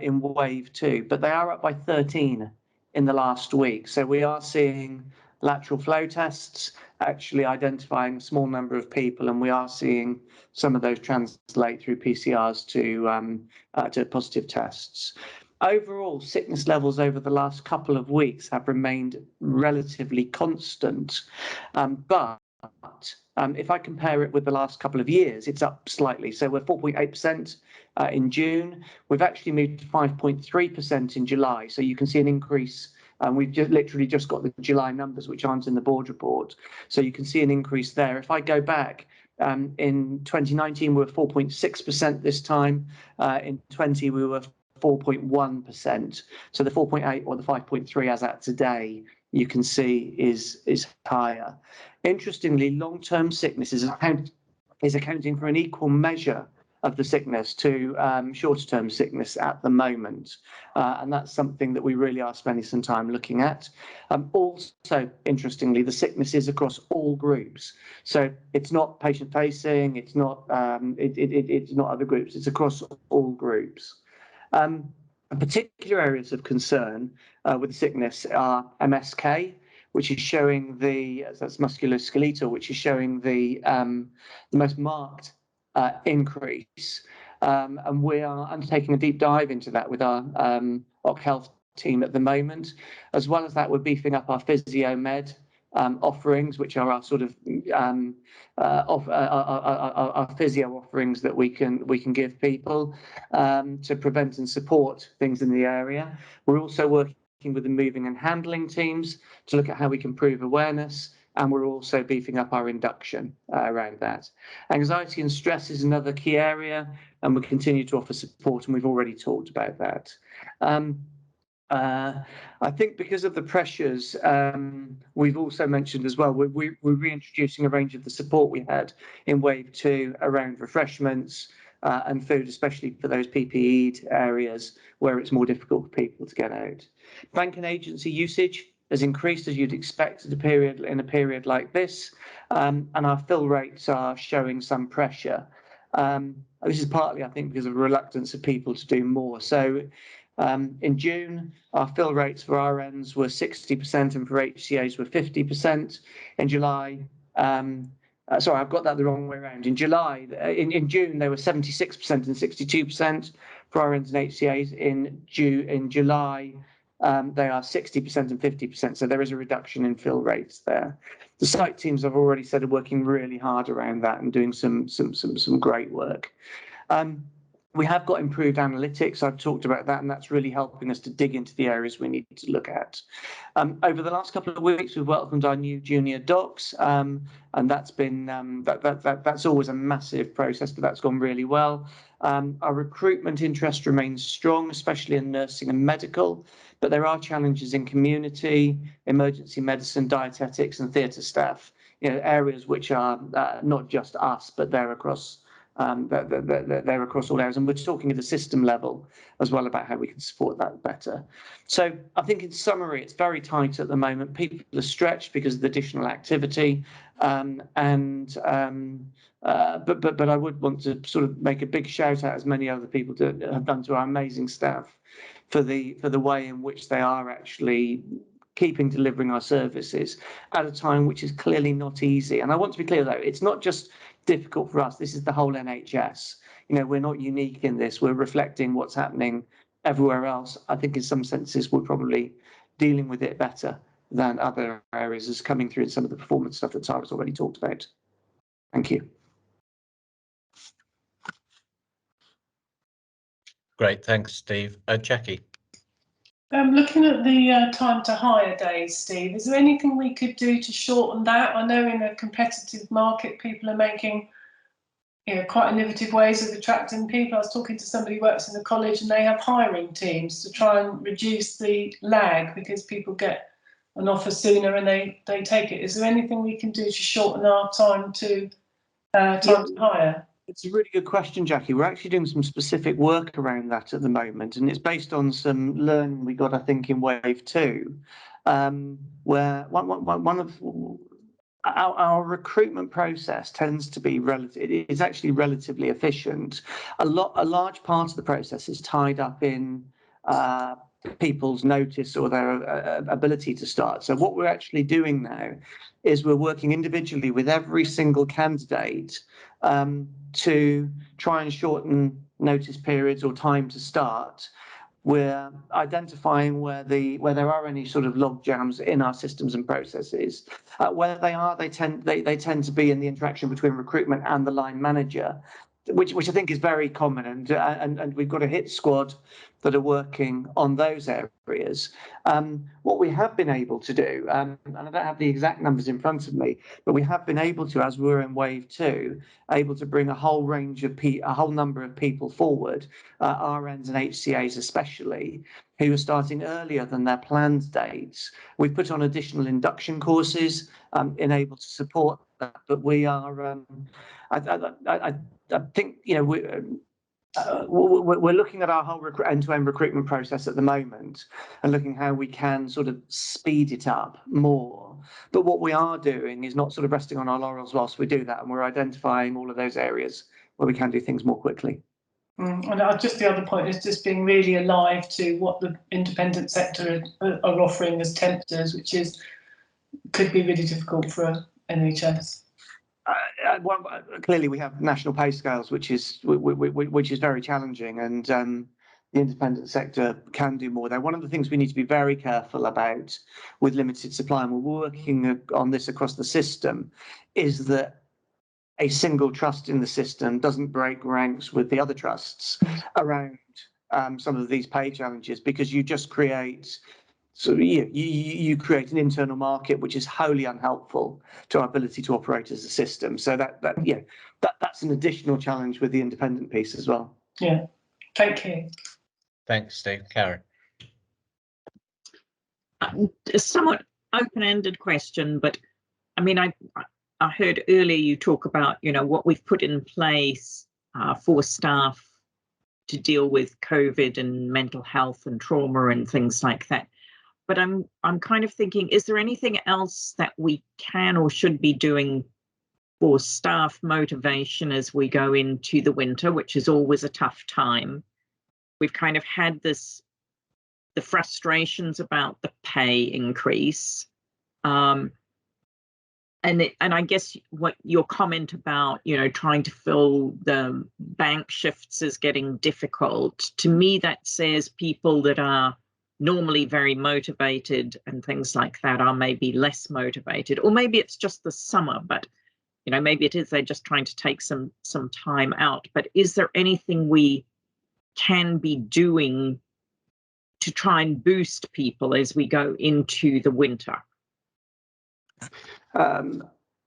in wave 2, but they are up by 13 in the last week. So we are seeing lateral flow tests actually identifying a small number of people, and we are seeing some of those translate through PCRs to positive tests. Overall, sickness levels over the last couple of weeks have remained relatively constant, but if I compare it with the last couple of years, it's up slightly. So we're 4.8% in June. We've actually moved to 5.3% in July. So you can see an increase. We've literally just got the July numbers, which aren't in the board report. So you can see an increase there. If I go back, in 2019, we were 4.6% this time. In 20, we were 4.1%. So the 4.8 or the 5.3 as at today you can see is higher. Interestingly, long-term sickness is accounting for an equal measure of the sickness to shorter-term sickness at the moment. And that's something that we really are spending some time looking at. Also, interestingly, the sickness is across all groups. So it's not patient-facing, it's not it's not other groups, it's across all groups. Particular areas of concern with the sickness are MSK, which is showing that's musculoskeletal, which is showing the most marked increase. And we are undertaking a deep dive into that with our Oc Health team at the moment. As well as that, we're beefing up our physio med offerings, which are our sort of our physio offerings that we can give people to prevent and support things in the area. We're also working with the moving and handling teams to look at how we can improve awareness, and we're also beefing up our induction around that. Anxiety and stress is another key area, and we continue to offer support, and we've already talked about that. I think because of the pressures, we've also mentioned as well, we're reintroducing a range of the support we had in Wave 2 around refreshments and food, especially for those PPE areas where it's more difficult for people to get out. Bank and agency usage has increased, as you'd expect in a period like this, and our fill rates are showing some pressure. This is partly, I think, because of reluctance of people to do more. So in June, our fill rates for RNs were 60% and for HCAs were 50%. In July, sorry, I've got that the wrong way around. In July, in June, they were 76% and 62% for RNs and HCAs. In July, they are 60% and 50%. So there is a reduction in fill rates there. The site teams, I've already said, are working really hard around that and doing some great work. We have got improved analytics. I've talked about that, and that's really helping us to dig into the areas we need to look at. Over the last couple of weeks, we've welcomed our new junior docs, and that's been that's always a massive process, but that's gone really well. Our recruitment interest remains strong, especially in nursing and medical, but there are challenges in community, emergency medicine, dietetics, and theatre staff. Areas which are not just us, but they're across. They're across all areas, and we're talking at a system level as well about how we can support that better. So I think in summary, it's very tight at the moment. People are stretched because of the additional activity, but I would want to sort of make a big shout out, as many other people have done, to our amazing staff for the way in which they are actually delivering our services at a time which is clearly not easy. And I want to be clear, though, it's not just difficult for us. This is the whole NHS. We're not unique in this. We're reflecting what's happening everywhere else. I think in some senses we're probably dealing with it better than other areas, as coming through in some of the performance stuff that Tara's already talked about. Thank you. Great, thanks, Steve. Jackie. Looking at the time to hire days, Steve, is there anything we could do to shorten that? I know in a competitive market, people are making quite innovative ways of attracting people. I was talking to somebody who works in the college, and they have hiring teams to try and reduce the lag because people get an offer sooner and they take it. Is there anything we can do to shorten our time to hire? It's a really good question, Jackie. We're actually doing some specific work around that at the moment, and it's based on some learning we got, I think, in Wave 2, where one of our recruitment process tends to be it is actually relatively efficient. A large part of the process is tied up in people's notice or their ability to start. So what we're actually doing now is we're working individually with every single candidate to try and shorten notice periods or time to start. We're identifying where there are any sort of log jams in our systems and processes. Where they tend to be in the interaction between recruitment and the line manager. which I think is very common, and we've got a hit squad that are working on those areas. What we have been able to do, and I don't have the exact numbers in front of me, but we have been able to, as we were in wave 2, able to bring a whole range of a whole number of people forward, RNs and HCAs especially, who are starting earlier than their planned dates. We've put on additional induction courses, able to support that, but we are, I think, you know, we're looking at our whole end-to-end recruitment process at the moment and looking how we can sort of speed it up more. But what we are doing is not sort of resting on our laurels whilst we do that, and we're identifying all of those areas where we can do things more quickly. And just the other point is just being really alive to what the independent sector are offering as tempters, which could be really difficult for NHS. Well, clearly we have national pay scales, which is very challenging, and the independent sector can do more there. One of the things we need to be very careful about with limited supply, and we're working on this across the system, is that a single trust in the system doesn't break ranks with the other trusts around some of these pay challenges, because you just create. So you create an internal market which is wholly unhelpful to our ability to operate as a system. So that's an additional challenge with the independent piece as well. Yeah, thank you. Thanks, Steve. Karen. A somewhat open-ended question, but I mean, I heard earlier you talk about, you know, what we've put in place for staff to deal with COVID and mental health and trauma and things like that. But I'm kind of thinking, is there anything else that we can or should be doing for staff motivation as we go into the winter, which is always a tough time? We've kind of had the frustrations about the pay increase. And I guess what your comment about, you know, trying to fill the bank shifts is getting difficult. To me, that says people that are normally very motivated and things like that are maybe less motivated, or maybe it's just the summer, but you know, maybe it is they're just trying to take some time out. But is there anything we can be doing to try and boost people as we go into the winter?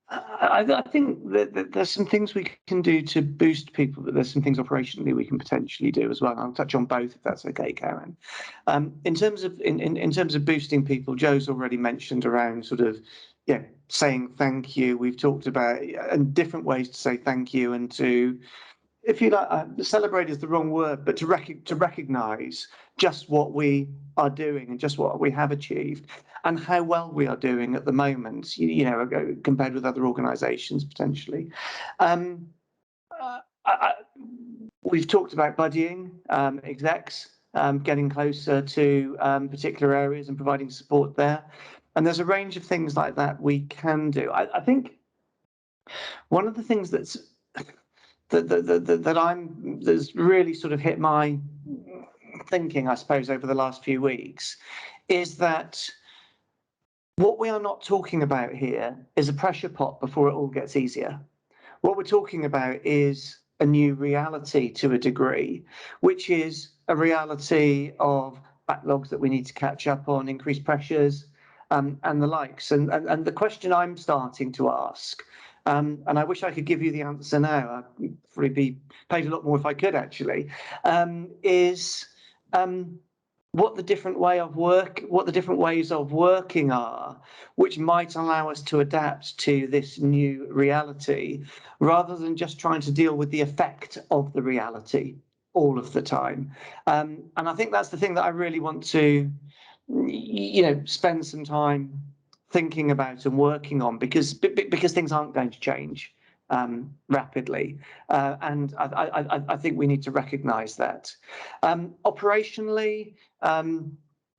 I think that there's some things we can do to boost people, but there's some things operationally we can potentially do as well. I'll touch on both if that's okay, Karen. In terms of boosting people, Joe's already mentioned around sort of saying thank you. We've talked about and different ways to say thank you, and to, if you like, celebrate is the wrong word, but to recognise just what we are doing and just what we have achieved and how well we are doing at the moment, you know, compared with other organisations potentially. We've talked about buddying execs, getting closer to particular areas and providing support there. And there's a range of things like that we can do. I think one of the things that's really sort of hit my thinking, I suppose, over the last few weeks, is that what we are not talking about here is a pressure pot before it all gets easier. What we're talking about is a new reality to a degree, which is a reality of backlogs that we need to catch up on, increased pressures, and the likes. And the question I'm starting to ask, and I wish I could give you the answer now, I'd probably be paid a lot more if I could actually, is what the different ways of working are, which might allow us to adapt to this new reality, rather than just trying to deal with the effect of the reality all of the time. And I think that's the thing that I really want to, you know, spend some time thinking about and working on, because things aren't going to change rapidly, and I think we need to recognise that. Operationally,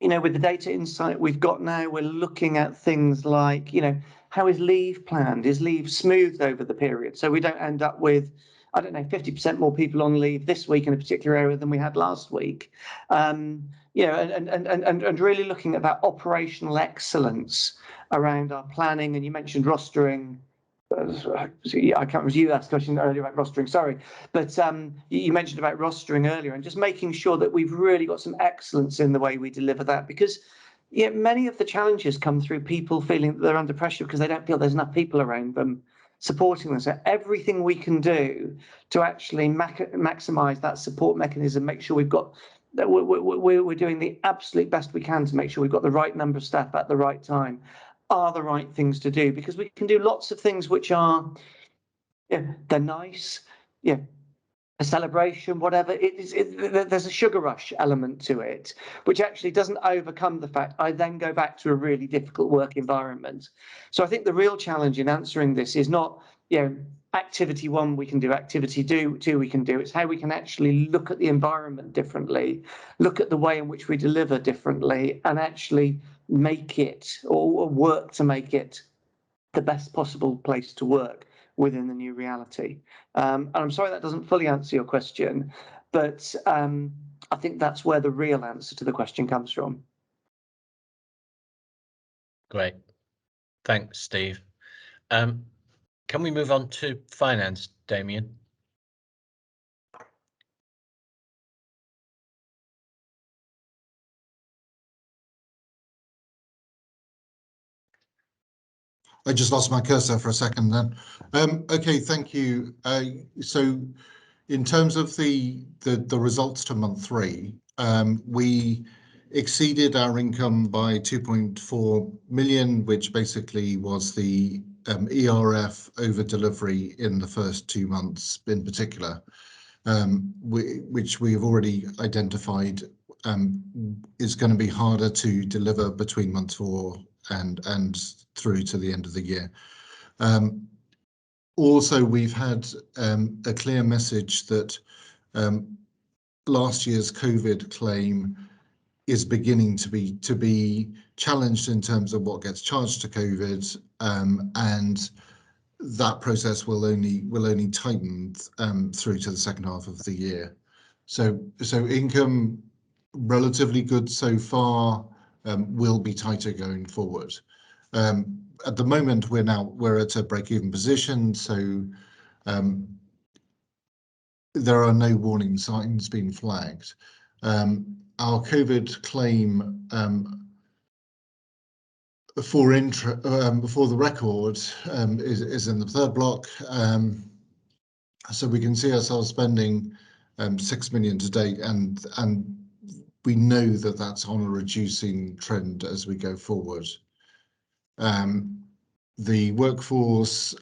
you know, with the data insight we've got now, we're looking at things like, you know, how is leave planned? Is leave smoothed over the period, so we don't end up with, I don't know, 50% more people on leave this week in a particular area than we had last week. You know, and really looking at that operational excellence around our planning. And you mentioned rostering I can't remember, you asked a question earlier about rostering, sorry, but you mentioned about rostering earlier, and just making sure that we've really got some excellence in the way we deliver that, because many of the challenges come through people feeling that they're under pressure because they don't feel there's enough people around them supporting them. So everything we can do to actually maximise that support mechanism, make sure we've got that we're doing the absolute best we can to make sure we've got the right number of staff at the right time, are the right things to do, because we can do lots of things which are, they're nice, a celebration, whatever. There's a sugar rush element to it, which actually doesn't overcome the fact I then go back to a really difficult work environment. So I think the real challenge in answering this is not, activity one we can do, activity two we can do. It's how we can actually look at the environment differently, look at the way in which we deliver differently, and actually make it, or work to make it, the best possible place to work within the new reality. And I'm sorry that doesn't fully answer your question, but I think that's where the real answer to the question comes from. Great. Thanks, Steve. Can we move on to finance, Damien? I just lost my cursor for a second then. Okay, thank you. So in terms of the results to month 3, we exceeded our income by 2.4 million, which basically was the ERF over delivery in the first 2 months in particular, which we have already identified is going to be harder to deliver between month 4 and through to the end of the year. Also, we've had a clear message that last year's COVID claim is beginning to be challenged in terms of what gets charged to COVID, and that process will only tighten through to the second half of the year. So income relatively good so far, will be tighter going forward. At the moment, we're at a break-even position, so there are no warning signs being flagged. Our COVID claim for the record is in the 3rd block, so we can see ourselves spending 6 million to date, and we know that that's on a reducing trend as we go forward. The workforce,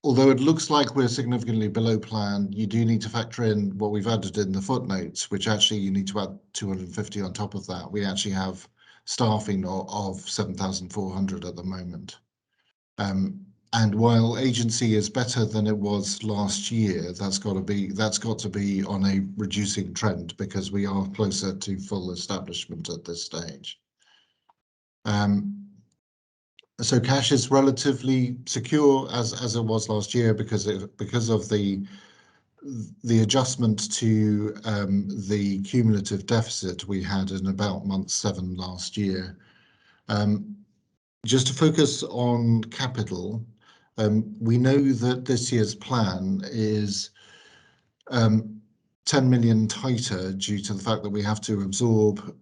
although it looks like we're significantly below plan, you do need to factor in what we've added in the footnotes, which actually you need to add 250 on top of that. We actually have staffing of 7,400 at the moment. And while agency is better than it was last year, that's got to be on a reducing trend, because we are closer to full establishment at this stage. So cash is relatively secure as it was last year, because of the adjustment to the cumulative deficit we had in about month 7 last year. Just to focus on capital, we know that this year's plan is 10 million tighter due to the fact that we have to absorb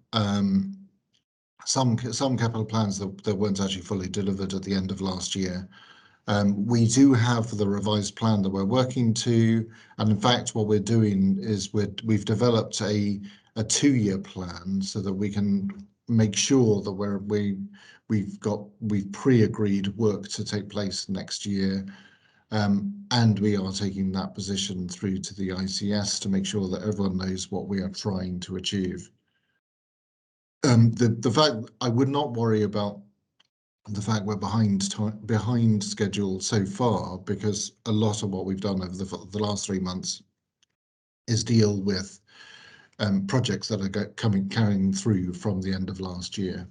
some capital plans that weren't actually fully delivered at the end of last year. We do have the revised plan that we're working to, and in fact what we're doing is we've developed a 2-year plan so that we can make sure that we've pre-agreed work to take place next year, and we are taking that position through to the ICS to make sure that everyone knows what we are trying to achieve. The fact I would not worry about the fact we're behind schedule so far, because a lot of what we've done over the last 3 months is deal with projects that are carrying through from the end of last year.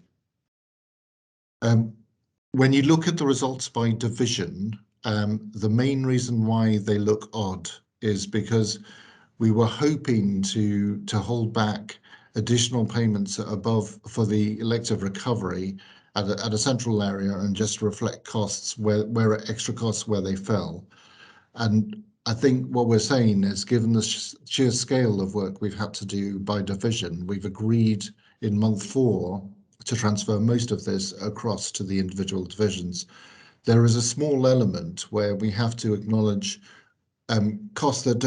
When you look at the results by division, the main reason why they look odd is because we were hoping to hold back additional payments above for the elective recovery at a central area and just reflect costs where extra costs where they fell. And I think what we're saying is, given the sheer scale of work we've had to do by division, we've agreed in month 4 to transfer most of this across to the individual divisions. There is a small element where we have to acknowledge costs that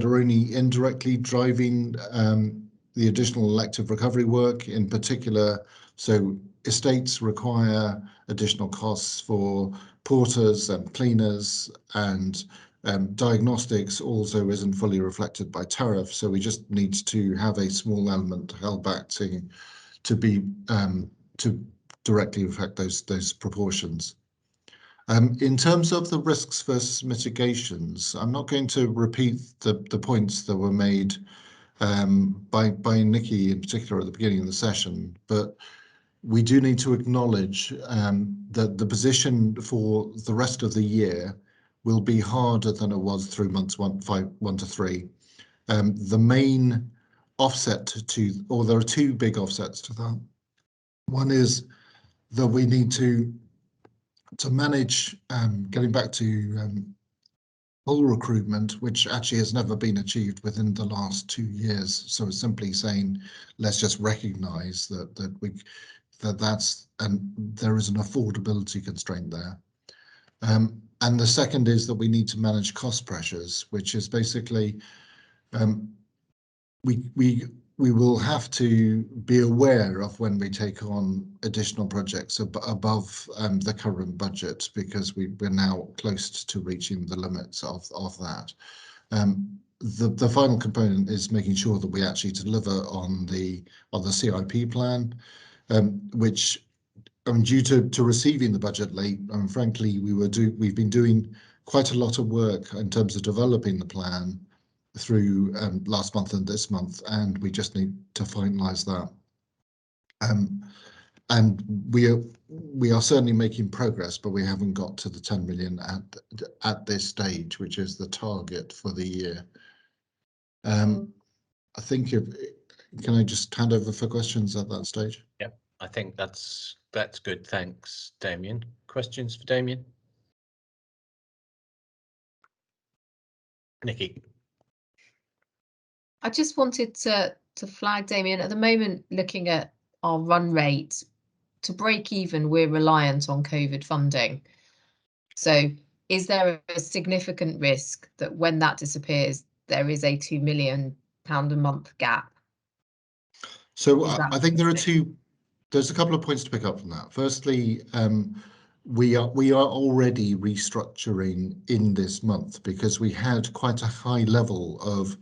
are only indirectly driving the additional elective recovery work in particular. So estates require additional costs for porters and cleaners, and diagnostics also isn't fully reflected by tariff. So we just need to have a small element held back to directly affect those proportions. In terms of the risks versus mitigations, I'm not going to repeat the points that were made by Nikki in particular at the beginning of the session, but we do need to acknowledge that the position for the rest of the year will be harder than it was through months 1 to 3. The main offset or there are 2 big offsets to that. One is that we need to manage getting back to full recruitment, which actually has never been achieved within the last 2 years. So it's simply saying, let's just recognise that there is an affordability constraint there. And the second is that we need to manage cost pressures, which is basically we will have to be aware of when we take on additional projects above the current budget, because we're now close to reaching the limits of that. The final component is making sure that we actually deliver on the CIP plan, which due to receiving the budget late, frankly, we've been doing quite a lot of work in terms of developing the plan through last month and this month, and we just need to finalise that. And we are certainly making progress, but we haven't got to the 10 million at this stage, which is the target for the year. I think can I just hand over for questions at that stage? Yep, I think that's good. Thanks, Damien. Questions for Damien? Nikki. I just wanted to flag, Damien, at the moment, looking at our run rate, to break even, we're reliant on COVID funding. So is there a significant risk that when that disappears, there is a £2 million a month gap? So I think there's a couple of points to pick up from that. Firstly, we are already restructuring in this month because we had quite a high level of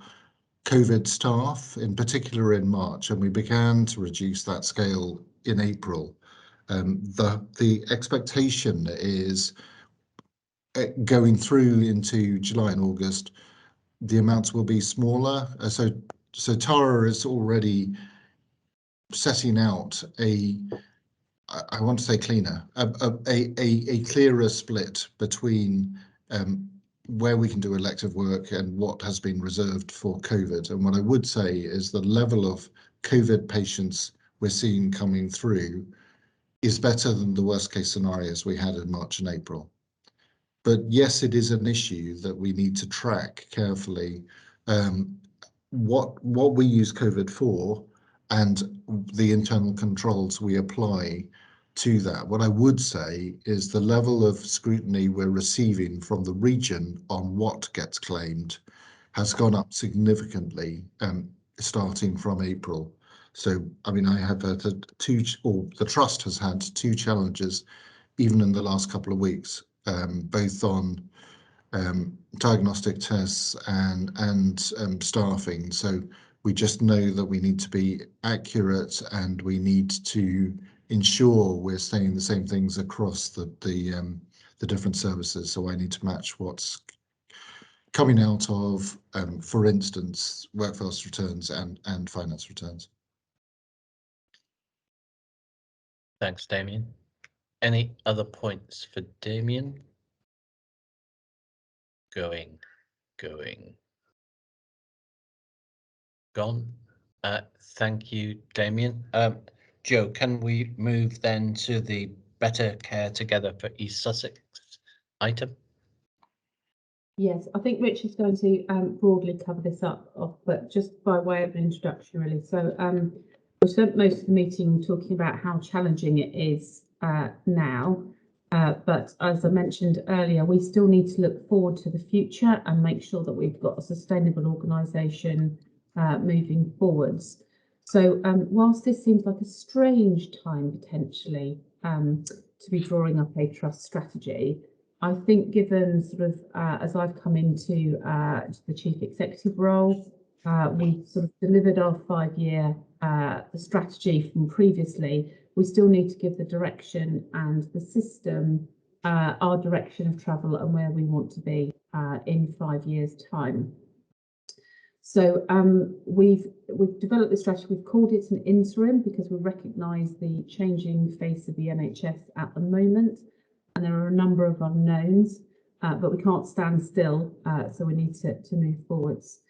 COVID staff, in particular in March, and we began to reduce that scale in April. The expectation is going through into July and August, the amounts will be smaller. So Tara is already setting out I want to say cleaner, a clearer split between where we can do elective work and what has been reserved for COVID. And what I would say is the level of COVID patients we're seeing coming through is better than the worst case scenarios we had in March and April. But yes, it is an issue that we need to track carefully, what we use COVID for and the internal controls we apply to that. What I would say is the level of scrutiny we're receiving from the region on what gets claimed has gone up significantly, starting from April. So, I mean, I have had the trust has had 2 challenges, even in the last couple of weeks, both on diagnostic tests and staffing. So we just know that we need to be accurate and we need to ensure we're saying the same things across the different services. So I need to match what's coming out of, for instance, workforce returns and finance returns. Thanks, Damien. Any other points for Damien? Going. Gone. Thank you, Damien. Joe, can we move then to the Better Care Together for East Sussex item? Yes, I think Rich is going to broadly cover this up, but just by way of an introduction, really. So we spent most of the meeting talking about how challenging it is now, but as I mentioned earlier, we still need to look forward to the future and make sure that we've got a sustainable organisation moving forwards. So whilst this seems like a strange time potentially to be drawing up a trust strategy, I think given sort of as I've come into the chief executive role, we've sort of delivered our 5-year strategy from previously. We still need to give the direction and the system our direction of travel and where we want to be in 5 years' time. So we've developed this strategy. We've called it an interim because we recognise the changing face of the NHS at the moment. And there are a number of unknowns, but we can't stand still, so we need to move forwards.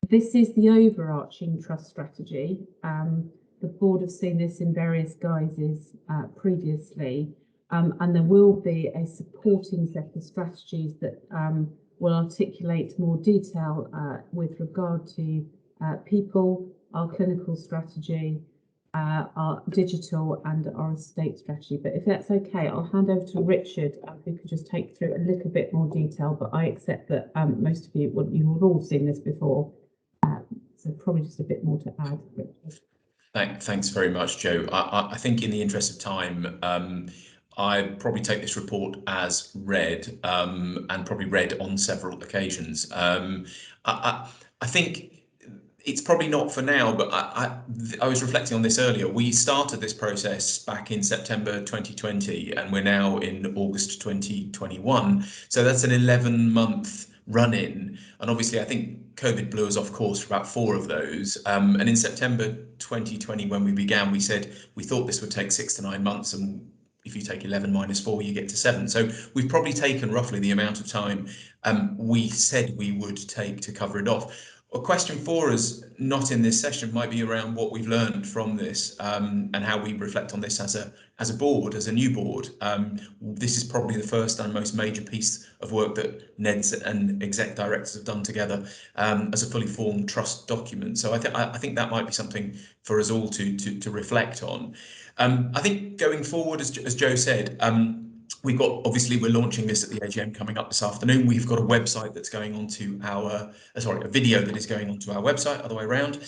This is the overarching trust strategy. The board have seen this in various guises previously, and there will be a supporting set of strategies that will articulate more detail with regard to people, our clinical strategy, our digital and our estate strategy. But if that's okay, I'll hand over to Richard, who could just take through a little bit more detail, but I accept that most of you, well, you've all seen this before, so probably just a bit more to add, Richard. Thanks very much, Joe. I think in the interest of time, I'd probably take this report as read and probably read on several occasions. I think it's probably not for now, but I was reflecting on this earlier. We started this process back in September 2020, and we're now in August 2021. So that's an 11-month run-in. And obviously, I think COVID blew us off course for about 4 of those. And in September 2020, when we began, we said we thought this would take 6 to 9 months. And if you take 11 minus 4, you get to 7. So we've probably taken roughly the amount of time we said we would take to cover it off. A question for us, not in this session, might be around what we've learned from this and how we reflect on this as a board, as a new board. This is probably the first and most major piece of work that NEDs and exec directors have done together as a fully formed trust document. So I think that might be something for us all to reflect on. I think going forward, as Joe said, we've got, obviously, we're launching this at the AGM coming up this afternoon. We've got a website that's going onto our, a video that is going onto our website, other way around,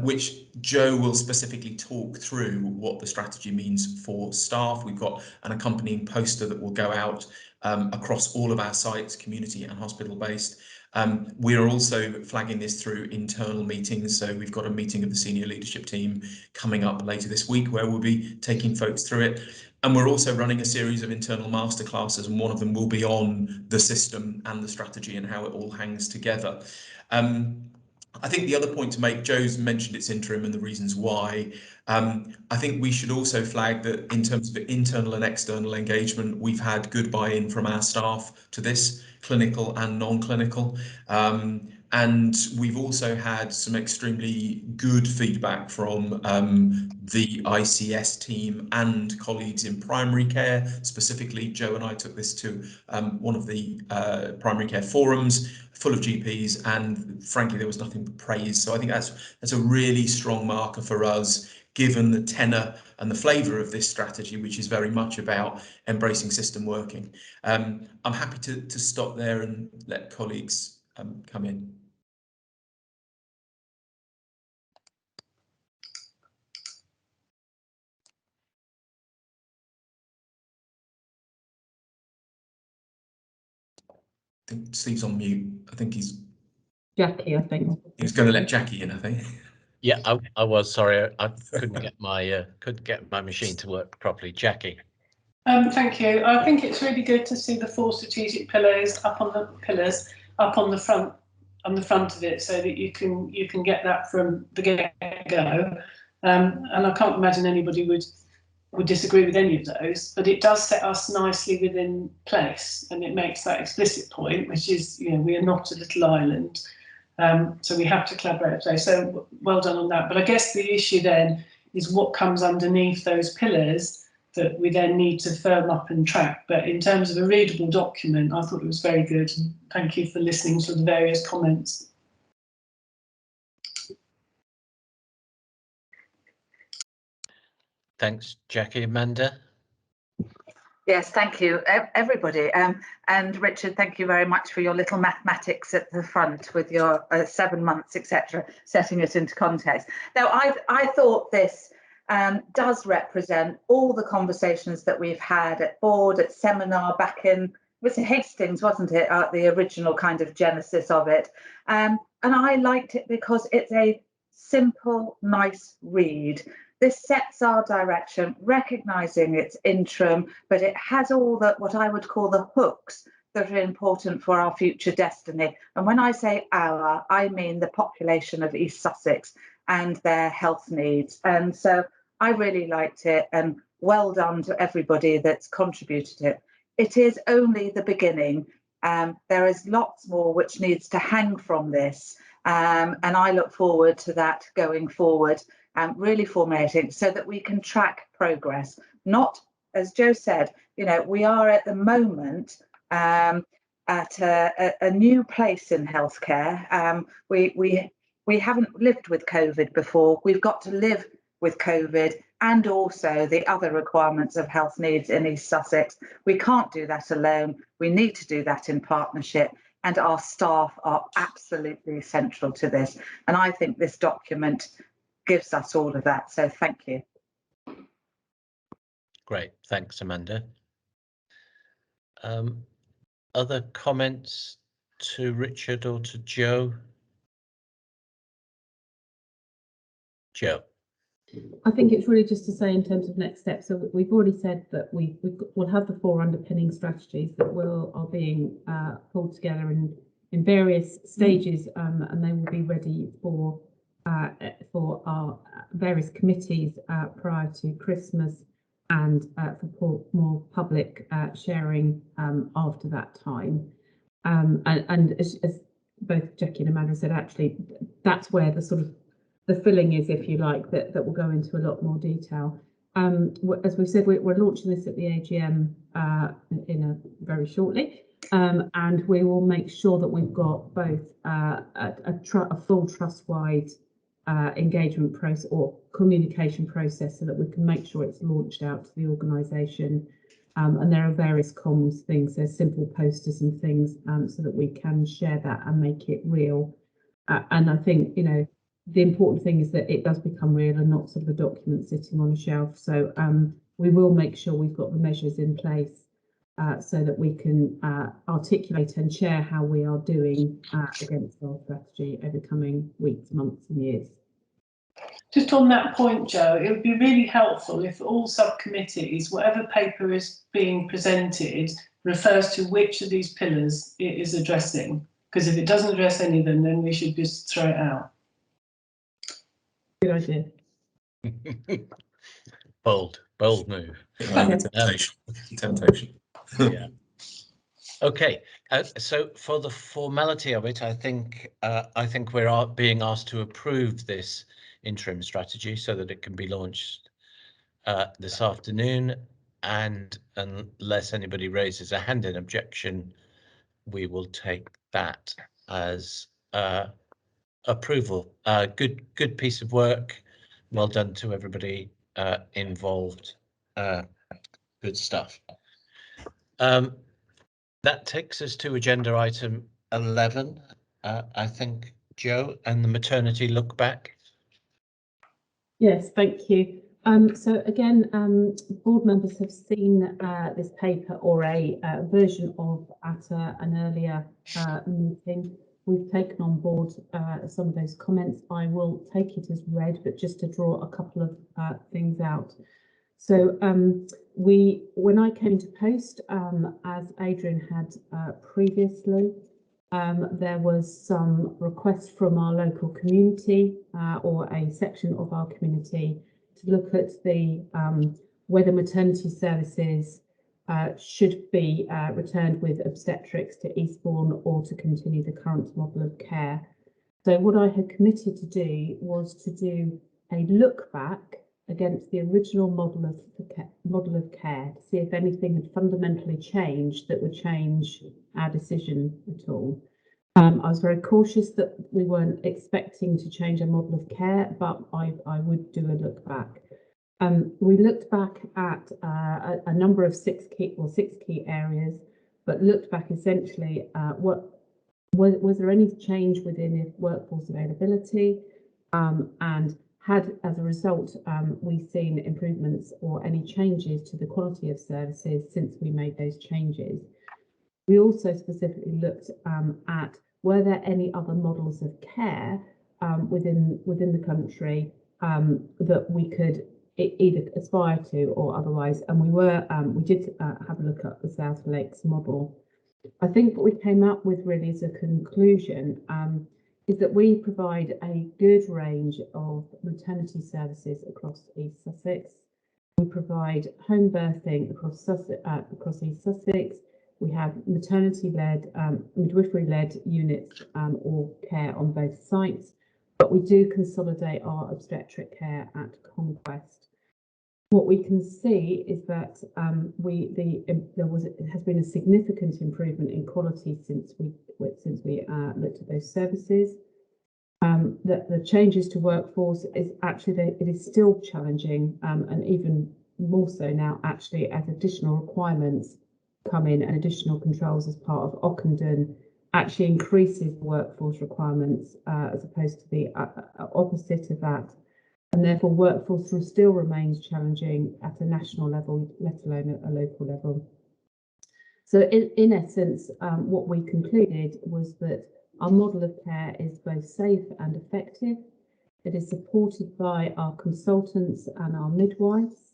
which Joe will specifically talk through what the strategy means for staff. We've got an accompanying poster that will go out across all of our sites, community and hospital based. We are also flagging this through internal meetings. So we've got a meeting of the senior leadership team coming up later this week where we'll be taking folks through it. And we're also running a series of internal masterclasses, and one of them will be on the system and the strategy and how it all hangs together. I think the other point to make, Joe's mentioned it's interim and the reasons why. I think we should also flag that in terms of internal and external engagement, we've had good buy-in from our staff to this, clinical and non-clinical. And we've also had some extremely good feedback from the ICS team and colleagues in primary care. Specifically, Joe and I took this to one of the primary care forums full of GPs, and frankly, there was nothing but praise. So I think that's a really strong marker for us, given the tenor and the flavour of this strategy, which is very much about embracing system working. I'm happy to stop there and let colleagues come in. I think Steve's on mute. I think he's... Jackie, I think. He was going to let Jackie in, I think. Yeah, I was sorry. I couldn't get my machine to work properly. Jackie. Thank you. I think it's really good to see the 4 strategic pillars up on the front of it, so that you can get that from the get-go. And I can't imagine anybody would disagree with any of those, but it does set us nicely within place, and it makes that explicit point, which is, we are not a little island, so we have to collaborate. So well done on that. But I guess the issue then is what comes underneath those pillars that we then need to firm up and track. But in terms of a readable document, I thought it was very good. And thank you for listening to the various comments. Thanks, Jackie. Amanda? Yes, thank you, everybody. And Richard, thank you very much for your little mathematics at the front with your 7 months, etc., setting it into context. Now, I thought this does represent all the conversations that we've had at board, at seminar back in, it was Hastings, wasn't it, the original kind of genesis of it. And I liked it because it's a simple, nice read. This sets our direction, recognising it's interim, but it has all the, what I would call the hooks that are important for our future destiny. And when I say our, I mean the population of East Sussex and their health needs. And so I really liked it, and well done to everybody that's contributed it. It is only the beginning. There is lots more which needs to hang from this. And I look forward to that going forward, really formulating so that we can track progress. Not, as Joe said, you know, we are at the moment at a new place in healthcare. We haven't lived with COVID before. We've got to live with COVID and also the other requirements of health needs in East Sussex. We can't do that alone. We need to do that in partnership, and our staff are absolutely essential to this. And I think this document gives us all of that. So thank you. Great, thanks, Amanda. Other comments to Richard or to Joe? Joe. I think it's really just to say in terms of next steps. So we've already said that we'll have the 4 underpinning strategies that are being pulled together in various stages, and they will be ready for our various committees prior to Christmas, and for more public sharing after that time. And as both Jackie and Amanda said, actually, that's where the sort of the filling is, if you like, that will go into a lot more detail. As we've said, we're launching this at the AGM very shortly, and we will make sure that we've got both a full trust-wide engagement process or communication process, so that we can make sure it's launched out to the organisation. And there are various comms things, there's simple posters and things, so that we can share that and make it real. And I think, you know, the important thing is that it does become real and not sort of a document sitting on a shelf. So we will make sure we've got the measures in place so that we can articulate and share how we are doing against our strategy over coming weeks, months and years. Just on that point, Joe, it would be really helpful if all subcommittees, whatever paper is being presented, refers to which of these pillars it is addressing. Because if it doesn't address any of them, then we should just throw it out. Good idea. bold move. Temptation. Yeah. Okay, so for the formality of it, I think we're being asked to approve this interim strategy so that it can be launched this afternoon, and unless anybody raises a hand in objection, we will take that as approval. Good piece of work. Well done to everybody involved. Good stuff. That takes us to agenda item 11, I think, Joe, and the maternity look back. Yes, thank you. So again, board members have seen this paper, or a version of, at an earlier meeting. We've taken on board some of those comments. I will take it as read, but just to draw a couple of things out. So when I came to post, as Adrian had previously, there was some request from our local community or a section of our community to look at the whether maternity services should be returned with obstetrics to Eastbourne or to continue the current model of care. So what I had committed to do was to do a look back against the original model of care to see if anything had fundamentally changed that would change our decision at all. I was very cautious that we weren't expecting to change our model of care, but I would do a look back. We looked back at a number of six key areas, but looked back essentially was there any change within workforce availability, and had, as a result, we seen improvements or any changes to the quality of services since we made those changes. We also specifically looked at were there any other models of care within the country that we could either aspire to or otherwise, and we did have a look at the South Lakes model. I think what we came up with really as a conclusion is that we provide a good range of maternity services across East Sussex. We provide home birthing across East Sussex. We have maternity-led, midwifery-led units or care on both sites, but we do consolidate our obstetric care at Conquest. What we can see is that there has been a significant improvement in quality since we looked at those services. The changes to workforce is actually it is still challenging, and even more so now actually as additional requirements come in and additional controls as part of Ockenden actually increases workforce requirements as opposed to the opposite of that. And therefore workforce still remains challenging at a national level, let alone a local level. So in essence, what we concluded was that our model of care is both safe and effective. It is supported by our consultants and our midwives,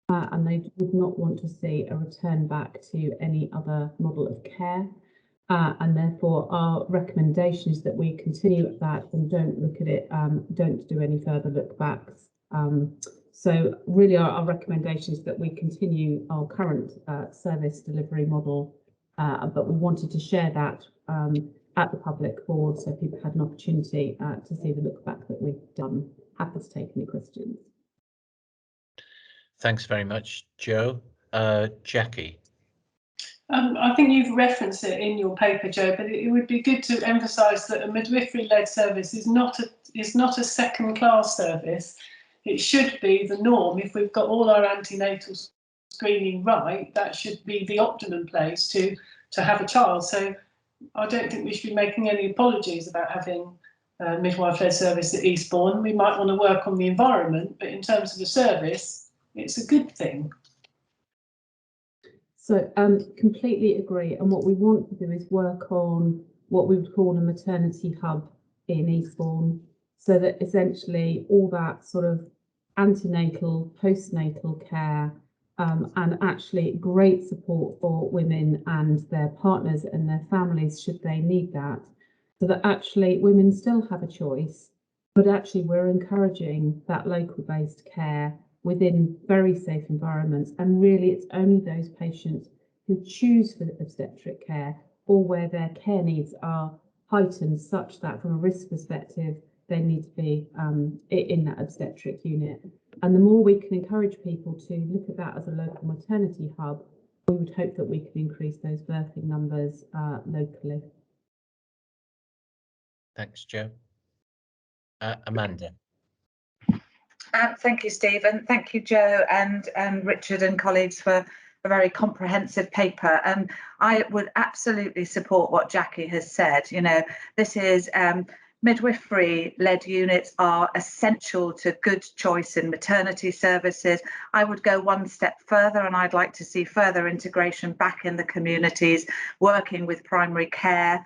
and they would not want to see a return back to any other model of care. And therefore our recommendation is that we continue at that and don't look at it, don't do any further look backs. So really our recommendation is that we continue our current service delivery model, but we wanted to share that at the public board so people had an opportunity to see the look back that we've done. Happy to take any questions. Thanks very much, Jo. Jackie. I think you've referenced it in your paper, Jo, but it would be good to emphasise that a midwifery-led service is not a second-class service. It should be the norm. If we've got all our antenatal screening right, that should be the optimum place to have a child. So I don't think we should be making any apologies about having a midwife-led service at Eastbourne. We might want to work on the environment, but in terms of the service, it's a good thing. So completely agree, and what we want to do is work on what we would call a maternity hub in Eastbourne, so that essentially all that sort of antenatal, postnatal care and actually great support for women and their partners and their families should they need that, so that actually women still have a choice, but actually we're encouraging that local based care within very safe environments, and really it's only those patients who choose for obstetric care or where their care needs are heightened such that from a risk perspective they need to be in that obstetric unit. And the more we can encourage people to look at that as a local maternity hub, we would hope that we can increase those birthing numbers locally. Thanks, Jo. Amanda. Thank you, Steve, and thank you, Jo and Richard and colleagues for a very comprehensive paper. And I would absolutely support what Jackie has said. You know, this is midwifery-led units are essential to good choice in maternity services. I would go one step further, and I'd like to see further integration back in the communities, working with primary care,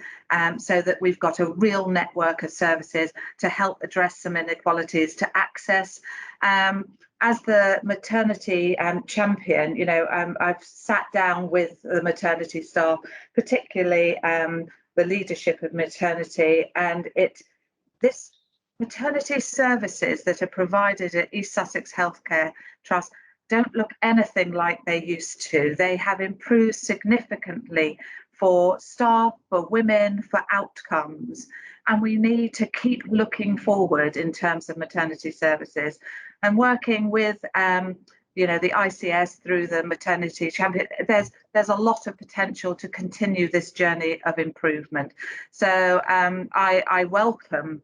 so that we've got a real network of services to help address some inequalities to access. As the maternity champion, you know, I've sat down with the maternity staff, particularly the leadership of maternity, and this maternity services that are provided at East Sussex Healthcare Trust don't look anything like they used to. They have improved significantly for staff, for women, for outcomes, and we need to keep looking forward in terms of maternity services. and working with you know, the ICS through the maternity champion, there's a lot of potential to continue this journey of improvement. So I welcome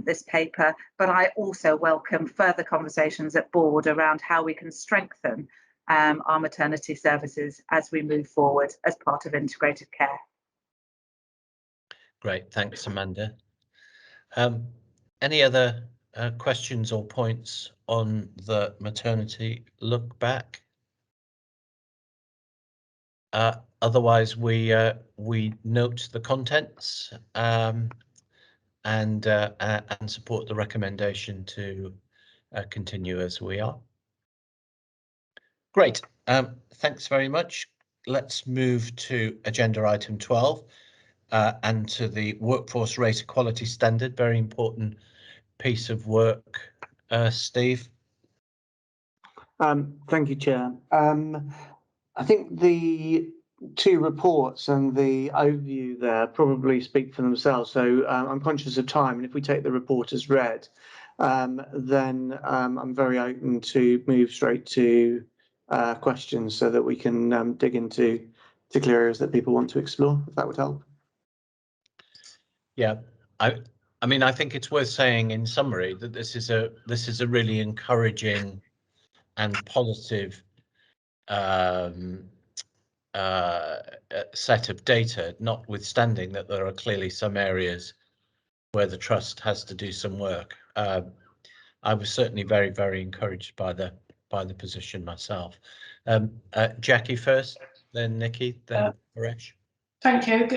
this paper, but I also welcome further conversations at board around how we can strengthen our maternity services as we move forward as part of integrated care. Great, thanks, Amanda. Any other questions or points on the maternity look back? Otherwise, we note the contents and support the recommendation to continue as we are. Great, thanks very much. Let's move to agenda item 12 and to the workforce rate equality standard. Very important piece of work, Steve. Thank you, Chair. I think the two reports and the overview there probably speak for themselves. So I'm conscious of time, and if we take the report as read, then I'm very open to move straight to questions so that we can dig into particular areas that people want to explore, if that would help. Yeah, I mean, I think it's worth saying in summary that this is a really encouraging and positive set of data, notwithstanding that there are clearly some areas where the trust has to do some work. I was certainly very, very encouraged by the position myself. Jackie first, then Nikki, then Paresh. Thank you.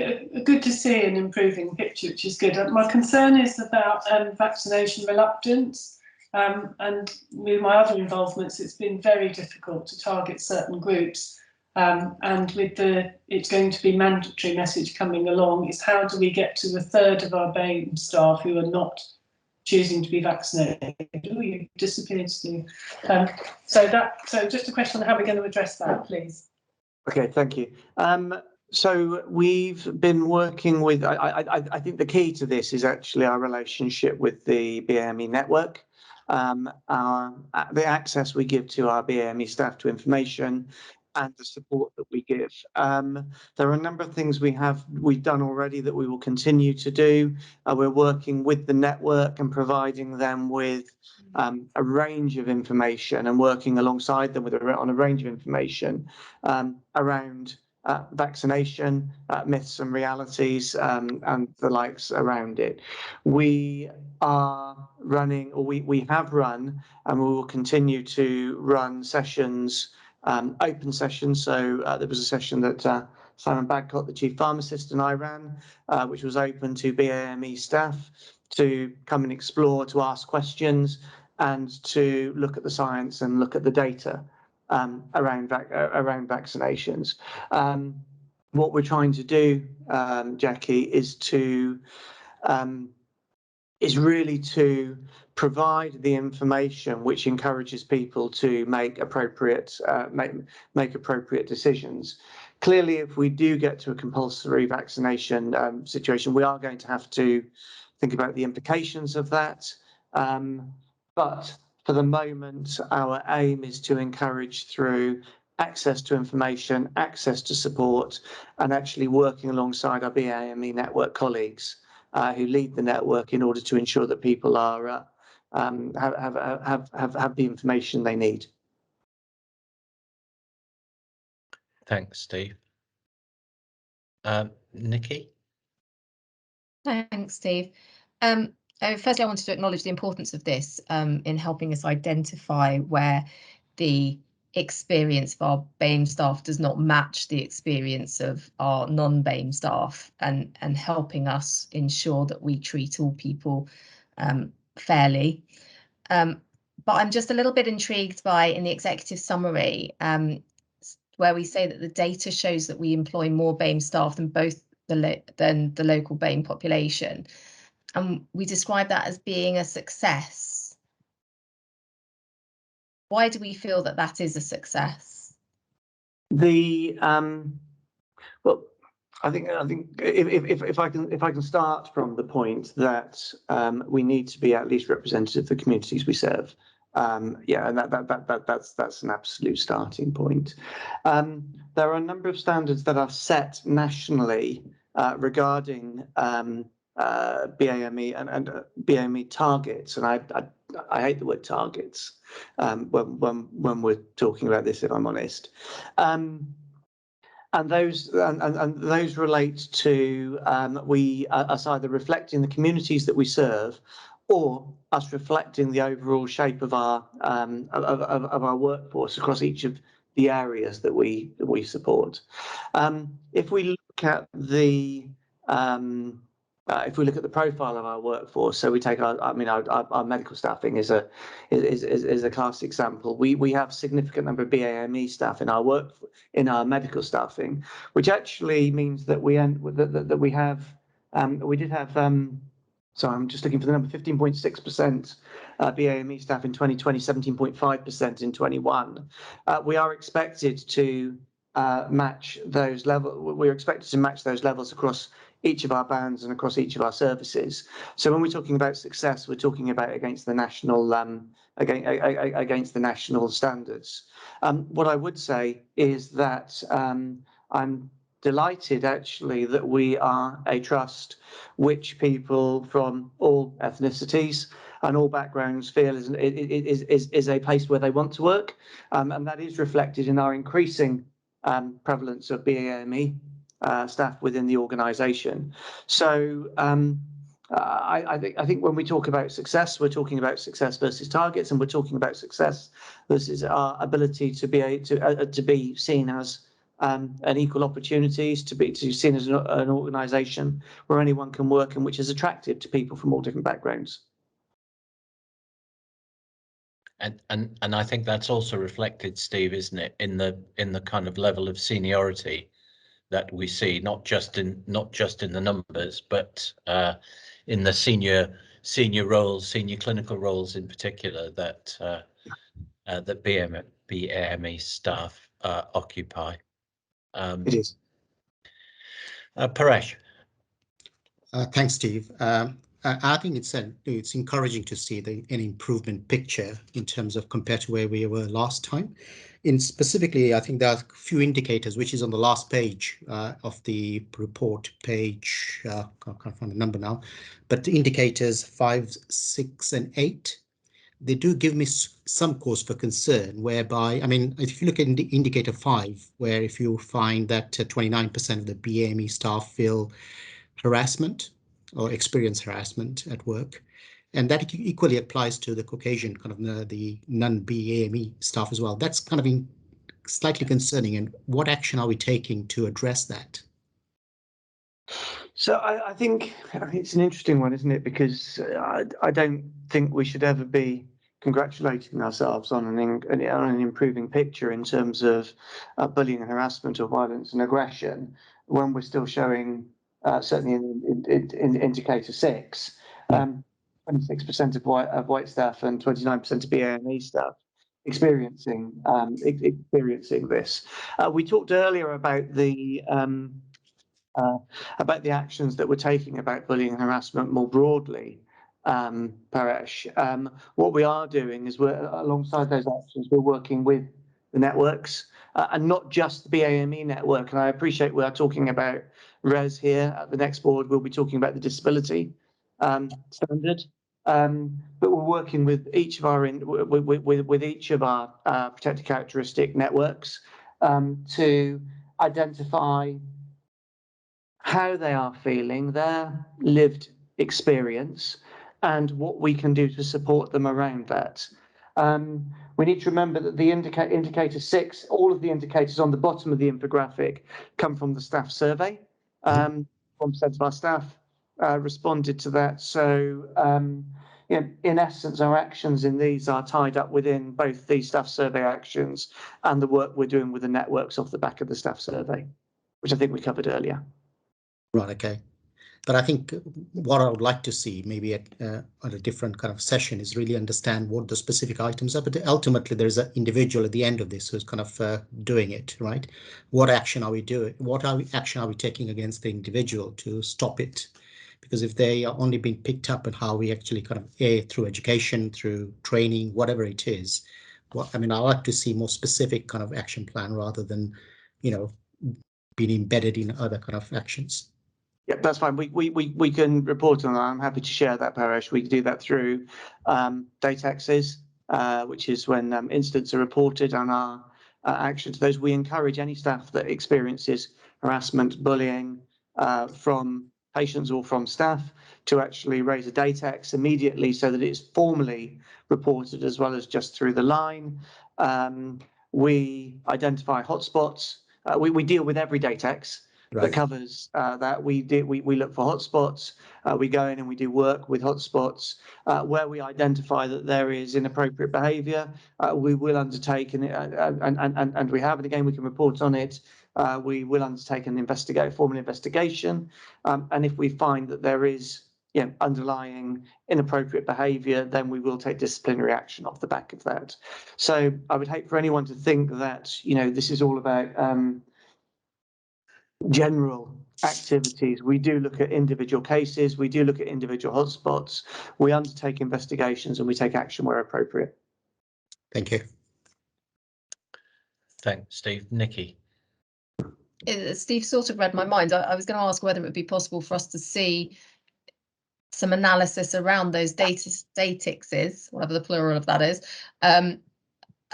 Good to see an improving picture, which is good. My concern is about vaccination reluctance. And with my other involvements, it's been very difficult to target certain groups. And with it's going to be mandatory message coming along, is how do we get to 1/3 of our BAME staff who are not choosing to be vaccinated? Oh, you disappeared, Steve. So just a question on how we're going to address that, please. Okay, thank you. So we've been working with, I think the key to this is actually our relationship with the BAME network. The access we give to our BAME staff to information and the support that we give. There are a number of things we've done already that we will continue to do. We're working with the network and providing them with a range of information and working alongside them on a range of information around vaccination, myths and realities, and the likes around it. We are running, or we have run, and we will continue to run sessions, open sessions. So there was a session that Simon Badcott, the Chief Pharmacist, and I ran, which was open to BAME staff to come and explore, to ask questions, and to look at the science and look at the data around vaccinations. What we're trying to do, Jackie, is really to provide the information which encourages people to make appropriate decisions. Clearly, if we do get to a compulsory vaccination situation, we are going to have to think about the implications of that. But for the moment, our aim is to encourage through access to information, access to support, and actually working alongside our BAME network colleagues who lead the network in order to ensure that people are have the information they need. Thanks, Steve. Nikki? Thanks, Steve. Firstly, I wanted to acknowledge the importance of this in helping us identify where the experience of our BAME staff does not match the experience of our non-BAME staff, and helping us ensure that we treat all people fairly. But I'm just a little bit intrigued by, in the executive summary, where we say that the data shows that we employ more BAME staff than the local BAME population. And we describe that as being a success. Why do we feel that that is a success? Well, I think if I can start from the point that we need to be at least representative of the communities we serve. Yeah, and that's an absolute starting point. There are a number of standards that are set nationally regarding BAME and BAME targets, and I hate the word targets when we're talking about this, if I'm honest. And those relate to us either reflecting the communities that we serve, or us reflecting the overall shape of our workforce across each of the areas that we support. If we look at the profile of our workforce, so we take our medical staffing is a classic example. We have a significant number of BAME staff in our medical staffing, which actually means that we did have. So I'm just looking for the number, 15.6% BAME staff in 2020, 17.5% in 21. We are expected to match those levels. We're expected to match those levels across each of our bands and across each of our services. So when we're talking about success, we're talking about against the national standards. What I would say is that I'm delighted actually that we are a trust which people from all ethnicities and all backgrounds feel is a place where they want to work, and that is reflected in our increasing prevalence of BAME staff within the organisation. So I think when we talk about success, we're talking about success versus targets, and we're talking about success versus our ability to be seen as an equal opportunities, to be seen as an organisation where anyone can work and which is attractive to people from all different backgrounds. And I think that's also reflected, Steve, isn't it, in the kind of level of seniority that we see, not just in the numbers, but in the senior roles, senior clinical roles in particular, that that BAME staff occupy. It is. Paresh. Thanks, Steve. I think it's encouraging to see an improvement picture in terms of compared to where we were last time. Specifically, I think there are a few indicators, which is on the last page of the report, page, I can't find the number now, but the indicators 5, 6, and 8, they do give me some cause for concern, whereby, I mean, if you look at indicator 5, where if you find that 29% of the BAME staff feel harassment or experience harassment at work, and that equally applies to the Caucasian kind of the non-BAME staff as well. That's kind of slightly concerning. And what action are we taking to address that? So I think it's an interesting one, isn't it? Because I don't think we should ever be congratulating ourselves on an improving picture in terms of bullying and harassment or violence and aggression when we're still showing, certainly in indicator 6, 26% of white staff and 29% of BAME staff experiencing this. We talked earlier about the actions that we're taking about bullying and harassment more broadly, Paresh. What we are doing is alongside those actions, we're working with the networks and not just the BAME network. And I appreciate we are talking about RES here. At the next board, we'll be talking about the disability standard. But we're working with each of our protected characteristic networks to identify how they are feeling, their lived experience, and what we can do to support them around that. We need to remember that the indicator 6, all of the indicators on the bottom of the infographic come from the staff survey. 1% of our staff responded to that. So in essence, our actions in these are tied up within both the staff survey actions and the work we're doing with the networks off the back of the staff survey, which I think we covered earlier. Right, okay. But I think what I would like to see maybe at a different kind of session is really understand what the specific items are. But ultimately, there's an individual at the end of this who's kind of doing it, right? What action are we doing? What action are we taking against the individual to stop it? because if they are only being picked up and how we actually kind of through education, through training, whatever it is, well, I mean, I like to see more specific kind of action plan rather than, you know, being embedded in other kind of actions. Yeah, that's fine. We can report on that. I'm happy to share that, Paresh. We can do that through data access, which is when incidents are reported on our action to those. We encourage any staff that experiences harassment, bullying from patients or from staff to actually raise a data X immediately so that it's formally reported as well as just through the line. We identify hotspots. We deal with every data X. Right. That covers that. We look for hotspots. We go in and we do work with hotspots where we identify that there is inappropriate behaviour. We will undertake and we have, and again we can report on it. We will undertake an formal investigation, and if we find that there is underlying inappropriate behaviour, then we will take disciplinary action off the back of that. So I would hate for anyone to think that this is all about general activities. We do look at individual cases, we do look at individual hotspots, we undertake investigations and we take action where appropriate. Thank you. Thanks, Steve. Nikki. Steve sort of read my mind. I was going to ask whether it would be possible for us to see some analysis around those datixes, whatever the plural of that is,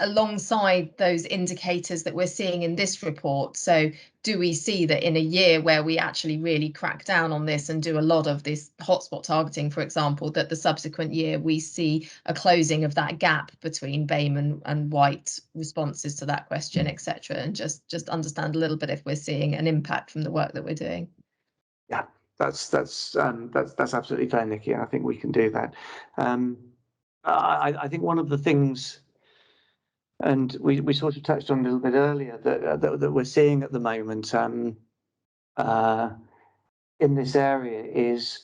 alongside those indicators that we're seeing in this report. So do we see that in a year where we actually really crack down on this and do a lot of this hotspot targeting, for example, that the subsequent year we see a closing of that gap between BAME and white responses to that question, etc., and just understand a little bit if we're seeing an impact from the work that we're doing? Yeah, that's absolutely fair, Nikki. I think we can do that. I think one of the things, and we sort of touched on a little bit earlier, that we're seeing at the moment in this area is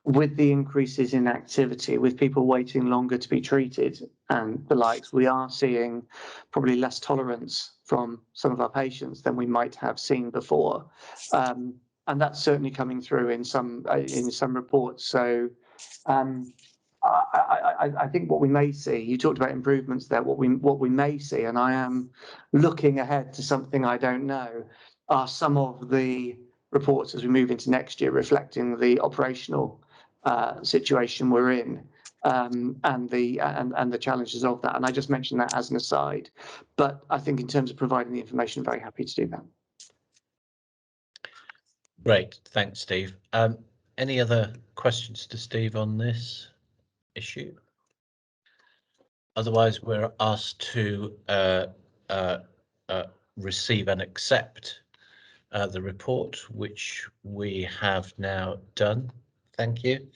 with the increases in activity, with people waiting longer to be treated and the likes, we are seeing probably less tolerance from some of our patients than we might have seen before, and that's certainly coming through in some reports. So I think what we may see, you talked about improvements there, what we may see, and I am looking ahead to something I don't know, are some of the reports as we move into next year reflecting the operational situation we're in, and the challenges of that. And I just mentioned that as an aside, but I think in terms of providing the information, I'm very happy to do that. Great, thanks, Steve. Any other questions to Steve on this issue? Otherwise, we're asked to receive and accept the report, which we have now done. Thank you.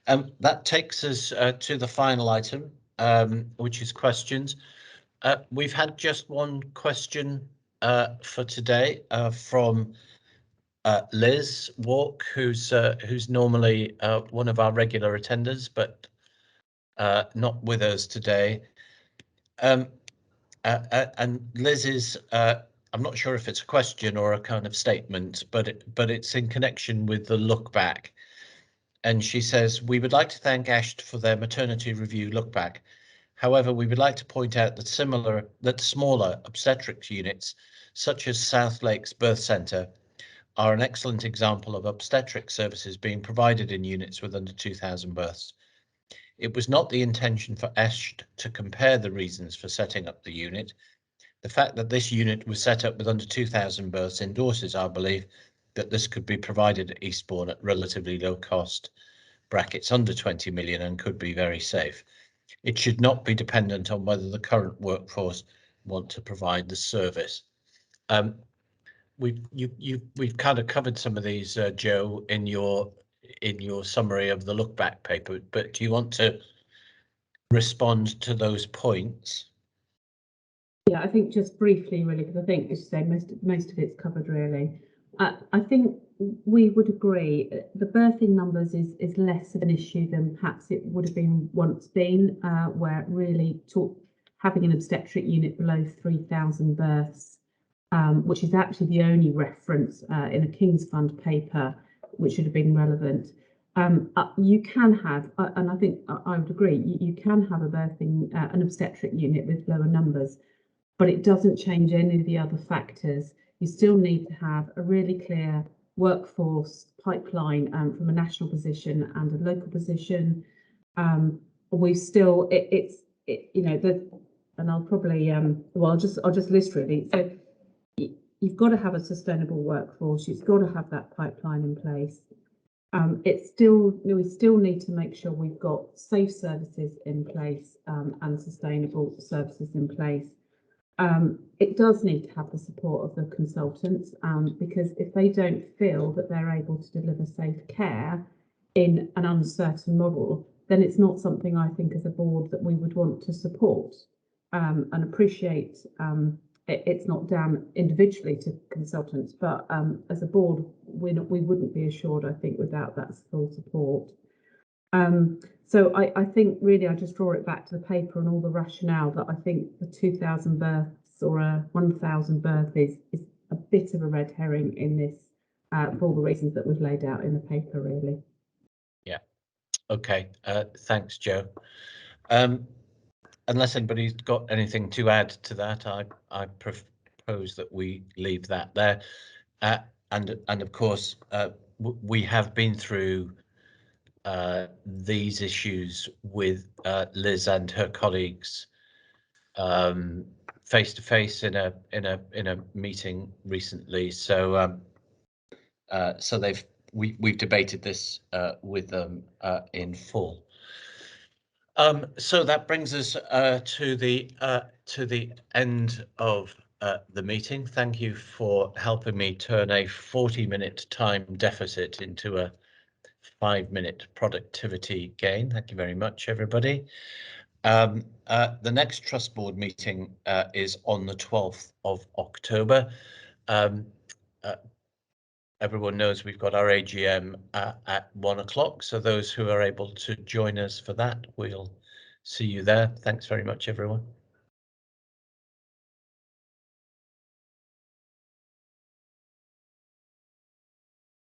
That takes us to the final item, which is questions. We've had just one question for today from Liz Walk, who's normally one of our regular attenders, but not with us today. And Liz is, I'm not sure if it's a question or a kind of statement, but it's in connection with the look back. And she says, we would like to thank ESHT for their maternity review look back. However, we would like to point out that smaller obstetrics units, such as South Lakes Birth Centre, are an excellent example of obstetric services being provided in units with under 2,000 births. It was not the intention for ESHT to compare the reasons for setting up the unit. The fact that this unit was set up with under 2,000 births endorses our belief that this could be provided at Eastbourne at relatively low cost, brackets under 20 million, and could be very safe. It should not be dependent on whether the current workforce want to provide the service. We've kind of covered some of these, Joe, in your summary of the look back paper, but do you want to respond to those points? Yeah, I think just briefly, really, because I think, as you say, most of it's covered, really. I think we would agree the birthing numbers is less of an issue than perhaps it would have been once been, where really having an obstetric unit below 3,000 births, which is actually the only reference in a King's Fund paper which should have been relevant, You can have, and I think I would agree, you can have a birthing, an obstetric unit with lower numbers, but it doesn't change any of the other factors. You still need to have a really clear workforce pipeline from a national position and a local position. We still, you know, and I'll probably, well, I'll just list really. So you've got to have a sustainable workforce. You've got to have that pipeline in place. It's still, we still need to make sure we've got safe services in place and sustainable services in place. It does need to have the support of the consultants because if they don't feel that they're able to deliver safe care in an uncertain model, then it's not something I think as a board that we would want to support and appreciate. It's not down individually to consultants, but as a board, we wouldn't be assured, I think, without that full support. So I think really I just draw it back to the paper and all the rationale that I think the 2,000 births or a 1,000 birth is a bit of a red herring in this for all the reasons that we've laid out in the paper, really. Yeah. Okay. Thanks, Jo. Unless anybody's got anything to add to that, I propose that we leave that there. And of course, we have been through these issues with Liz and her colleagues face to face in a meeting recently. So so we've debated this with them in full. So that brings us to the end of the meeting. Thank you for helping me turn a 40-minute time deficit into a 5-minute productivity gain. Thank you very much, everybody. The next Trust Board meeting is on the 12th of October. Everyone knows we've got our AGM at 1 o'clock, so those who are able to join us for that, we'll see you there. Thanks very much, everyone.